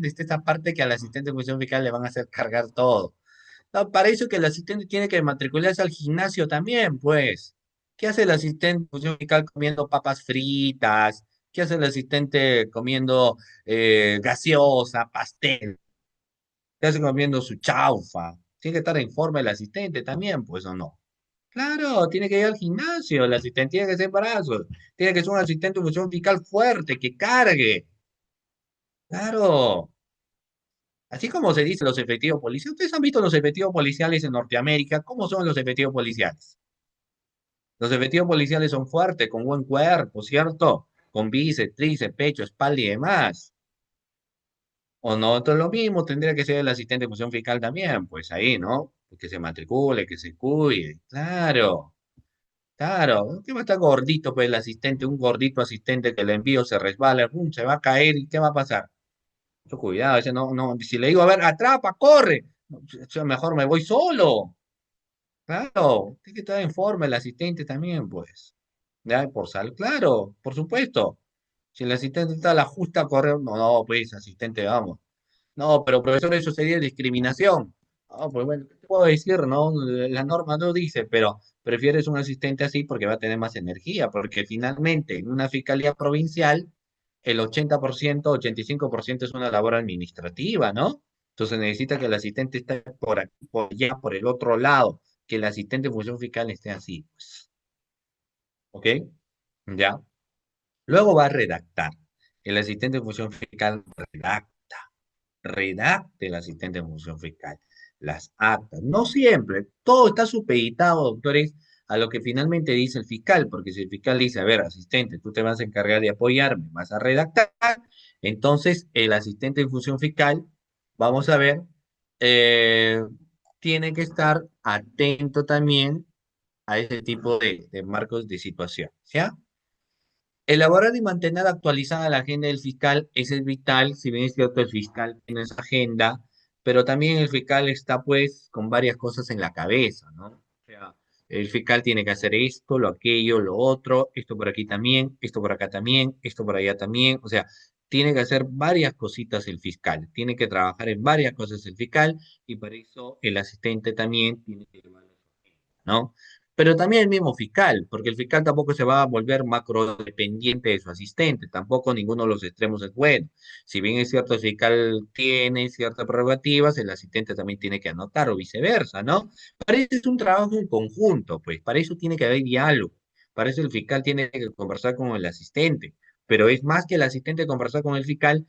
desde esta parte que al asistente de función fiscal le van a hacer cargar todo. No, para eso que el asistente tiene que matricularse al gimnasio también, pues. ¿Qué hace el asistente de función fiscal comiendo papas fritas? ¿Qué hace el asistente comiendo gaseosa, pastel? ¿Qué hace comiendo su chaufa? Tiene que estar en forma el asistente también, pues, ¿o no? Claro, tiene que ir al gimnasio, el asistente tiene que ser brazos, tiene que ser un asistente de función fiscal fuerte, que cargue. Claro, así como se dice los efectivos policiales. ¿Ustedes han visto los efectivos policiales en Norteamérica? ¿Cómo son los efectivos policiales? Los efectivos policiales son fuertes, con buen cuerpo, ¿cierto? Con bíceps, tríceps, pecho, espalda y demás. O no, entonces lo mismo tendría que ser el asistente de función fiscal también, pues ahí, ¿no? Que se matricule, que se cuide. Claro, claro. ¿Qué va a estar gordito, pues el asistente, un gordito asistente que le envío se resbala, ¡pum! Se va a caer y ¿qué va a pasar? Mucho cuidado, ese no, no, si le digo, a ver, atrapa, corre, no, yo mejor me voy solo. Claro, tiene que estar en forma el asistente también, pues. Ya, por sal, claro, por supuesto. Si el asistente está a la justa correr, no, no, pues, asistente, vamos. No, pero profesor, eso sería discriminación. Ah, pues bueno, ¿qué te puedo decir? No, la norma no dice, pero prefieres un asistente así porque va a tener más energía, porque finalmente en una fiscalía provincial el 80%, 85% es una labor administrativa, ¿no? Entonces necesita que el asistente esté por aquí, por allá, por el otro lado, que el asistente de función fiscal esté así, pues, ¿ok? Ya. Luego va a redactar. El asistente de función fiscal redacte el asistente de función fiscal las actas. No siempre, todo está supeditado, doctores, a lo que finalmente dice el fiscal, porque si el fiscal dice, a ver, asistente, tú te vas a encargar de apoyarme, vas a redactar, entonces el asistente de función fiscal, vamos a ver, eh, tiene que estar atento también a ese tipo de marcos de situación, ¿ya? Elaborar y mantener actualizada la agenda del fiscal, eso es vital, si bien es cierto, el fiscal tiene esa agenda, pero también el fiscal está pues con varias cosas en la cabeza, ¿no? O sea, el fiscal tiene que hacer esto, lo aquello, lo otro, esto por aquí también, esto por acá también, esto por allá también, o sea, tiene que hacer varias cositas el fiscal, tiene que trabajar en varias cosas el fiscal y para eso el asistente también tiene que llevar la agenda, ¿no? Pero también el mismo fiscal, porque el fiscal tampoco se va a volver macro dependiente de su asistente, tampoco ninguno de los extremos es bueno. Si bien es cierto, el fiscal tiene ciertas prerrogativas, el asistente también tiene que anotar o viceversa, ¿no? Para eso es un trabajo en conjunto, pues para eso tiene que haber diálogo, para eso el fiscal tiene que conversar con el asistente, pero es más que el asistente conversar con el fiscal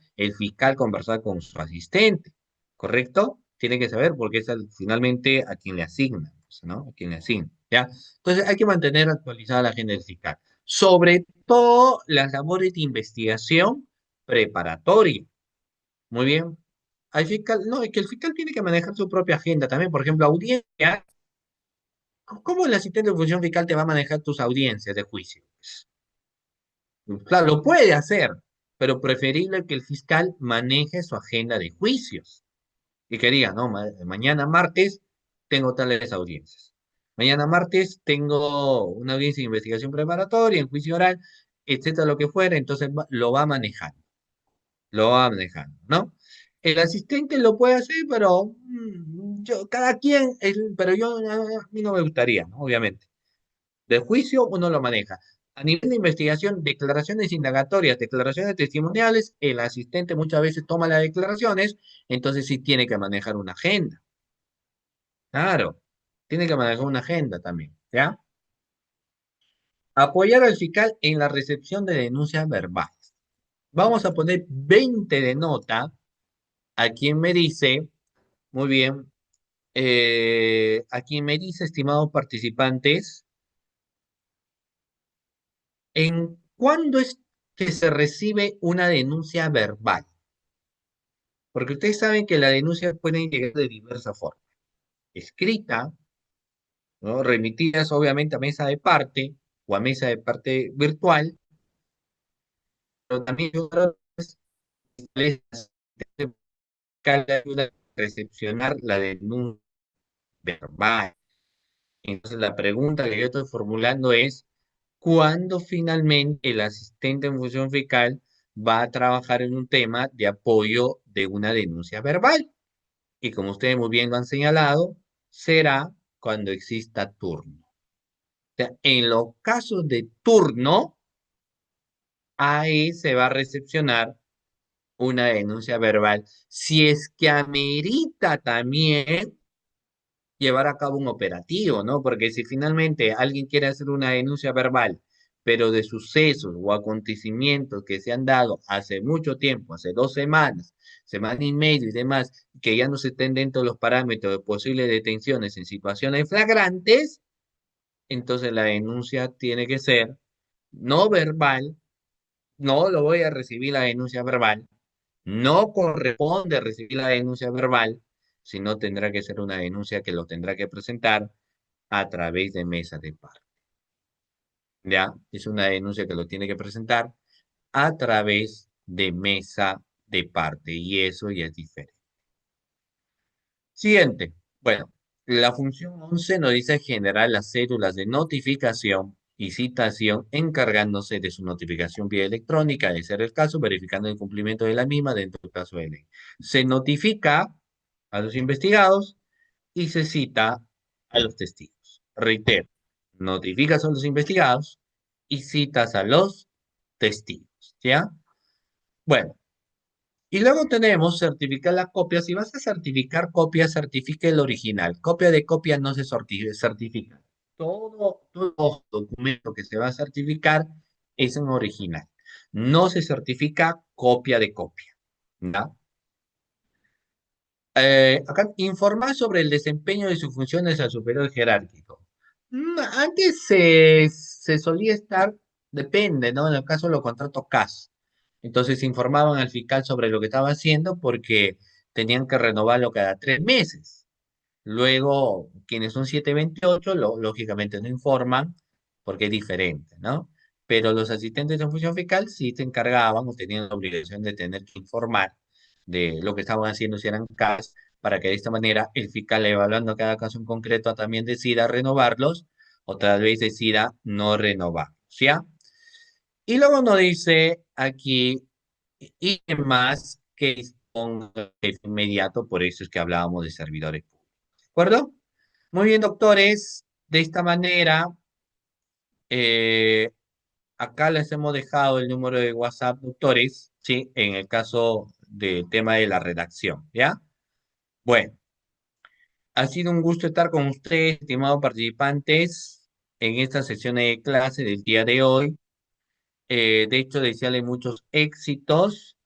conversar con su asistente, ¿correcto? Tiene que saber porque es finalmente a quien le asigna, pues, ¿no? A quien le asigna. ¿Ya? Entonces hay que mantener actualizada la agenda del fiscal. Sobre todo las labores de investigación preparatoria. Muy bien. Hay fiscal, no, es que el fiscal tiene que manejar su propia agenda también. Por ejemplo, audiencia. ¿Cómo el asistente de función fiscal te va a manejar tus audiencias de juicio? Claro, lo puede hacer, pero preferible que el fiscal maneje su agenda de juicios. Y que diga, no, mañana martes tengo tales audiencias. Mañana martes tengo una audiencia de investigación preparatoria, en juicio oral, etcétera, lo que fuera, entonces lo va manejando, ¿no? El asistente lo puede hacer, pero yo, cada quien, pero yo, a mí no me gustaría, ¿no? Obviamente. De juicio uno lo maneja. A nivel de investigación, declaraciones indagatorias, declaraciones testimoniales, el asistente muchas veces toma las declaraciones, entonces sí tiene que manejar una agenda. Claro, tiene que manejar una agenda también, ¿ya? Apoyar al fiscal en la recepción de denuncias verbales. Vamos a poner 20 de nota a quien me dice, muy bien, a quien me dice, estimados participantes, ¿En cuándo es que se recibe una denuncia verbal? Porque ustedes saben que la denuncia puede llegar de diversas formas. Escrita, ¿no? Remitidas obviamente a mesa de parte o a mesa de parte virtual, pero también yo creo que ayuda a recepcionar la denuncia verbal. Entonces la pregunta que yo estoy formulando es, ¿cuándo finalmente el asistente en función fiscal va a trabajar en un tema de apoyo de una denuncia verbal? Y como ustedes muy bien lo han señalado, será cuando exista turno. O sea, en los casos de turno, ahí se va a recepcionar una denuncia verbal. Si es que amerita también llevar a cabo un operativo, ¿no? Porque si finalmente alguien quiere hacer una denuncia verbal, pero de sucesos o acontecimientos que se han dado hace mucho tiempo, hace 2 semanas, semana y medio y demás, que ya no se estén dentro de los parámetros de posibles detenciones en situaciones flagrantes, entonces la denuncia tiene que ser no verbal, no lo voy a recibir la denuncia verbal, no corresponde recibir la denuncia verbal, sino tendrá que ser una denuncia que lo tendrá que presentar a través de mesa de parte. ¿Ya? Es una denuncia que lo tiene que presentar a través de mesa de parte y eso ya es diferente. Siguiente. Bueno, la función 11 nos dice generar las cédulas de notificación y citación encargándose de su notificación vía electrónica, de ser el caso, verificando el cumplimiento de la misma dentro del caso de ley. Se notifica a los investigados y se cita a los testigos. Reitero, notificas a los investigados y citas a los testigos, ¿ya? Bueno, y luego tenemos certificar la copia. Si vas a certificar copia, certifique el original. Copia de copia no se certifica. Todo documento que se va a certificar es un original. No se certifica copia de copia. ¿Ya? Acá, informar sobre el desempeño de sus funciones al superior jerárquico. Antes se solía estar, depende, ¿no? En el caso de los contratos CAS. Entonces informaban al fiscal sobre lo que estaba haciendo porque tenían que renovarlo cada 3 meses. Luego, quienes son 728, lógicamente no informan porque es diferente, ¿no? Pero los asistentes de función fiscal sí se encargaban o tenían la obligación de tener que informar de lo que estaban haciendo si eran CAS, para que de esta manera el fiscal, evaluando cada caso en concreto, también decida renovarlos o tal vez decida no renovarlos, ¿ya? Y luego nos dice aquí, y más que disponga de jefe inmediato, por eso es que hablábamos de servidores públicos. ¿De acuerdo? Muy bien, doctores. De esta manera, eh, acá les hemos dejado el número de WhatsApp, doctores, ¿sí? En el caso del tema de la redacción, ¿ya? Bueno, ha sido un gusto estar con ustedes, estimados participantes, en esta sesión de clase del día de hoy. De hecho, desearle muchos éxitos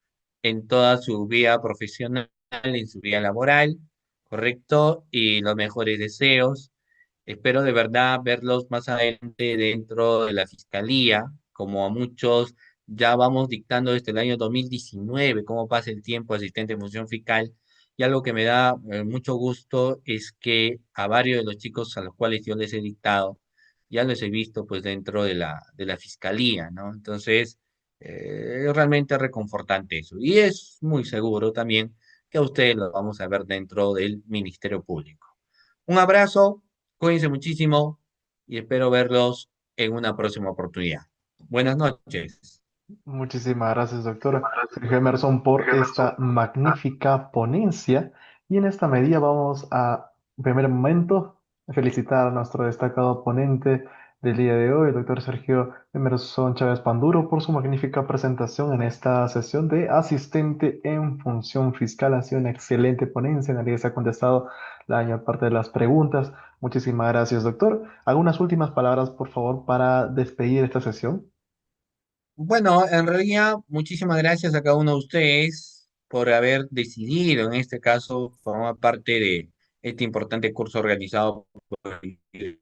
en toda su vida profesional, en su vida laboral, ¿correcto? Y los mejores deseos. Espero de verdad verlos más adelante dentro de la fiscalía, como a muchos ya vamos dictando desde el año 2019 cómo pasa el tiempo asistente en función fiscal. Y algo que me da mucho gusto es que a varios de los chicos a los cuales yo les he dictado, ya los he visto pues dentro de la fiscalía, ¿no? Entonces, es realmente reconfortante eso. Y es muy seguro también que a ustedes los vamos a ver dentro del Ministerio Público. Un abrazo, cuídense muchísimo y espero verlos en una próxima oportunidad. Buenas noches. Muchísimas gracias, doctor Sergio Emerson, por esta magnífica ponencia. Y en esta medida vamos a, en primer momento, felicitar a nuestro destacado ponente del día de hoy, el doctor Sergio Emerson Chávez Panduro, por su magnífica presentación en esta sesión de asistente en función fiscal. Ha sido una excelente ponencia, en la que se ha contestado la mayor parte de las preguntas. Muchísimas gracias, doctor. ¿Algunas últimas palabras, por favor, para despedir esta sesión? Bueno, en realidad, muchísimas gracias a cada uno de ustedes por haber decidido, en este caso, formar parte de este importante curso organizado por el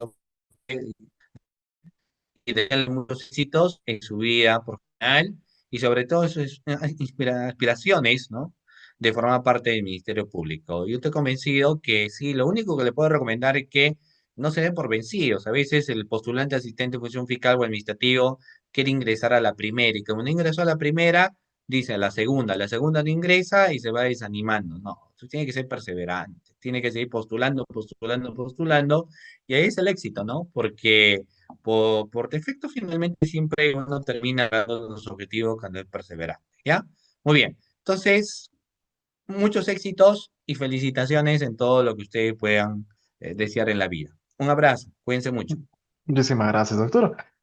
y tener muchos éxitos en su vida profesional y sobre todo sus aspiraciones, ¿no? De formar parte del Ministerio Público. Yo estoy convencido que sí, lo único que le puedo recomendar es que no se den por vencidos. A veces el postulante asistente de función fiscal o administrativo quiere ingresar a la primera y como no ingresó a la primera, dice a la segunda no ingresa y se va desanimando. No, eso tiene que ser perseverante, tiene que seguir postulando, postulando, postulando y ahí es el éxito, ¿no? Porque por defecto finalmente siempre uno termina logrando los objetivos cuando es perseverante, ¿ya? Muy bien, entonces, muchos éxitos y felicitaciones en todo lo que ustedes puedan desear en la vida. Un abrazo, cuídense mucho. Muchísimas gracias, doctora.